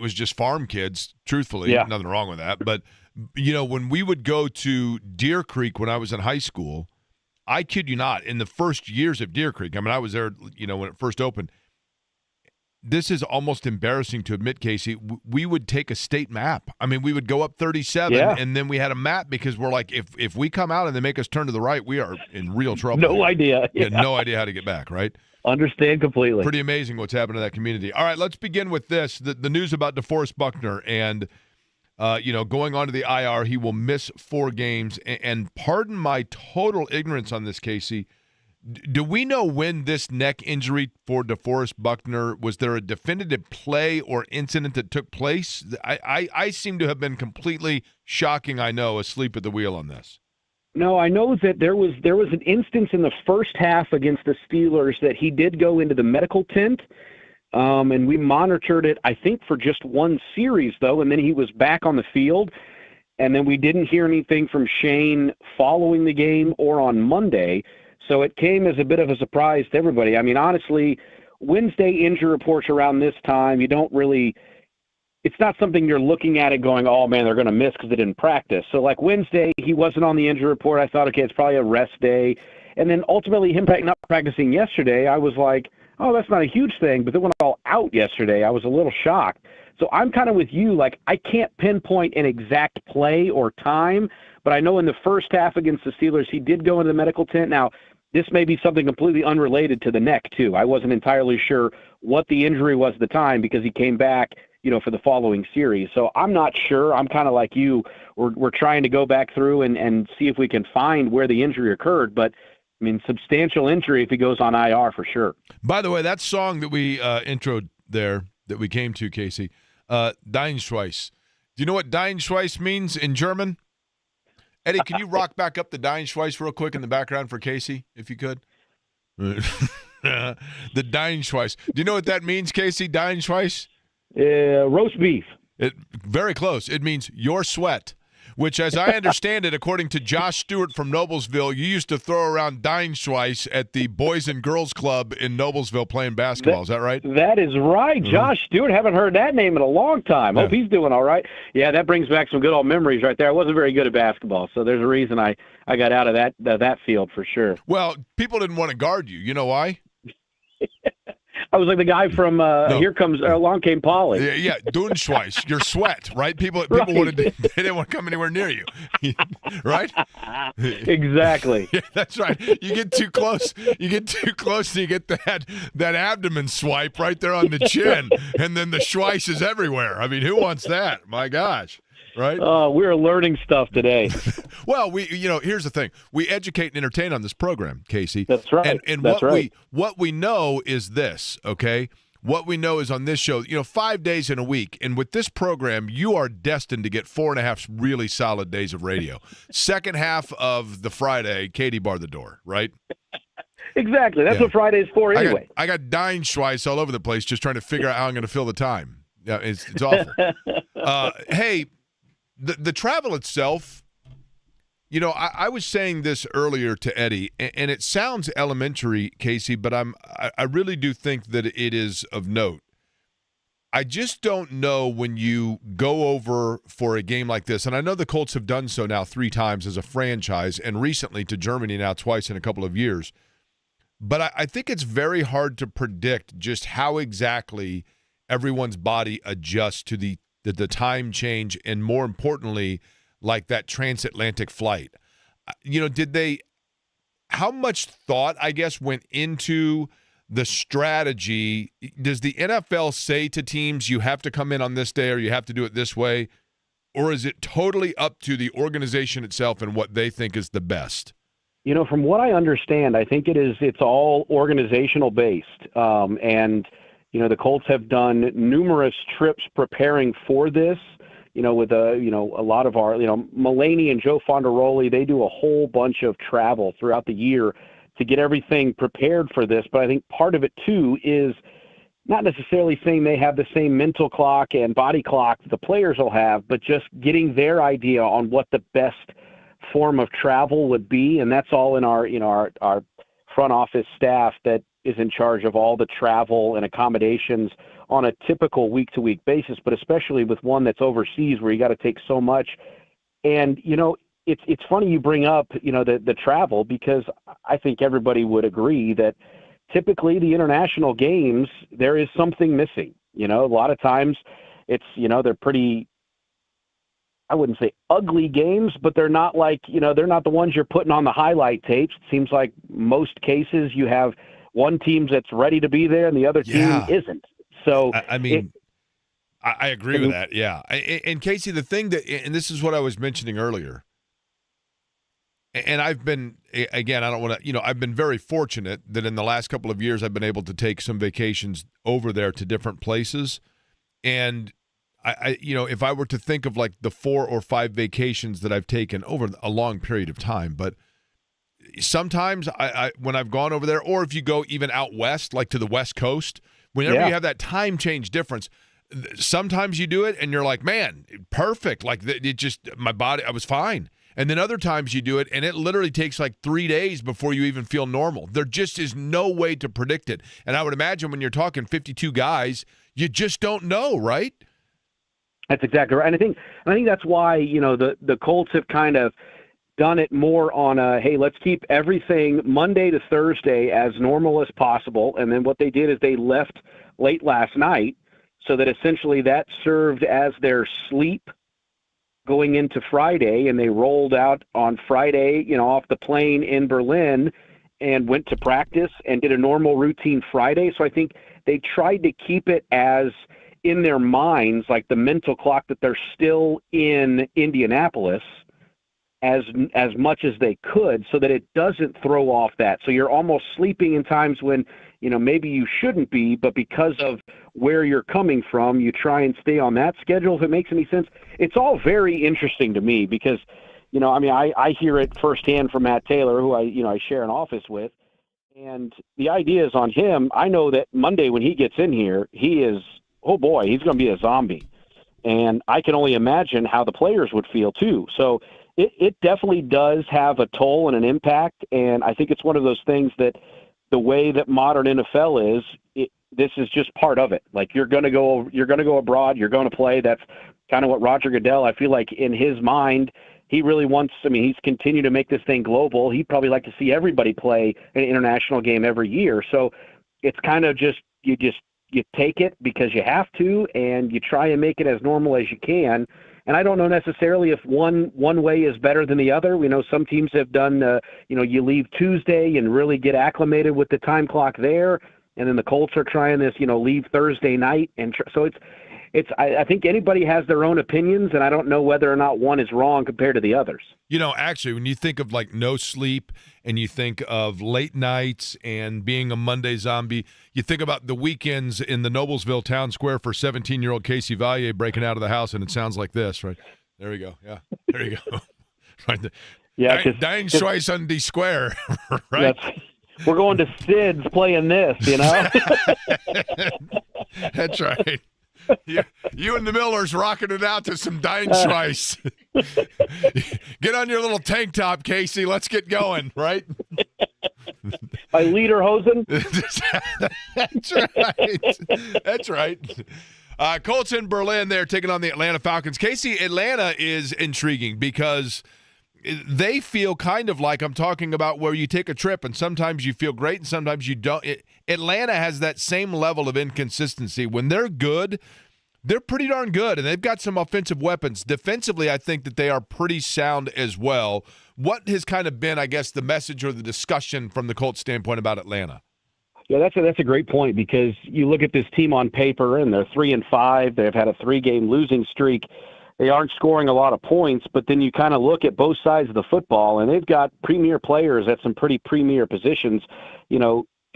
just farm kids, truthfully. Yeah. Nothing wrong with that. But, when we would go to Deer Creek when I was in high school, I kid you not, in the first years of Deer Creek, I was there, when it first opened. This is almost embarrassing to admit, Casey. We would take a state map. We would go up 37, and then we had a map because we're like, if we come out and they make us turn to the right, we are in real trouble. No idea. We had no idea how to get back, right? Understand completely. Pretty amazing what's happened to that community. All right, let's begin with this. The news about DeForest Buckner and, going on to the IR. He will miss 4 games. And pardon my total ignorance on this, Casey. Do we know when this neck injury for DeForest Buckner, was there a definitive play or incident that took place? I seem to have been completely shocking, asleep at the wheel on this. No, I know that there was an instance in the first half against the Steelers that he did go into the medical tent, and we monitored it, I think, for just one series, though, and then he was back on the field. And then we didn't hear anything from Shane following the game or on Monday. So it came as a bit of a surprise to everybody. Honestly, Wednesday injury reports around this time, you don't really – it's not something you're looking at it going, oh, man, they're going to miss because they didn't practice. So, like Wednesday, he wasn't on the injury report. I thought, okay, it's probably a rest day. And then ultimately him not practicing yesterday, I was like, oh, that's not a huge thing. But then when I was all out yesterday, I was a little shocked. So I'm kind of with you. Like, I can't pinpoint an exact play or time, but I know in the first half against the Steelers, he did go into the medical tent. Now, this may be something completely unrelated to the neck, too. I wasn't entirely sure what the injury was at the time because he came back, for the following series. So I'm not sure. I'm kind of like you. We're trying to go back through and see if we can find where the injury occurred. But I mean, substantial injury if he goes on IR for sure. By the way, that song that we introed there, that we came to, Casey, Dein Schweiß. Do you know what Dein Schweiß means in German? Eddie, can you rock back up the Dein Schweiß real quick in the background for Casey, if you could? The Dein Schweiß. Do you know what that means, Casey? Dein Schweiß? Roast beef. Very close. It means your sweat, which, as I understand it, according to Josh Stewart from Noblesville, you used to throw around Dein Schweiß at the Boys and Girls Club in Noblesville playing basketball. Is that right? That is right. Josh Stewart. Haven't heard that name in a long time. Hope he's doing all right. Yeah, that brings back some good old memories right there. I wasn't very good at basketball, so there's a reason I got out of that field for sure. Well, people didn't want to guard you. You know why? I was like the guy from Here Comes Along Came Polly. Yeah, Dunschweiß, your sweat, right? People Right. wanted they didn't want to come anywhere near you, right? Exactly. Yeah, that's right. You get too close, and you get that abdomen swipe right there on the chin, and then the Schweiß is everywhere. I mean, who wants that? My gosh. Right? We're learning stuff today. Well, here's the thing. We educate and entertain on this program, Casey. That's right. And That's right. what we know is this, okay? What we know is on this show, 5 days in a week. And with this program, you are destined to get 4.5 really solid days of radio. Second half of the Friday, Katie barred the door, right? Exactly. That's what Friday's for anyway. I got Dein Schweiß all over the place just trying to figure out how I'm going to fill the time. Yeah, it's awful. Hey, the travel itself, I was saying this earlier to Eddie, and it sounds elementary, Casey, but I really do think that it is of note. I just don't know when you go over for a game like this, and I know the Colts have done so now 3 times as a franchise, and recently to Germany now twice in a couple of years. But I think it's very hard to predict just how exactly everyone's body adjusts to the time change, and more importantly, like that transatlantic flight. How much thought, I guess, went into the strategy? Does the NFL say to teams, you have to come in on this day or you have to do it this way? Or is it totally up to the organization itself and what they think is the best? From what I understand, I think it's all organizational based. And the Colts have done numerous trips preparing for this, with a lot of our, Mulaney and Joe Fonderoli, they do a whole bunch of travel throughout the year to get everything prepared for this. But I think part of it too is not necessarily saying they have the same mental clock and body clock the players will have, but just getting their idea on what the best form of travel would be. And that's all in our front office staff that is in charge of all the travel and accommodations on a typical week-to-week basis, but especially with one that's overseas where you got to take so much. And, it's funny you bring up, the travel, because I think everybody would agree that typically the international games, there is something missing. A lot of times it's, they're pretty, I wouldn't say ugly games, but they're not like, they're not the ones you're putting on the highlight tapes. It seems like most cases you have one team that's ready to be there and the other team isn't. So I agree with that. Yeah. And Casey, the thing and this is what I was mentioning earlier, and I've been, again, I don't want to, I've been very fortunate that in the last couple of years I've been able to take some vacations over there to different places. And I if I were to think of like the 4 or 5 vacations that I've taken over a long period of time, but sometimes I when I've gone over there, or if you go even out west, like to the West Coast, whenever you have that time change difference, sometimes you do it and you're like, man, perfect. Like it just, my body, I was fine. And then other times you do it and it literally takes like 3 days before you even feel normal. There just is no way to predict it. And I would imagine when you're talking 52 guys, you just don't know, right? That's exactly right. And I think that's why, the Colts have kind of done it more on hey, let's keep everything Monday to Thursday as normal as possible. And then what they did is they left late last night so that essentially that served as their sleep going into Friday. And they rolled out on Friday, off the plane in Berlin and went to practice and did a normal routine Friday. So I think they tried to keep it as in their minds, like the mental clock that they're still in Indianapolis as much as they could so that it doesn't throw off that. So you're almost sleeping in times when, maybe you shouldn't be, but because of where you're coming from, you try and stay on that schedule, if it makes any sense. It's all very interesting to me because, I hear it firsthand from Matt Taylor, who I share an office with, and the idea is on him. I know that Monday when he gets in here, he is, oh boy, he's going to be a zombie. And I can only imagine how the players would feel too. So it definitely does have a toll and an impact, and I think it's one of those things that the way that modern NFL is, this is just part of it. Like you're going to go abroad, you're going to play. That's kind of what Roger Goodell, I feel like in his mind, he really wants. He's continued to make this thing global. He'd probably like to see everybody play an international game every year. So it's kind of just you take it because you have to, and you try and make it as normal as you can. And I don't know necessarily if one way is better than the other. We know some teams have done, you leave Tuesday and really get acclimated with the time clock there. And then the Colts are trying this, leave Thursday night. And so I think anybody has their own opinions, and I don't know whether or not one is wrong compared to the others. Actually, when you think of like no sleep and you think of late nights and being a Monday zombie, you think about the weekends in the Noblesville Town Square for 17-year-old Casey Vallier breaking out of the house, and it sounds like this, right? There we go. Yeah, there you go. Right there. Yeah, Dying Schweiss on the square, right? We're going to Sid's playing this, That's right. You and the Millers rocking it out to some Dying Schweiss. Get on your little tank top, Casey. Let's get going, right? By Lederhosen? That's right. Colts in Berlin, they're taking on the Atlanta Falcons. Casey, Atlanta is intriguing because they feel kind of like I'm talking about where you take a trip and sometimes you feel great and sometimes you don't. Atlanta has that same level of inconsistency. When they're good, they're pretty darn good, and they've got some offensive weapons. Defensively, I think that they are pretty sound as well. What has kind of been, I guess, the message or the discussion from the Colts standpoint about Atlanta? Yeah, that's a great point because you look at this team on paper, and they're 3-5. They've had a 3-game losing streak. They aren't scoring a lot of points, but then you kind of look at both sides of the football, and they've got premier players at some pretty premier positions.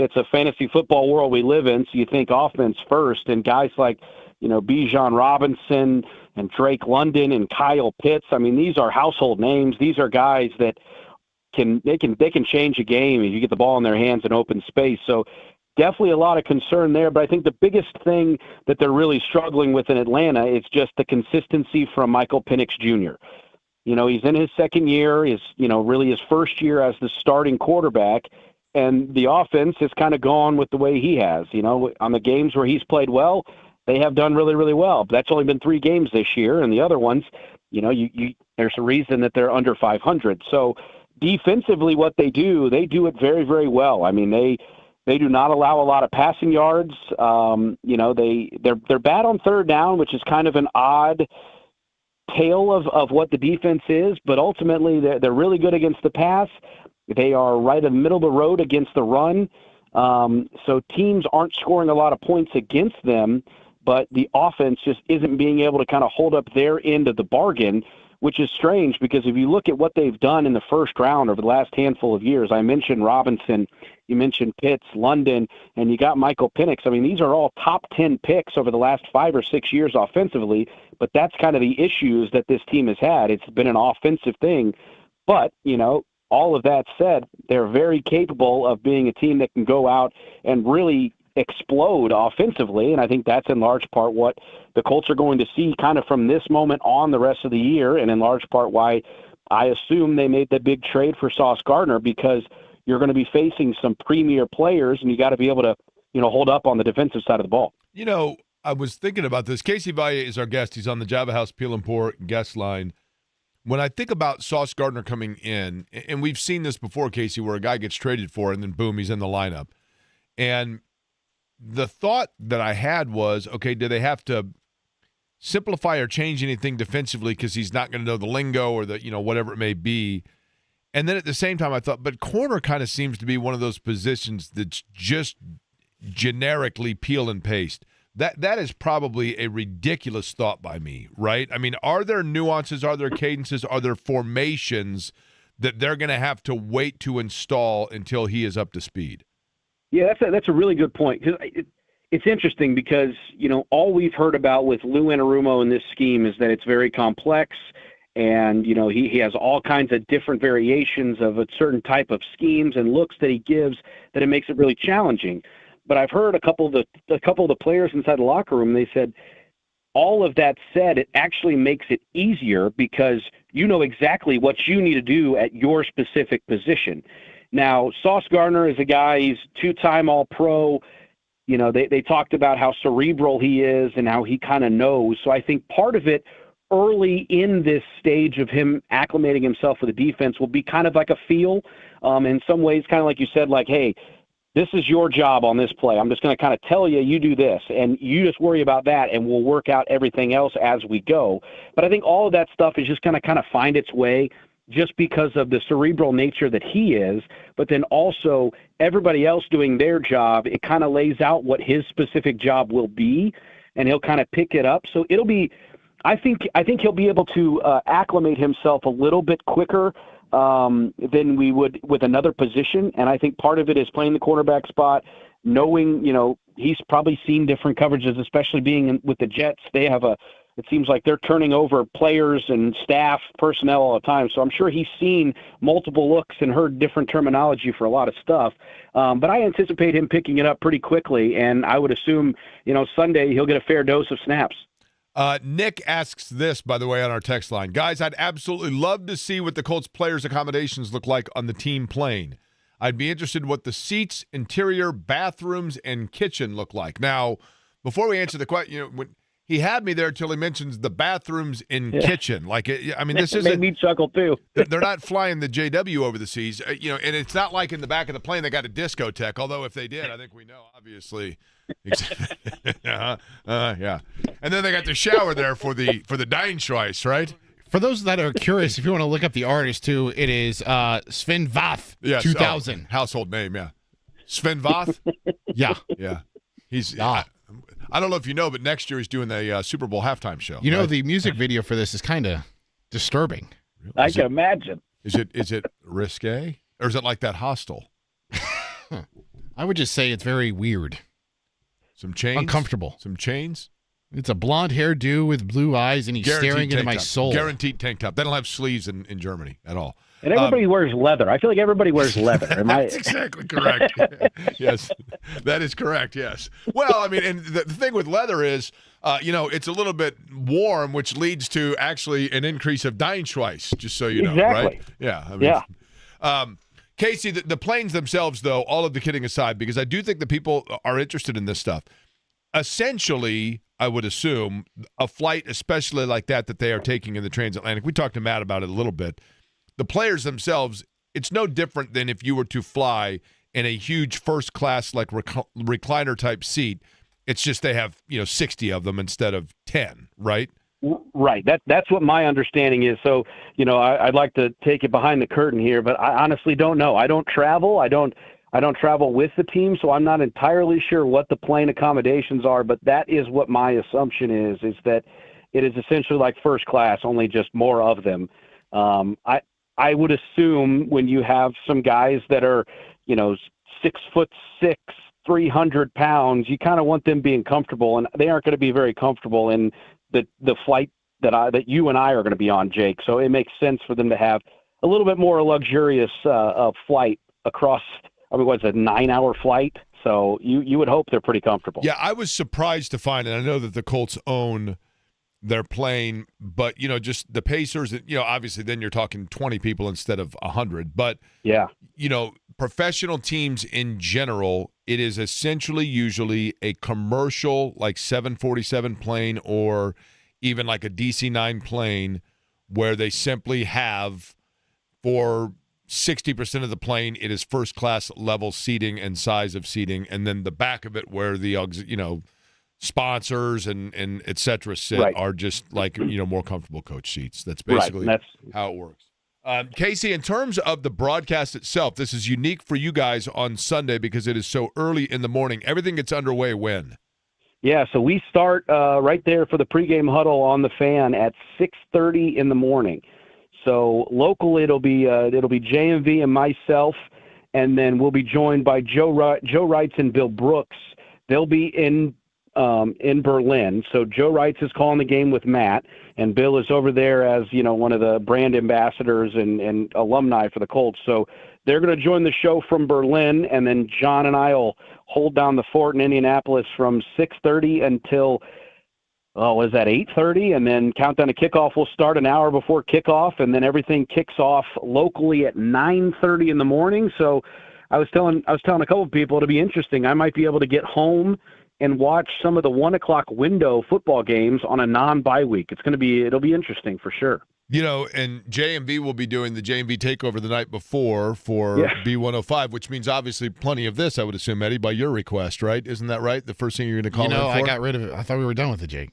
It's a fantasy football world we live in, so you think offense first, and guys like, Bijan Robinson and Drake London and Kyle Pitts. These are household names. These are guys that can change a game if you get the ball in their hands in open space. So definitely a lot of concern there, but I think the biggest thing that they're really struggling with in Atlanta is just the consistency from Michael Penix Jr. He's in his second year, really his first year as the starting quarterback, and the offense has kind of gone with the way he has. On the games where he's played well, they have done really, really well. But that's only been 3 games this year, and the other ones, there's a reason that they're under 500. So defensively, what they do it very, very well. They do not allow a lot of passing yards. They're bad on third down, which is kind of an odd tale of what the defense is, but ultimately they're really good against the pass. They are right in the middle of the road against the run. So teams aren't scoring a lot of points against them, but the offense just isn't being able to kind of hold up their end of the bargain, which is strange because if you look at what they've done in the first round over the last handful of years, I mentioned Robinson, you mentioned Pitts, London, and you got Michael Penix. These are all top 10 picks over the last 5 or 6 years offensively, but that's kind of the issues that this team has had. It's been an offensive thing, but, all of that said, they're very capable of being a team that can go out and really explode offensively, and I think that's in large part what the Colts are going to see kind of from this moment on the rest of the year, and in large part why I assume they made the big trade for Sauce Gardner, because you're going to be facing some premier players, and you got to be able to, hold up on the defensive side of the ball. I was thinking about this. Casey Vallier is our guest. He's on the Java House Peel and Pour guest line. When I think about Sauce Gardner coming in, and we've seen this before, Casey, where a guy gets traded for and then boom, he's in the lineup. And the thought that I had was, okay, do they have to simplify or change anything defensively because he's not going to know the lingo or the, whatever it may be. And then at the same time I thought, but corner kind of seems to be one of those positions that's just generically peel and paste. That is probably a ridiculous thought by me, right? I mean, are there nuances, are there cadences, are there formations that they're going to have to wait to install until he is up to speed? Yeah, that's a really good point. 'Cause it's interesting because, all we've heard about with Lou Anarumo in this scheme is that it's very complex, and, he has all kinds of different variations of a certain type of schemes and looks that he gives that it makes it really challenging. But I've heard a couple of the players inside the locker room, they said, all of that said, it actually makes it easier because you know exactly what you need to do at your specific position. Now, Sauce Gardner is a guy, he's two-time All-Pro. They talked about how cerebral he is and how he kind of knows. So I think part of it early in this stage of him acclimating himself with the defense will be kind of like a feel. In some ways, kind of like you said, like, hey, this is your job on this play. I'm just going to kind of tell you, you do this, and you just worry about that, and we'll work out everything else as we go. But I think all of that stuff is just going to kind of find its way just because of the cerebral nature that he is, but then also everybody else doing their job, it kind of lays out what his specific job will be, and he'll kind of pick it up. So it'll be – I think he'll be able to acclimate himself a little bit quicker than we would with another position. And I think part of it is playing the quarterback spot, knowing, he's probably seen different coverages, especially being with the Jets. It seems like they're turning over players and staff personnel all the time. So I'm sure he's seen multiple looks and heard different terminology for a lot of stuff. But I anticipate him picking it up pretty quickly. And I would assume, Sunday he'll get a fair dose of snaps. Nick asks this, by the way, on our text line. Guys, I'd absolutely love to see what the Colts players' accommodations look like on the team plane. I'd be interested in what the seats, interior, bathrooms, and kitchen look like. Now, before we answer the question, when he had me there till he mentions the bathrooms and kitchen. This isn't. Made me chuckle too. They're not flying the JW over the seas, and it's not like in the back of the plane they got a discotheque. Although if they did, I think we know, obviously. Yeah. And then they got the shower there for the Deinschweiss, right? For those that are curious, if you want to look up the artist too, it is Sven Vath, yes, 2000. Household name, yeah. Sven Vath? Yeah. He's I don't know if you know, but next year he's doing the Super Bowl halftime show. The music video for this is kind of disturbing. Really? I can imagine. Is it risque? Or is it like that Hostel? I would just say it's very weird. Some chains? Uncomfortable. Some chains? It's a blonde hairdo with blue eyes, and he's staring into my soul. Guaranteed tank top. They don't have sleeves in Germany at all. And everybody wears leather. I feel like everybody wears leather. That's exactly correct. Yes, that is correct, yes. Well, and the thing with leather is, it's a little bit warm, which leads to actually an increase of Deinschweiss, just so you know, right? Yeah. Casey, the planes themselves, though, all of the kidding aside, because I do think that people are interested in this stuff. Essentially, I would assume, a flight, especially like that they are taking in the transatlantic, we talked to Matt about it a little bit. The players themselves, it's no different than if you were to fly in a huge first-class, like recliner-type seat. It's just they have, 60 of them instead of 10, right? Right. That's what my understanding is. So, I'd like to take it behind the curtain here, but I honestly don't know. I don't travel. I don't travel with the team, so I'm not entirely sure what the plane accommodations are, but that is what my assumption is that it is essentially like first class, only just more of them. I would assume when you have some guys that are, 6'6", 300 pounds, you kind of want them being comfortable, and they aren't going to be very comfortable in the flight that you and I are going to be on, Jake. So it makes sense for them to have a little bit more luxurious flight across. What's a 9-hour flight? So you would hope they're pretty comfortable. Yeah, I was surprised to find, and I know that the Colts own their plane, but just the Pacers. Obviously, then you're talking 20 people instead of 100. But yeah, professional teams in general, it is essentially usually a commercial like 747 plane or even like a DC-9 plane where they simply have for 60% of the plane, it is first-class level seating and size of seating, and then the back of it where the sponsors and et cetera sit are just like more comfortable coach seats. That's basically how it works. Casey, in terms of the broadcast itself, this is unique for you guys on Sunday because it is so early in the morning. Everything gets underway when? Yeah, so we start right there for the pregame huddle on the Fan at 6:30 in the morning. So local, it'll be JMV and myself, and then we'll be joined by Joe Wrights and Bill Brooks. They'll be in Berlin. So Joe Wrights is calling the game with Matt, and Bill is over there as one of the brand ambassadors and alumni for the Colts. So they're going to join the show from Berlin, and then John and I will hold down the fort in Indianapolis from 6:30 until, is that 8:30? And then countdown to kickoff will start an hour before kickoff, and then everything kicks off locally at 9:30 in the morning. So I was telling a couple of people it'll be interesting. I might be able to get home and watch some of the 1 o'clock window football games on a non-bye week. It'll be interesting for sure. And JMV will be doing the JMV takeover the night before for B105, which means obviously plenty of this, I would assume, Eddie, by your request, right? Isn't that right? The first thing you're going to call in for? I got rid of it. I thought we were done with it, Jake.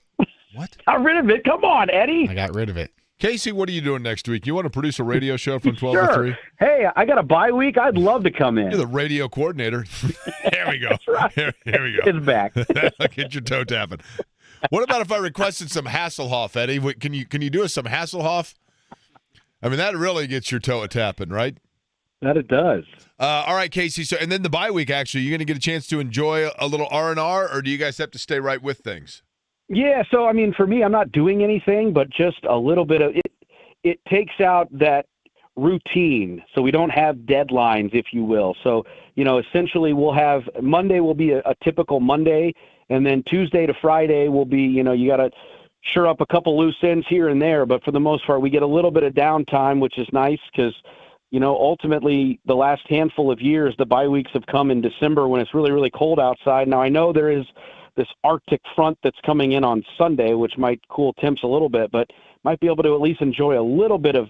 What? Got rid of it? Come on, Eddie. I got rid of it. Casey, what are you doing next week? You want to produce a radio show from 12 sure. to 3? Hey, I got a bye week. I'd love to come in. You're the radio coordinator. There we go. That's right. Here we go. It's back. Get your toe tapping. What about if I requested some Hasselhoff, Eddie? Can you do us some Hasselhoff? I mean, that really gets your toe a tapping, right? That it does. All right, Casey. So, and then the bye week, actually, you're going to get a chance to enjoy a little R&R, or do you guys have to stay right with things? Yeah, so I mean, for me, I'm not doing anything, but just a little bit of it. It takes out that routine, so we don't have deadlines, if you will. So, essentially, we'll have Monday will be a typical Monday, and then Tuesday to Friday will be, you got to sure up a couple loose ends here and there, but for the most part, we get a little bit of downtime, which is nice because, ultimately, the last handful of years, the bye weeks have come in December when it's really, really cold outside. Now, I know there is this Arctic front that's coming in on Sunday, which might cool temps a little bit, but might be able to at least enjoy a little bit of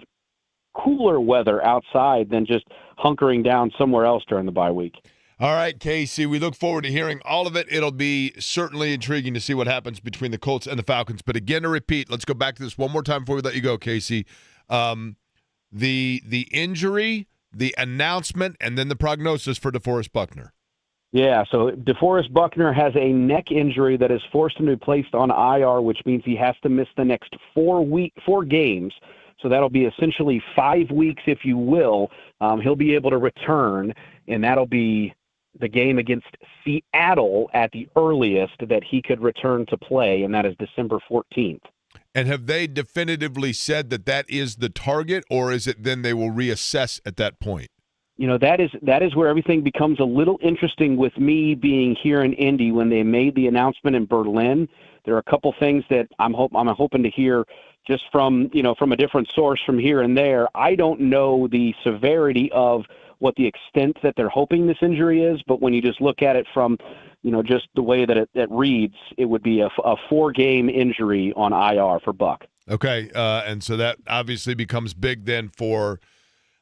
cooler weather outside than just hunkering down somewhere else during the bye week. All right, Casey, we look forward to hearing all of it. It'll be certainly intriguing to see what happens between the Colts and the Falcons. But again, to repeat, let's go back to this one more time before we let you go, Casey. The injury, the announcement, and then the prognosis for DeForest Buckner. Yeah, so DeForest Buckner has a neck injury that has forced him to be placed on IR, which means he has to miss the next 4 games. So that'll be essentially 5 weeks, if you will. He'll be able to return, and that'll be the game against Seattle at the earliest that he could return to play, and that is December 14th. And have they definitively said that is the target, or is it then they will reassess at that point? That is where everything becomes a little interesting with me being here in Indy. When they made the announcement in Berlin, there are a couple things that I'm hoping to hear just from a different source from here and there. I don't know the severity of what the extent that they're hoping this injury is, but when you just look at it from, just the way that it reads, it would be a 4-game injury on IR for Buck. Okay, and so that obviously becomes big then for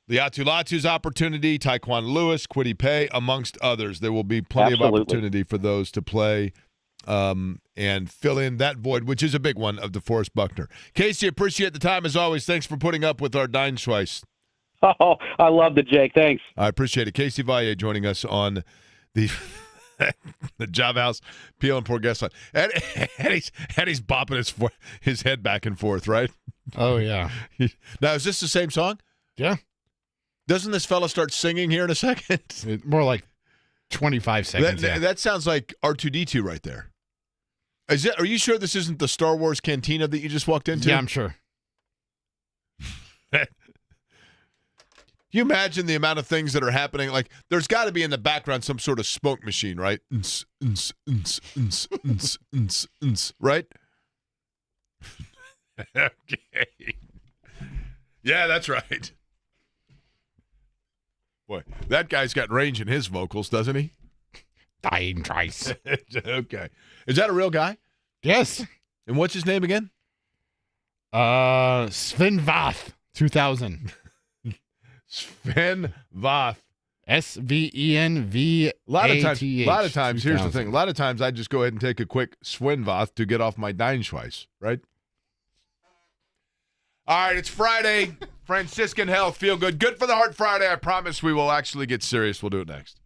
Liatu Latu's opportunity, Taekwon Lewis, Kwity Paye, amongst others. There will be plenty of opportunity for those to play and fill in that void, which is a big one, of DeForest Buckner. Casey, appreciate the time as always. Thanks for putting up with our Dine Schweiss. Oh, I love it, Jake. Thanks. I appreciate it. Casey Valle joining us on the the Job House Peel and Poor Guest Line. Eddie's bopping his head back and forth, right? Oh, yeah. Now, is this the same song? Yeah. Doesn't this fella start singing here in a second? More like 25 seconds. That sounds like R2-D2 right there. Are you sure this isn't the Star Wars cantina that you just walked into? Yeah, I'm sure. You imagine the amount of things that are happening? Like, there's got to be in the background some sort of smoke machine, right? Right? Okay. Yeah, that's right. Boy, that guy's got range in his vocals, doesn't he? Dying Trice. Okay. Is that a real guy? Yes. And what's his name again? Sven Vath, 2000. Sven Vath. SVENVATH. A lot of times, here's the thing. A lot of times I just go ahead and take a quick Sven Vath to get off my Dine Schweiss, right? All right, it's Friday. Franciscan Health, feel good. Good for the heart Friday. I promise we will actually get serious. We'll do it next.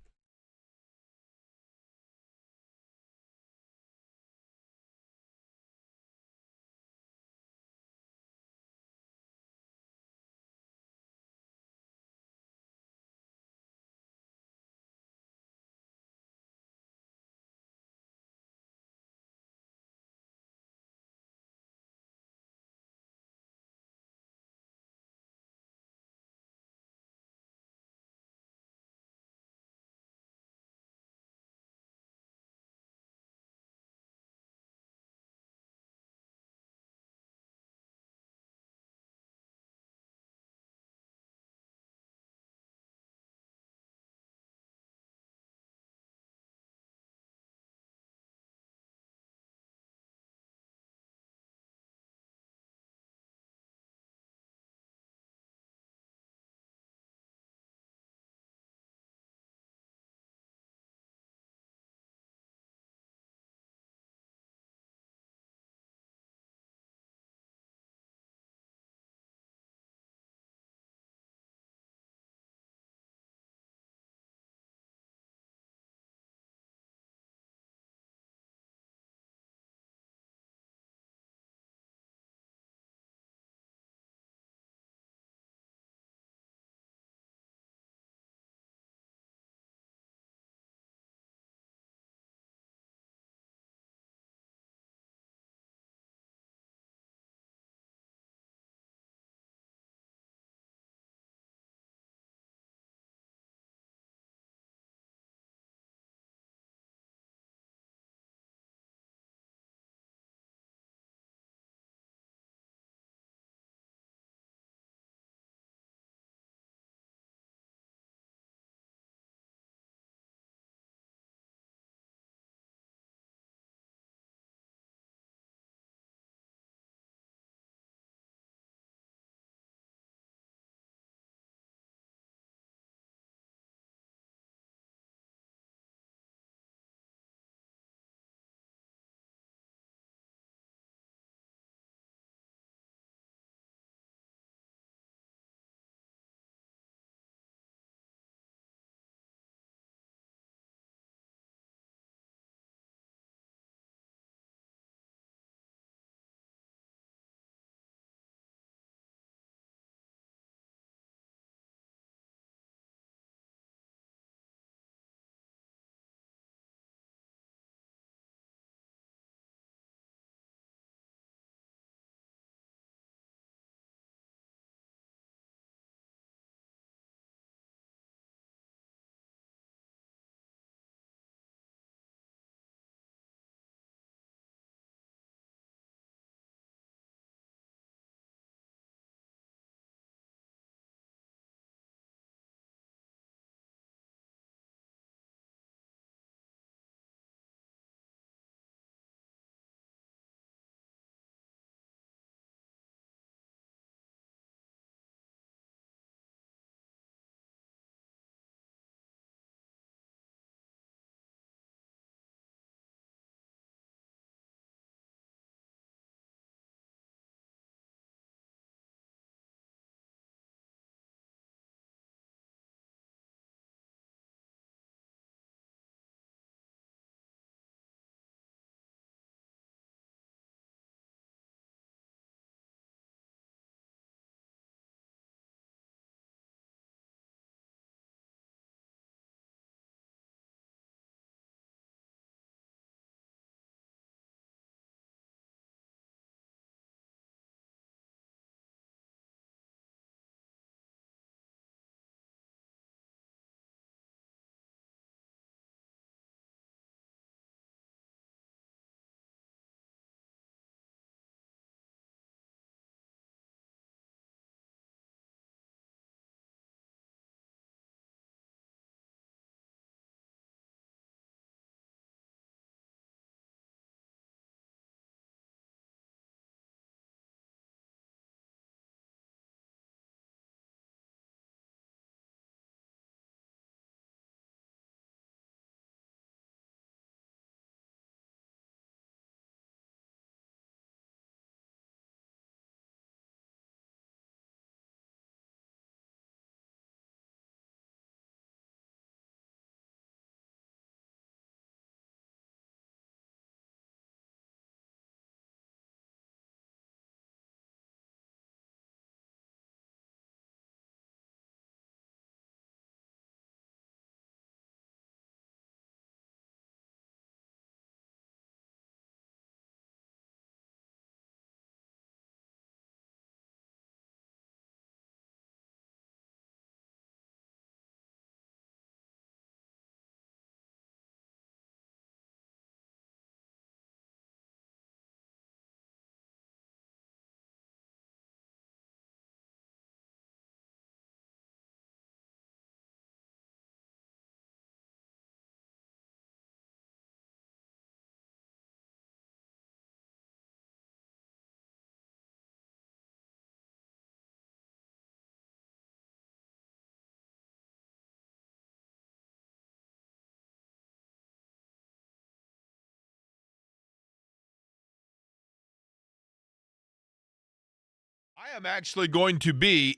I am actually going to be,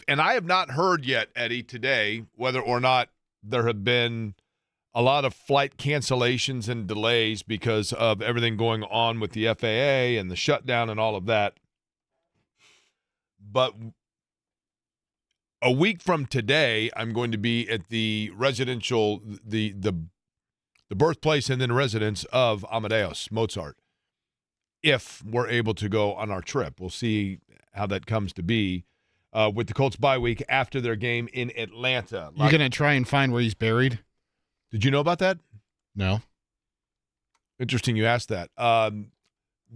and I have not heard yet, Eddie, today, whether or not there have been a lot of flight cancellations and delays because of everything going on with the FAA and the shutdown and all of that. But a week from today, I'm going to be at the residential, the birthplace and then residence of Amadeus Mozart. If we're able to go on our trip, we'll see how that comes to be with the Colts bye week after their game in Atlanta. You're going to try and find where he's buried? Did you know about that? No. Interesting you asked that.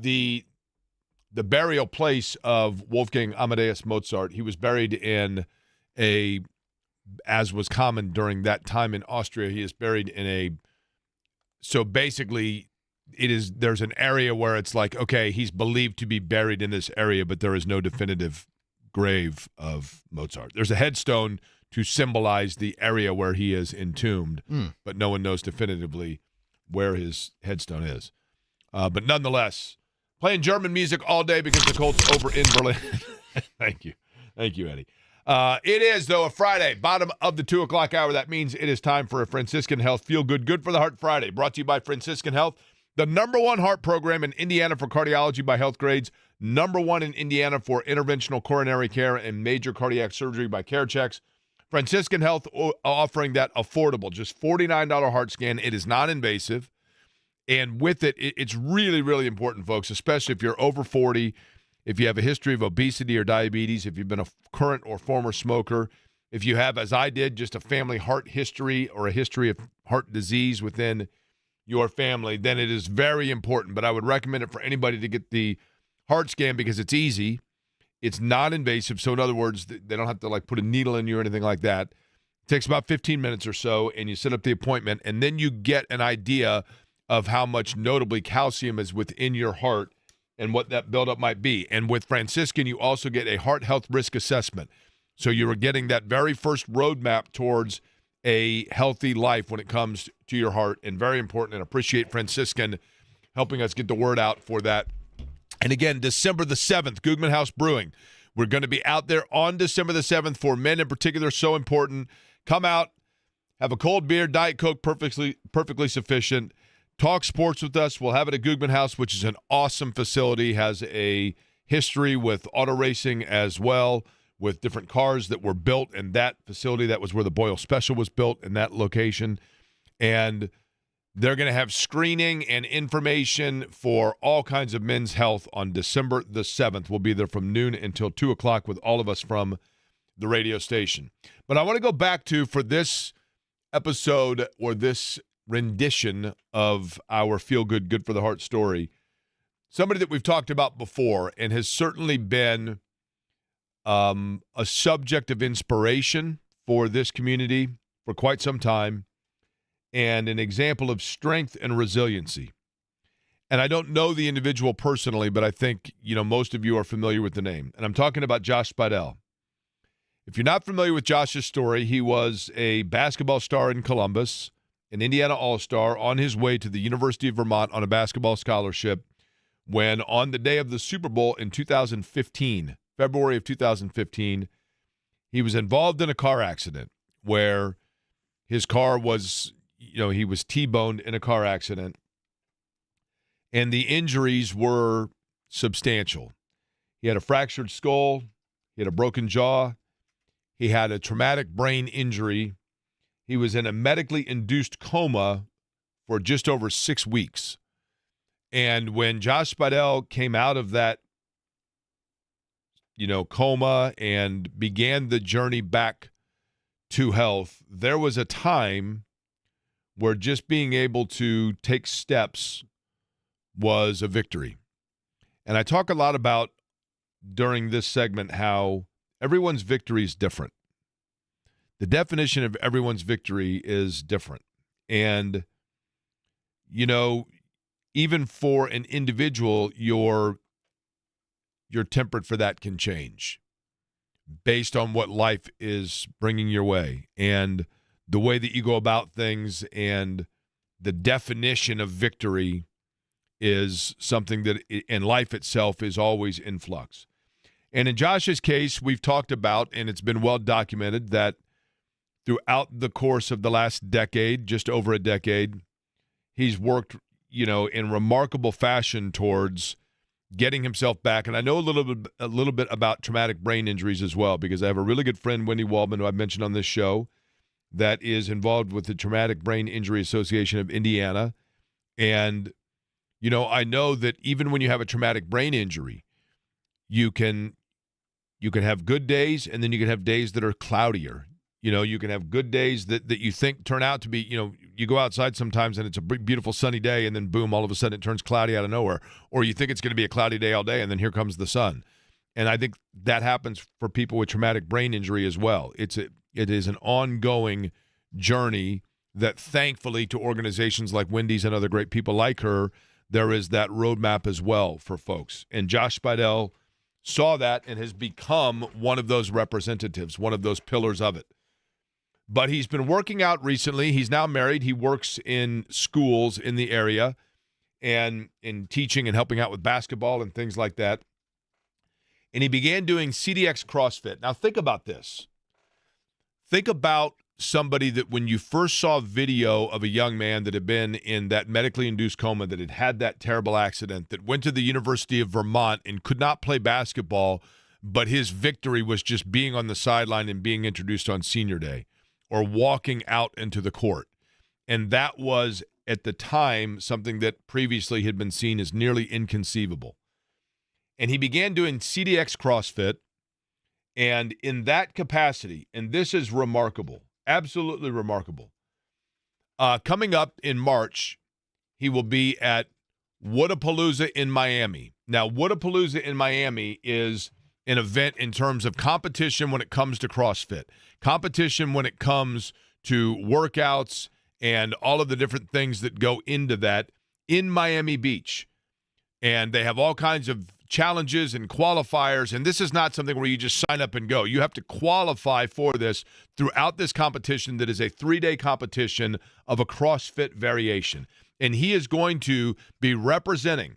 The burial place of Wolfgang Amadeus Mozart, he was buried in as was common during that time in Austria, he is buried in so basically there's an area where it's like, okay, he's believed to be buried in this area, but there is no definitive grave of Mozart. There's a headstone to symbolize the area where he is entombed, but no one knows definitively where his headstone is. But nonetheless, playing German music all day because the Colts over in Berlin. Thank you, Eddie. It is, though, a Friday, bottom of the 2 o'clock hour. That means it is time for a Franciscan Health Feel Good, Good for the Heart Friday, brought to you by Franciscan Health, the #1 heart program in Indiana for cardiology by Health Grades, #1 in Indiana for interventional coronary care and major cardiac surgery by CareChecks. Franciscan Health offering that affordable, just $49 heart scan. It is non-invasive. And with it, it's really, really important, folks, especially if you're over 40, if you have a history of obesity or diabetes, if you've been a current or former smoker, if you have, as I did, just a family heart history or a history of heart disease within your family, then it is very important. But I would recommend it for anybody to get the heart scan because it's easy. It's non-invasive. So in other words, they don't have to put a needle in you or anything like that. It takes about 15 minutes or so, and you set up the appointment, and then you get an idea of how much notably calcium is within your heart and what that buildup might be. And with Franciscan, you also get a heart health risk assessment. So you're getting that very first roadmap towards a healthy life when it comes to your heart, and very important, and appreciate Franciscan helping us get the word out for that. And again, December the 7th, Googman House Brewing. We're going to be out there on December the 7th for men in particular, so important. Come out, have a cold beer, Diet Coke, perfectly sufficient. Talk sports with us. We'll have it at Googman House, which is an awesome facility, has a history with auto racing as well, with different cars that were built in that facility. That was where the Boyle Special was built, in that location. And they're going to have screening and information for all kinds of men's health on December the 7th. We'll be there from noon until 2 o'clock with all of us from the radio station. But I want to go back to, for this episode or this rendition of our Feel Good, Good for the Heart story, somebody that we've talked about before and has certainly been a subject of inspiration for this community for quite some time, and an example of strength and resiliency. And I don't know the individual personally, but I think, most of you are familiar with the name. And I'm talking about Josh Spidell. If you're not familiar with Josh's story, he was a basketball star in Columbus, an Indiana All-Star, on his way to the University of Vermont on a basketball scholarship, when on the day of the Super Bowl in 2015, February of 2015, he was involved in a car accident where his car was, he was T-boned in a car accident, and the injuries were substantial. He had a fractured skull, he had a broken jaw, he had a traumatic brain injury. He was in a medically induced coma for just over 6 weeks. And when Josh Spidell came out of that, coma and began the journey back to health, there was a time where just being able to take steps was a victory. And I talk a lot about during this segment how everyone's victory is different. The definition of everyone's victory is different. And, even for an individual, your temperament for that can change based on what life is bringing your way and the way that you go about things, and the definition of victory is something that in life itself is always in flux. And in Josh's case, we've talked about, and it's been well documented, that throughout the course of the last decade, just over a decade, he's worked, in remarkable fashion towards getting himself back. And I know a little bit about traumatic brain injuries as well, because I have a really good friend, Wendy Waldman, who I've mentioned on this show, that is involved with the Traumatic Brain Injury Association of Indiana. And, I know that even when you have a traumatic brain injury, you can have good days, and then you can have days that are cloudier. You can have good days that you think turn out to be, you go outside sometimes and it's a beautiful sunny day, and then boom, all of a sudden it turns cloudy out of nowhere. Or you think it's going to be a cloudy day all day, and then here comes the sun. And I think that happens for people with traumatic brain injury as well. It is an ongoing journey that, thankfully, to organizations like Wendy's and other great people like her, there is that roadmap as well for folks. And Josh Spidell saw that and has become one of those representatives, one of those pillars of it. But he's been working out recently. He's now married. He works in schools in the area and in teaching and helping out with basketball and things like that. And he began doing CDX CrossFit. Now, think about this. Think about somebody that when you first saw video of a young man that had been in that medically induced coma, that had that terrible accident, that went to the University of Vermont and could not play basketball, but his victory was just being on the sideline and being introduced on senior day or walking out into the court. And that was, at the time, something that previously had been seen as nearly inconceivable. And he began doing CDX CrossFit, and in that capacity, and this is remarkable, absolutely remarkable, coming up in March, he will be at Wodapalooza in Miami. Now, Wodapalooza in Miami is an event in terms of competition when it comes to CrossFit, competition when it comes to workouts and all of the different things that go into that in Miami Beach. And they have all kinds of challenges and qualifiers, and this is not something where you just sign up and go. You have to qualify for this throughout this competition that is a 3-day competition of a CrossFit variation. And he is going to be representing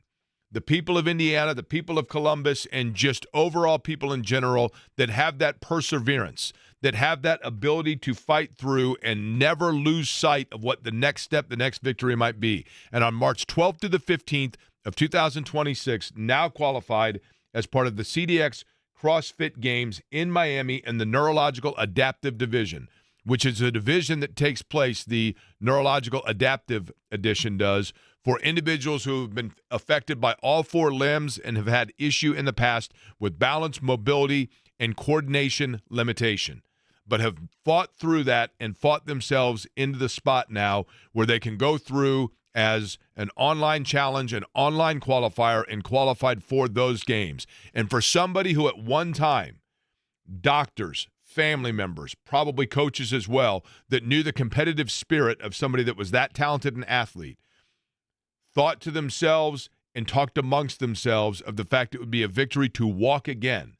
the people of Indiana, the people of Columbus, and just overall people in general that have that perseverance, that have that ability to fight through and never lose sight of what the next step, the next victory might be. And on March 12th to the 15th of 2026, now qualified as part of the CDX CrossFit Games in Miami in the Neurological Adaptive Division, which is a division that takes place, the Neurological Adaptive Edition does, for individuals who have been affected by all 4 limbs and have had issue in the past with balance, mobility, and coordination limitation, but have fought through that and fought themselves into the spot now where they can go through as an online challenge, an online qualifier, and qualified for those games. And for somebody who at one time, doctors, family members, probably coaches as well, that knew the competitive spirit of somebody that was that talented an athlete, thought to themselves and talked amongst themselves of the fact it would be a victory to walk again.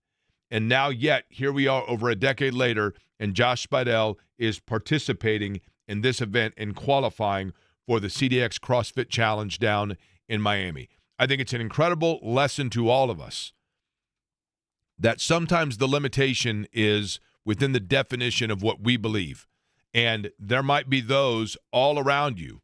And now yet, here we are over a decade later, and Josh Spidell is participating in this event and qualifying for the CDX CrossFit Challenge down in Miami. I think it's an incredible lesson to all of us that sometimes the limitation is within the definition of what we believe. And there might be those all around you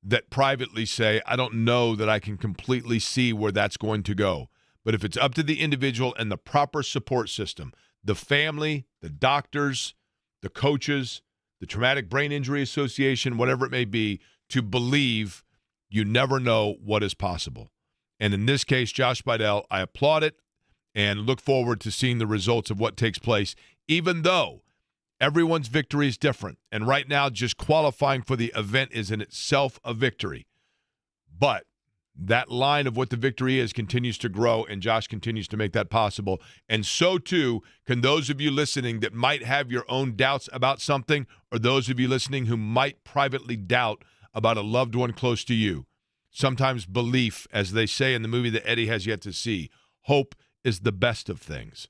that privately say, I don't know that I can completely see where that's going to go. But if it's up to the individual and the proper support system, the family, the doctors, the coaches, the Traumatic Brain Injury Association, whatever it may be, to believe, you never know what is possible. And in this case, Josh Spidell, I applaud it and look forward to seeing the results of what takes place, even though everyone's victory is different. And right now, just qualifying for the event is in itself a victory. But that line of what the victory is continues to grow, and Josh continues to make that possible. And so, too, can those of you listening that might have your own doubts about something, or those of you listening who might privately doubt about a loved one close to you. Sometimes belief, as they say in the movie that Eddie has yet to see, hope is the best of things.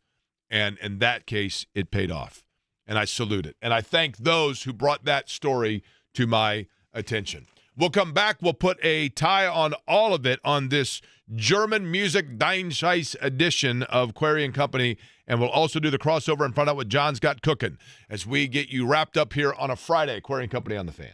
And in that case, it paid off. And I salute it. And I thank those who brought that story to my attention. We'll come back. We'll put a tie on all of it on this German Music Deinscheiss edition of Query and Company, and we'll also do the crossover and find out what John's got cooking as we get you wrapped up here on a Friday. Query and Company on the Fan.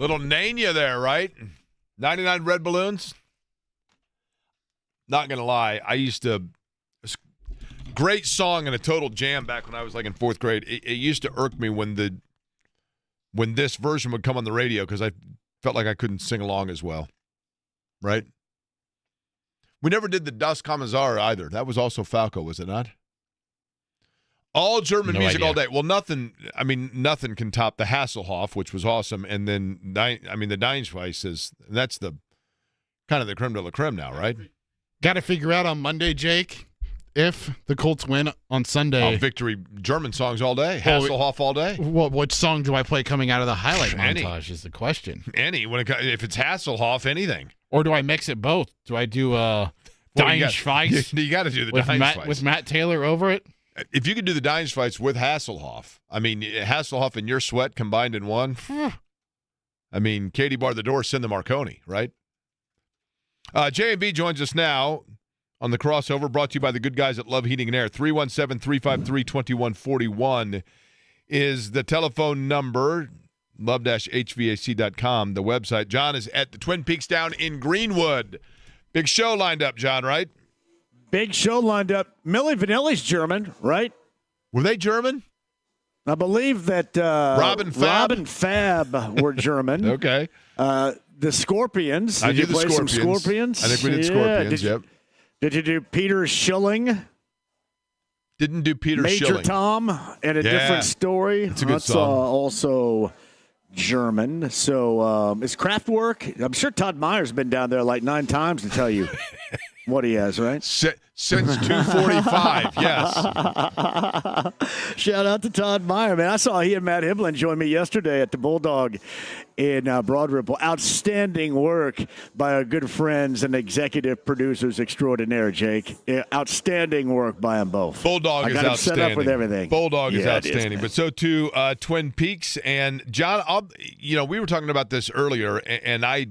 Little Nania there, right? 99 red balloons. Not gonna lie, I used to. Great song and a total jam back when I was like in 4th grade. It used to irk me when this version would come on the radio because I felt like I couldn't sing along as well. Right? We never did the Das Kommissar either. That was also Falco, was it not? All German music all day. Well, nothing can top the Hasselhoff, which was awesome. And then, the Deinschweiss that's the kind of the creme de la creme now, right? Got to figure out on Monday, Jake, if the Colts win on Sunday. Oh, victory German songs all day. Hasselhoff all day. Well, which song do I play coming out of the highlight montage is the question. If it's Hasselhoff, anything. Or do I mix it both? Do I do Deinschweiss? You got to do the Deinschweiss. With Matt Taylor over it? If you could do the Deinschweiss with Hasselhoff, Hasselhoff and Your Sweat combined in one. Katie bar the door, send the Marconi, right? J&B joins us now on the crossover, brought to you by the good guys at Love Heating and Air. 317-353-2141 is the telephone number. Love-HVAC.com, the website. John is at the Twin Peaks down in Greenwood. Big show lined up, John, right? Big show lined up. Milli Vanilli's German, right? Were they German? I believe that Rob and Fab were German. Okay. The Scorpions. Did you play some Scorpions? I think we did Scorpions, yep. Did you do Peter Schilling? Didn't do Peter Major Schilling. Tom and a different story. That's a good song. Also German. So it's Kraftwerk. I'm sure Todd Meyer's been down there like 9 times to tell you what he has, right? Since 2:45, yes. Shout out to Todd Meyer, man. I saw he and Matt Himlin join me yesterday at the Bulldog in Broad Ripple. Outstanding work by our good friends and executive producers extraordinaire, Jake. Outstanding work by them both. Bulldog is outstanding. Set up with everything. Bulldog is outstanding. But so too Twin Peaks. And John, we were talking about this earlier, and I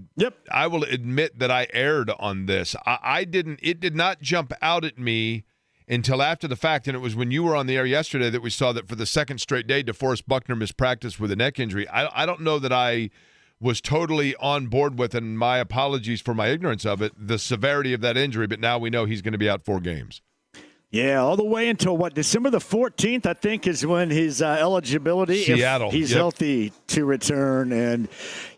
will admit that I erred on this. It did not jump out at me until after the fact, and it was when you were on the air yesterday that we saw that for the second straight day, DeForest Buckner missed practice with a neck injury. I don't know that I was totally on board with, and my apologies for my ignorance of it, the severity of that injury, but now we know he's going to be out 4 games. Yeah, all the way until December the 14th, I think, is when his eligibility, Seattle. If he's healthy, to return. And,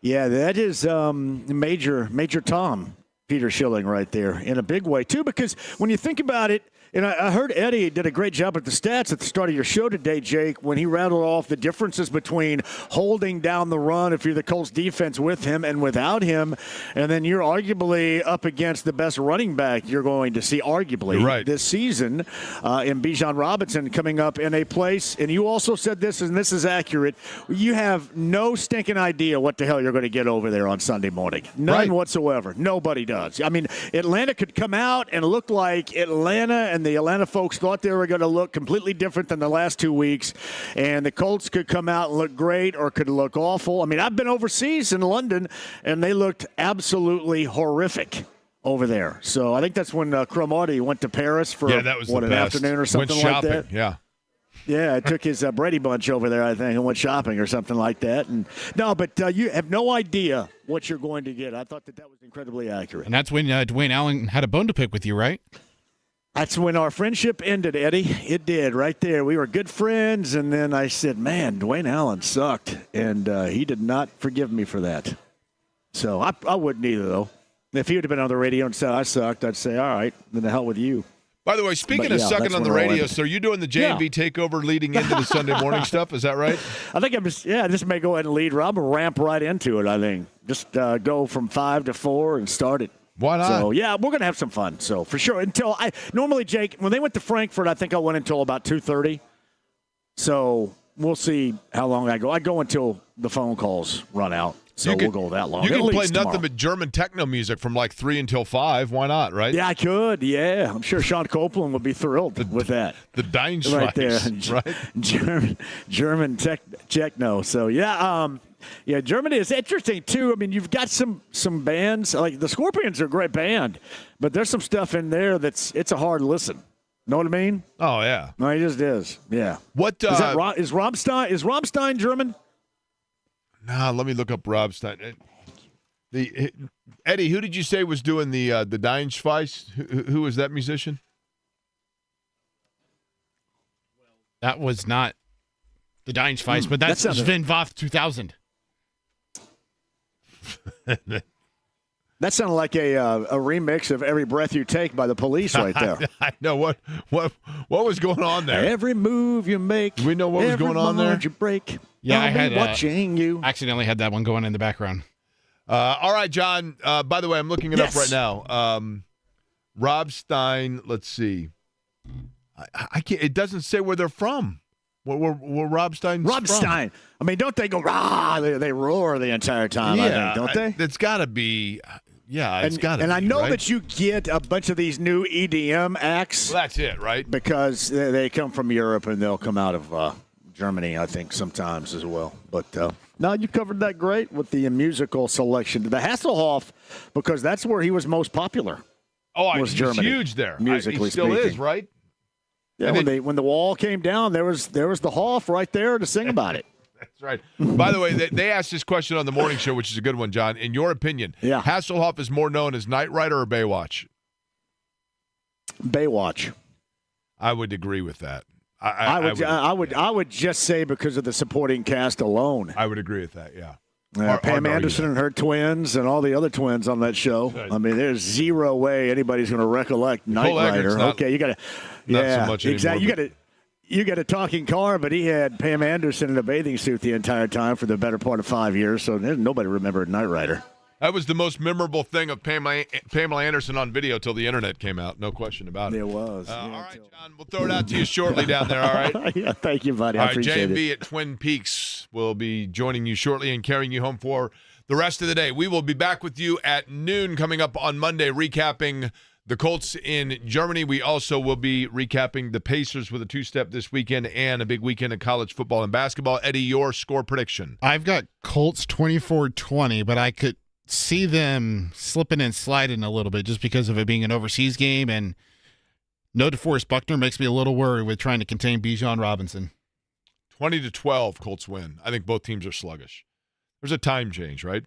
yeah, that is Major Tom, Peter Schilling right there in a big way, too, because when you think about it, and I heard Eddie did a great job at the stats at the start of your show today, Jake, when he rattled off the differences between holding down the run if you're the Colts defense with him and without him, and then you're arguably up against the best running back you're going to see arguably this season in Bijan Robinson coming up in a place, and you also said this, and this is accurate, you have no stinking idea what the hell you're going to get over there on Sunday morning. None whatsoever. Nobody does. I mean, Atlanta could come out and look like Atlanta, and the Atlanta folks thought they were going to look completely different than the last 2 weeks. And the Colts could come out and look great or could look awful. I mean, I've been overseas in London, and they looked absolutely horrific over there. So I think that's when Cromartie went to Paris for that was an afternoon or something like that. Yeah, I took his Brady Bunch over there, I think, and went shopping or something like that. And but you have no idea what you're going to get. I thought that was incredibly accurate. And that's when Dwayne Allen had a bone to pick with you, right? That's when our friendship ended, Eddie. It did, right there. We were good friends, and then I said, man, Dwayne Allen sucked, and he did not forgive me for that. So I wouldn't either, though. If he would have been on the radio and said I sucked, I'd say, all right, then the hell with you. By the way, speaking of sucking on the radio, so are you doing the J&B takeover leading into the Sunday morning stuff? Is that right? I think I just may go ahead and lead. Rob will ramp right into it, I think. Just go from 5 to 4 and start it. Why not? So, yeah, we're going to have some fun. So, for sure. Normally, Jake, when they went to Frankfurt, I think I went until about 2:30. So, we'll see how long I go. I go until the phone calls run out. So, we'll go that long. You can play nothing but German techno music from like 3 until 5. Why not, right? Yeah, I could. Yeah. I'm sure Sean Copeland would be thrilled with that. The Deinschweiss, right? German techno. So, yeah. Yeah, Germany is interesting, too. I mean, you've got some bands. Like, the Scorpions are a great band, but there's some stuff in there it's a hard listen. Know what I mean? Oh, yeah. No, it just is. Yeah. What is Rammstein German? let me look up Rob Stein. Eddie, who did you say was doing the Dienschweiss? Who was that musician? That was not the Dienschweiss, but that's Sven Voth 2000. That sounded like a remix of "Every Breath You Take" by the Police, right there. I know what was going on there. Every move you make, do we know what was going on there? You break. Yeah, I'll I had be watching you. Accidentally had that one going in the background. All right, John. By the way, I'm looking it up right now. Rob Stein. Let's see. I can't. It doesn't say where they're from. Where Rob Stein's Rob from. Stein. I mean, don't they go rah? They roar the entire time. Yeah, I think, don't they? It's got to be. Yeah, it's got to. And I know right? that you get a bunch of these new EDM acts. Well, that's it, right? Because they come from Europe and they'll come out of Germany, I think, sometimes as well. But no, you covered that great with the musical selection. The Hasselhoff, because that's where he was most popular. Oh, was he's Germany, huge there. Musically he still speaking. is, right? Yeah, when the wall came down, there was the Hoff right there to sing about it. That's right. By the way, they asked this question on the morning show, which is a good one, John. In your opinion, Hasselhoff is more known as Knight Rider or Baywatch? Baywatch. I would agree with that. I would just say because of the supporting cast alone. I would agree with that. Yeah. Pam Anderson and her twins and all the other twins on that show. Right. I mean, there's zero way anybody's going to recollect Knight Rider. Okay, you got to. Yeah, so much exactly. Anymore, you got a talking car, but he had Pam Anderson in a bathing suit the entire time for the better part of 5 years. So nobody remembered Knight Rider. That was the most memorable thing of Pamela Anderson on video till the internet came out. No question about it. It was. All right, John. We'll throw it out to you shortly down there, all right? Yeah, thank you, buddy. I appreciate it. JMV at Twin Peaks will be joining you shortly and carrying you home for the rest of the day. We will be back with you at noon coming up on Monday, recapping the Colts in Germany. We also will be recapping the Pacers with a two-step this weekend and a big weekend of college football and basketball. Eddie, your score prediction. I've got Colts 24-20, but I could see them slipping and sliding a little bit just because of it being an overseas game, and no DeForest Buckner makes me a little worried with trying to contain Bijan Robinson. 20-12, Colts win. I think both teams are sluggish. There's a time change, right?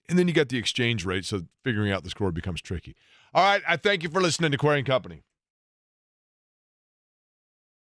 And then you got the exchange rate, so figuring out the score becomes tricky. All right, I thank you for listening to Query & Company.